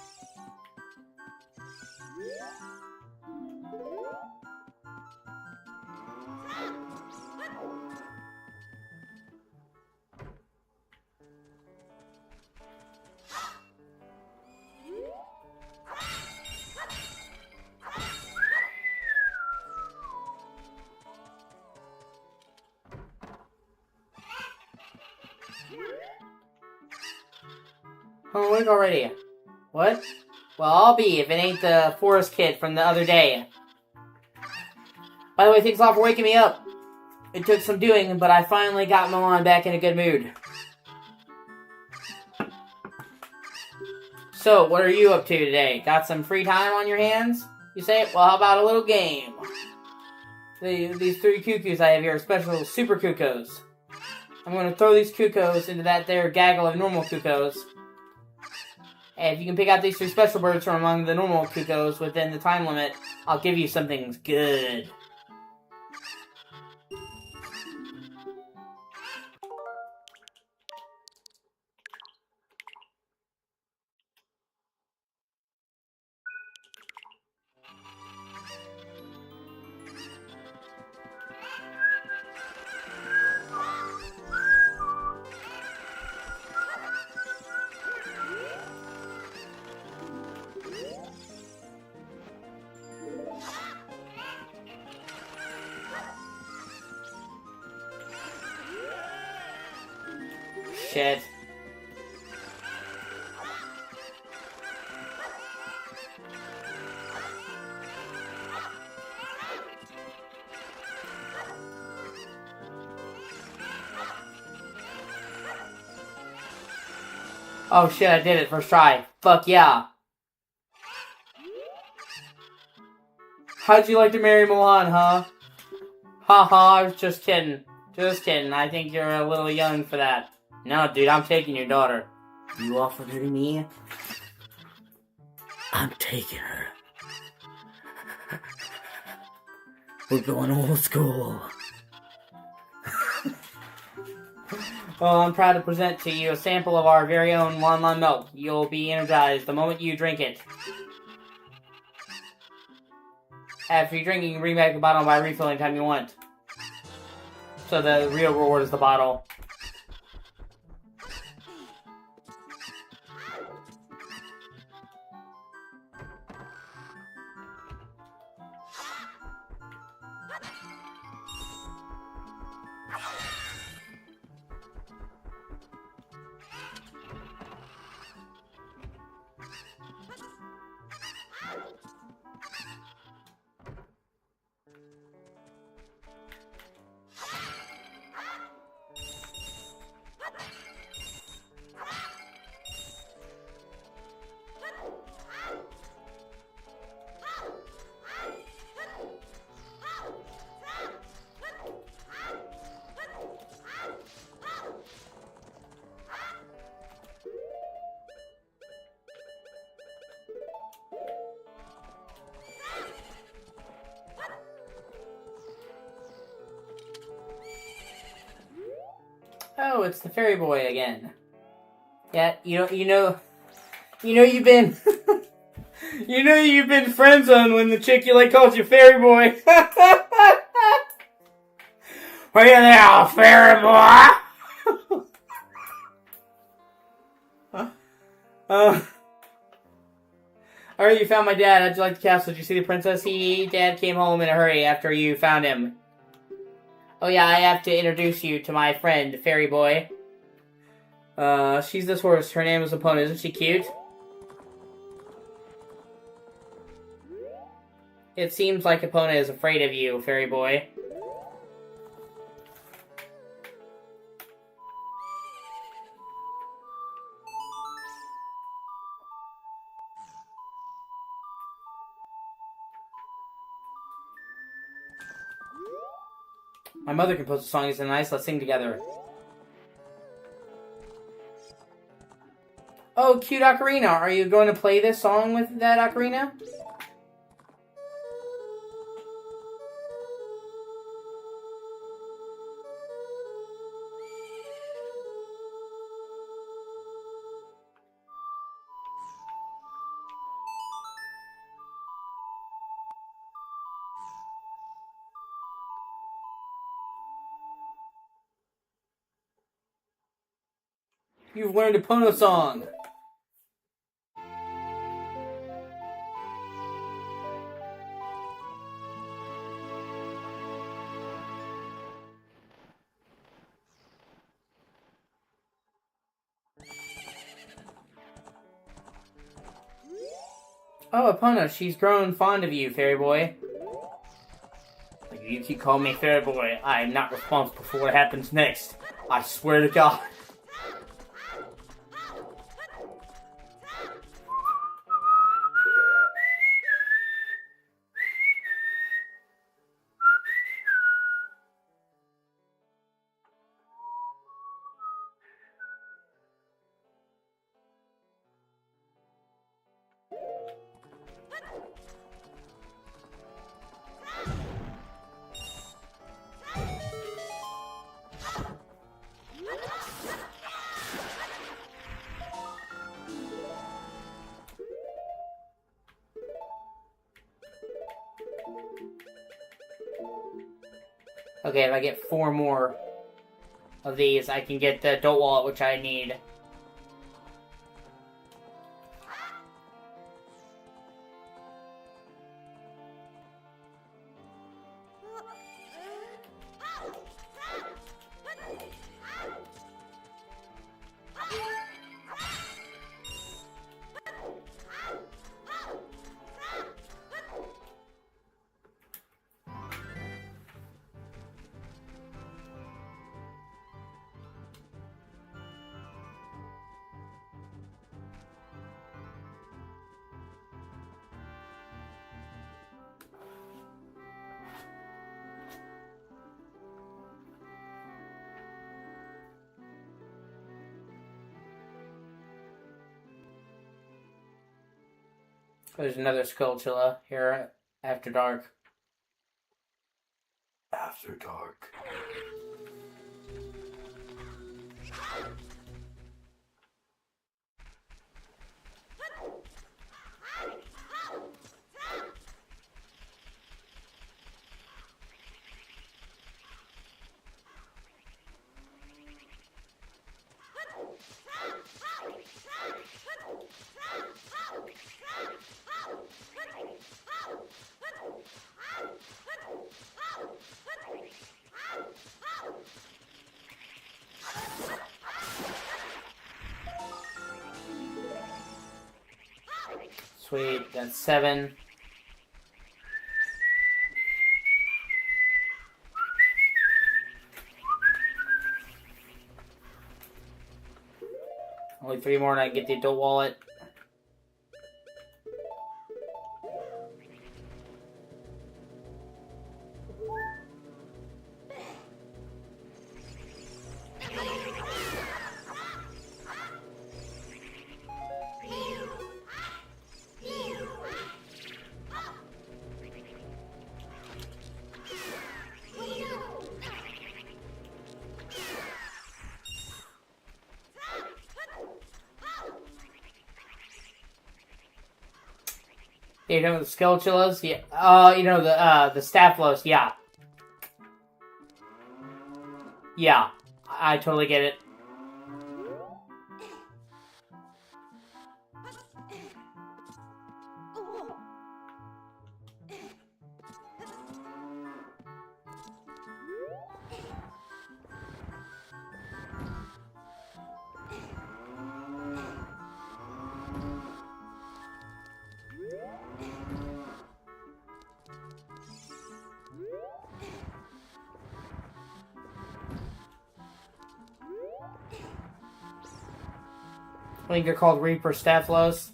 Oh, awake already. What? Well, I'll be if it ain't the forest kid from the other day. By the way, thanks a lot for waking me up. It took some doing, but I finally got Milan back in a good mood. So, what are you up to today? Got some free time on your hands? You say? Well, how about a little game? These three cuckoos I have here are special super cuckoos. I'm going to throw these cuckoos into that there gaggle of normal cuckoos. And if you can pick out these three special birds from among the normal cuckoos within the time limit, I'll give you something good. Shit. Oh shit, I did it first try. Fuck yeah. How'd you like to marry Milan, huh? Haha, I was just kidding. Just kidding. I think you're a little young for that. No, dude, I'm taking your daughter. You offered her to me? I'm taking her. We're going old school. Well, I'm proud to present to you a sample of our very own Lon Lon milk. You'll be energized the moment you drink it. After you drink, you can bring back the bottle by refilling anytime you want. So the real reward is the bottle. Oh, it's the fairy boy again. Yeah, you know you've been, you've been friend zoned when the chick you like calls you fairy boy. Where you there, fairy boy? Alright, you found my dad. How'd you like the castle? Did you see the princess? Dad came home in a hurry after you found him. Oh yeah, I have to introduce you to my friend, Fairy Boy. She's this horse. Her name is Epona. Isn't she cute? It seems like Epona is afraid of you, Fairy Boy. My mother composed a song. It's nice. Let's sing together. Oh, cute ocarina. Are you going to play this song with that ocarina? You've learned a Pono song. Oh, Epona, she's grown fond of you, Fairy Boy. You keep calling me Fairy Boy. I am not responsible for what happens next. I swear to God. Okay, if I get 4 more of these, I can get the adult wallet, which I need. There's another Skulltula here after dark. After dark. Sweet, that's 7. Only 3 more and I get the adult wallet. You know the Skulltulas? Yeah. You know the Staphylos, yeah. Yeah. I totally get it. I think they're called Reaper Staphylos.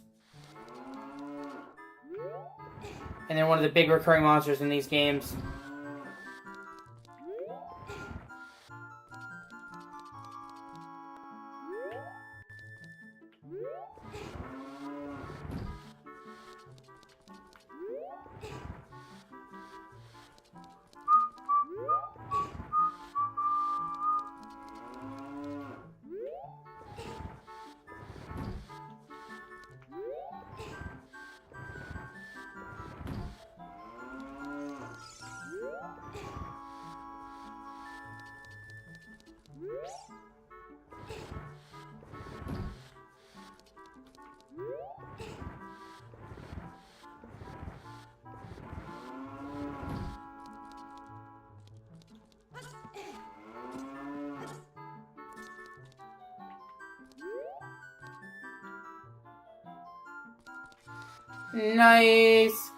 And they're one of the big recurring monsters in these games. Nice!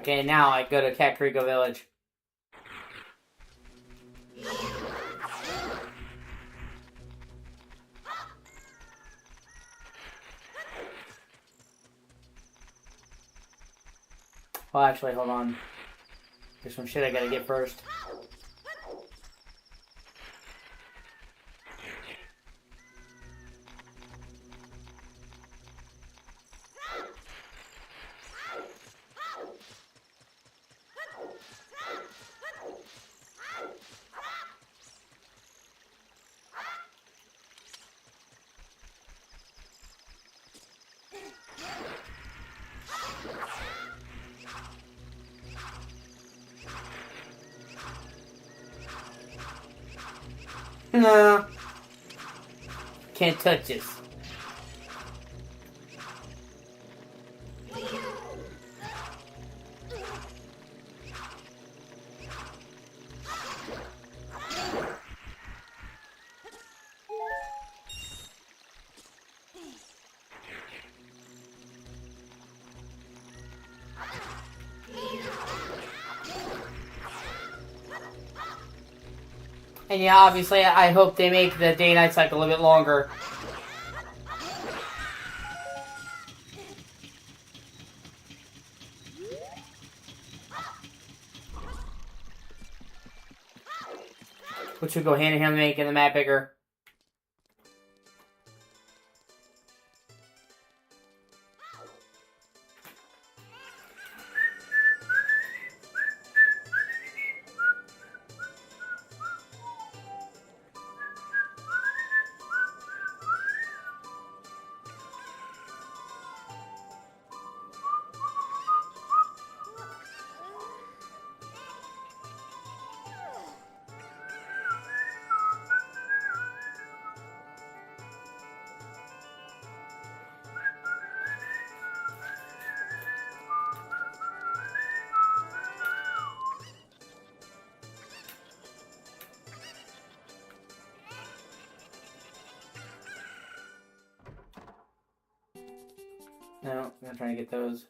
Okay, now I go to Kakariko Village. Well, actually, hold on. There's some shit I gotta get first. No. Can't touch this. And yeah, obviously, I hope they make the day-night cycle a bit longer. Which would go hand in hand with making the map bigger. No, I'm trying to get those.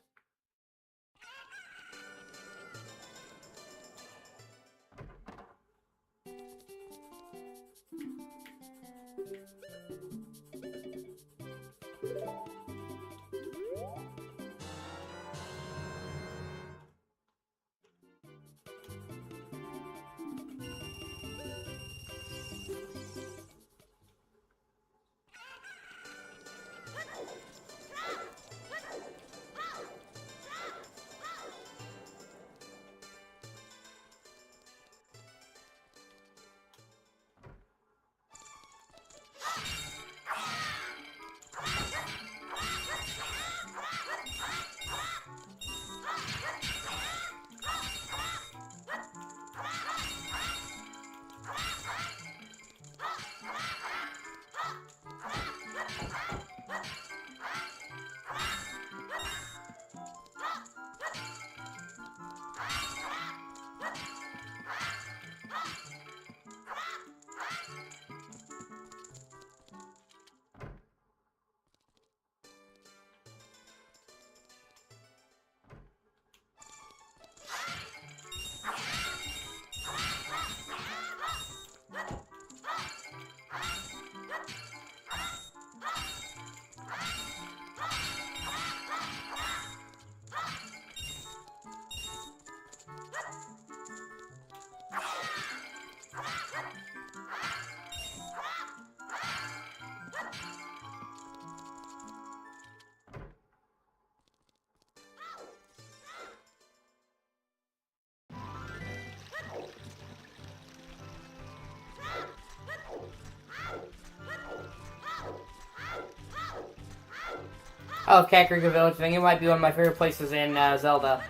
Oh, Kakariko Village. I think it might be one of my favorite places in Zelda.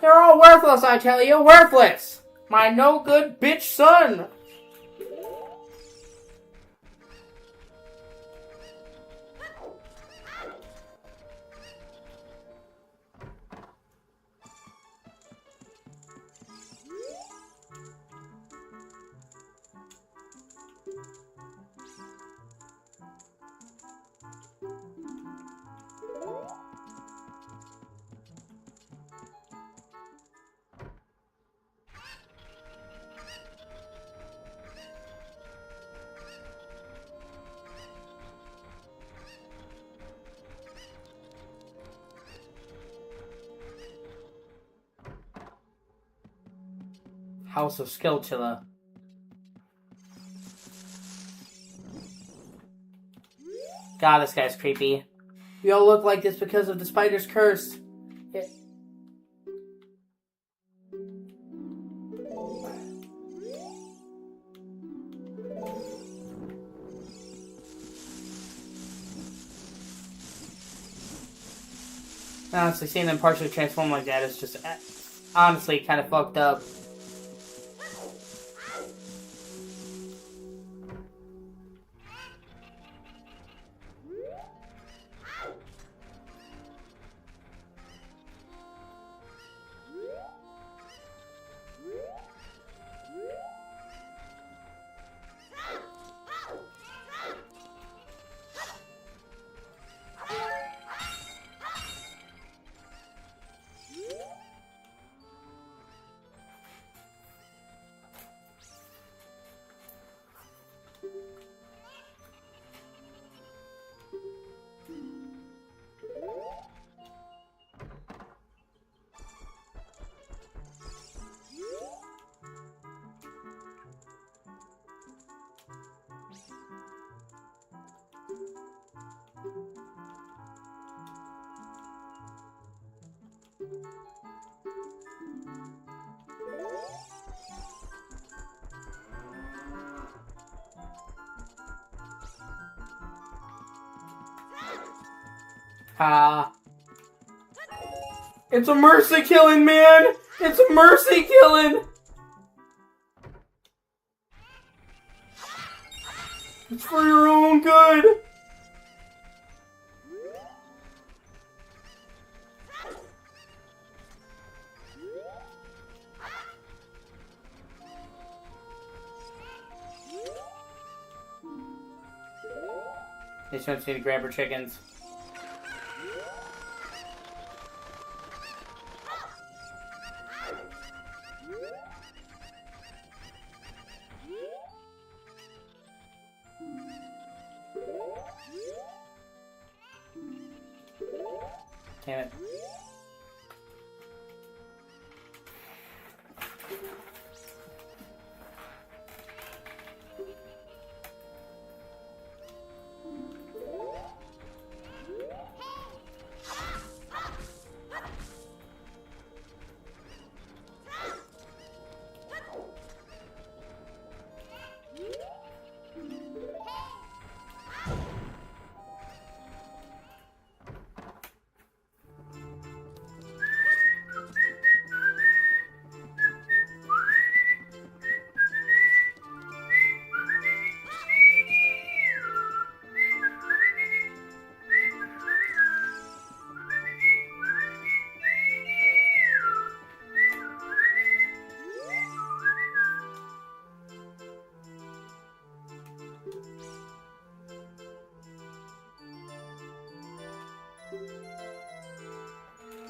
They're all worthless, I tell you, worthless! My no-good bitch son! House of Skiltilla. God, this guy's creepy. We all look like this because of the spider's curse. Honestly, seeing them partially transform like that is just honestly kind of fucked up. It's a mercy killing, man! It's a mercy killing! It's for your own good! They just want to see to grab her chickens. Damn it.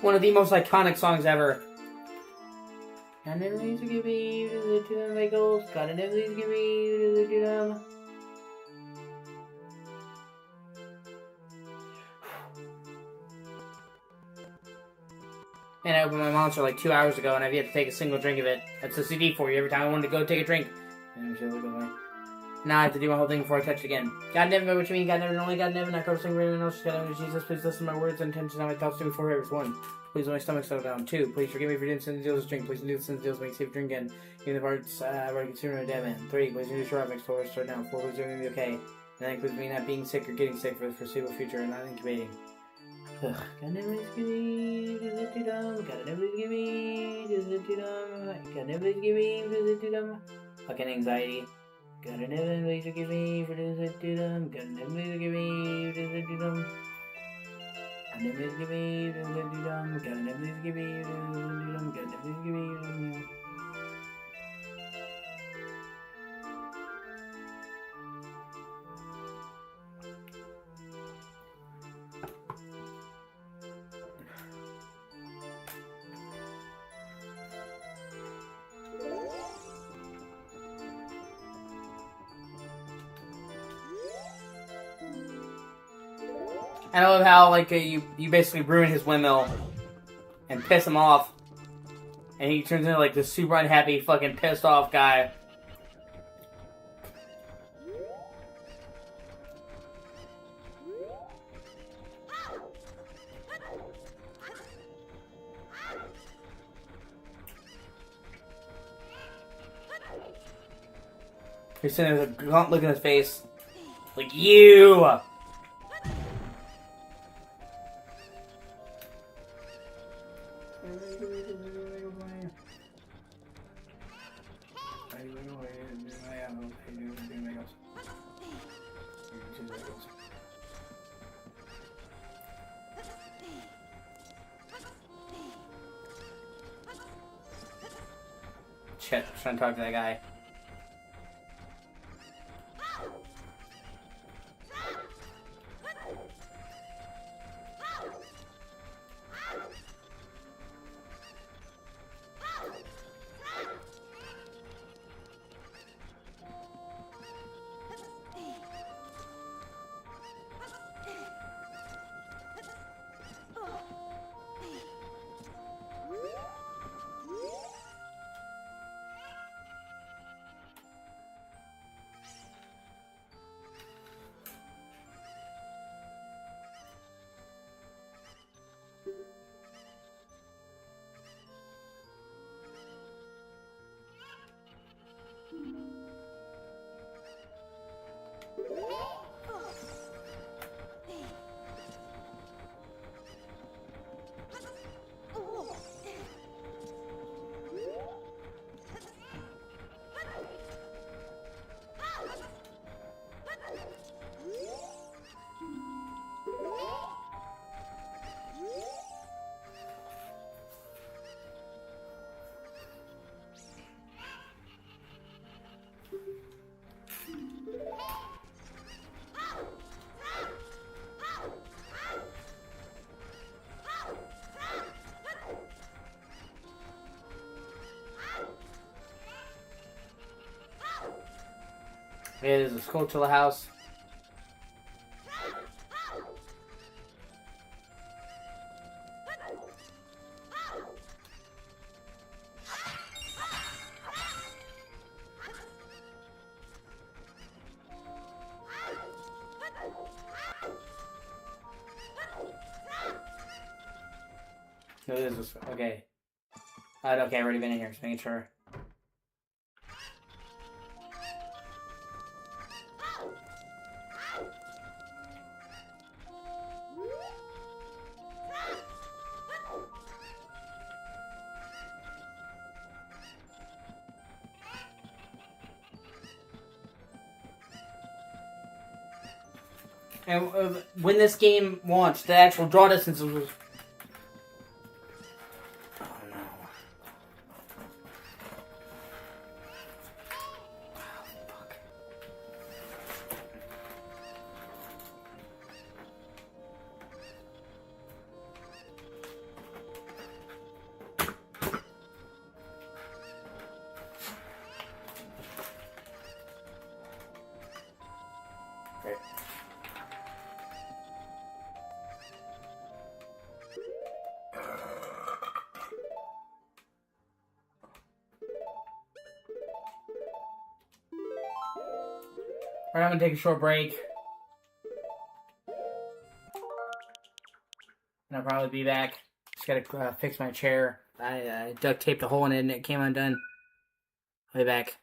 One of the most iconic songs ever. Got never used to give me to them bagels. Got never used to give me to them. And I opened my monster like 2 hours ago and I've yet to take a single drink of it. That's a CD for you every time I wanted to go take a drink. Now I have to do my whole thing before I touch it again. God never know what you mean. God never, only God never. Not go sing for anyone else. God never, Jesus, please listen to my words and intentions and my thoughts to me before every one. Please let my stomach settle down. 2. Please forgive me for doing sin deals drink. Please do sin deals make safe drink again. Even the parts I've already consumed are dead man. 3. Please reduce your mix for us right now. 4. Please doing me okay. And that includes me not being sick or getting sick for the foreseeable future and not incubating. Got never give me to them. Got never give me to them. Got never give me to them. Fucking anxiety. Got never give me to them. Got never give me to them. Got never give me to them. Got never give me to them. Got never give me to them. I love how like you basically ruin his windmill and piss him off, and he turns into like this super unhappy, fucking pissed off guy. He's sitting there with a gaunt look in his face, like you. Shit, I'm trying to talk to that guy. It is a Skulltula house. No, this is okay. Okay, I've already been in here, just making sure. And when this game launched, the actual draw distance was... Oh no. Oh, fuck. Great. Alright, I'm gonna take a short break. And I'll probably be back. Just gotta fix my chair. I duct taped a hole in it and it came undone. I'll be back.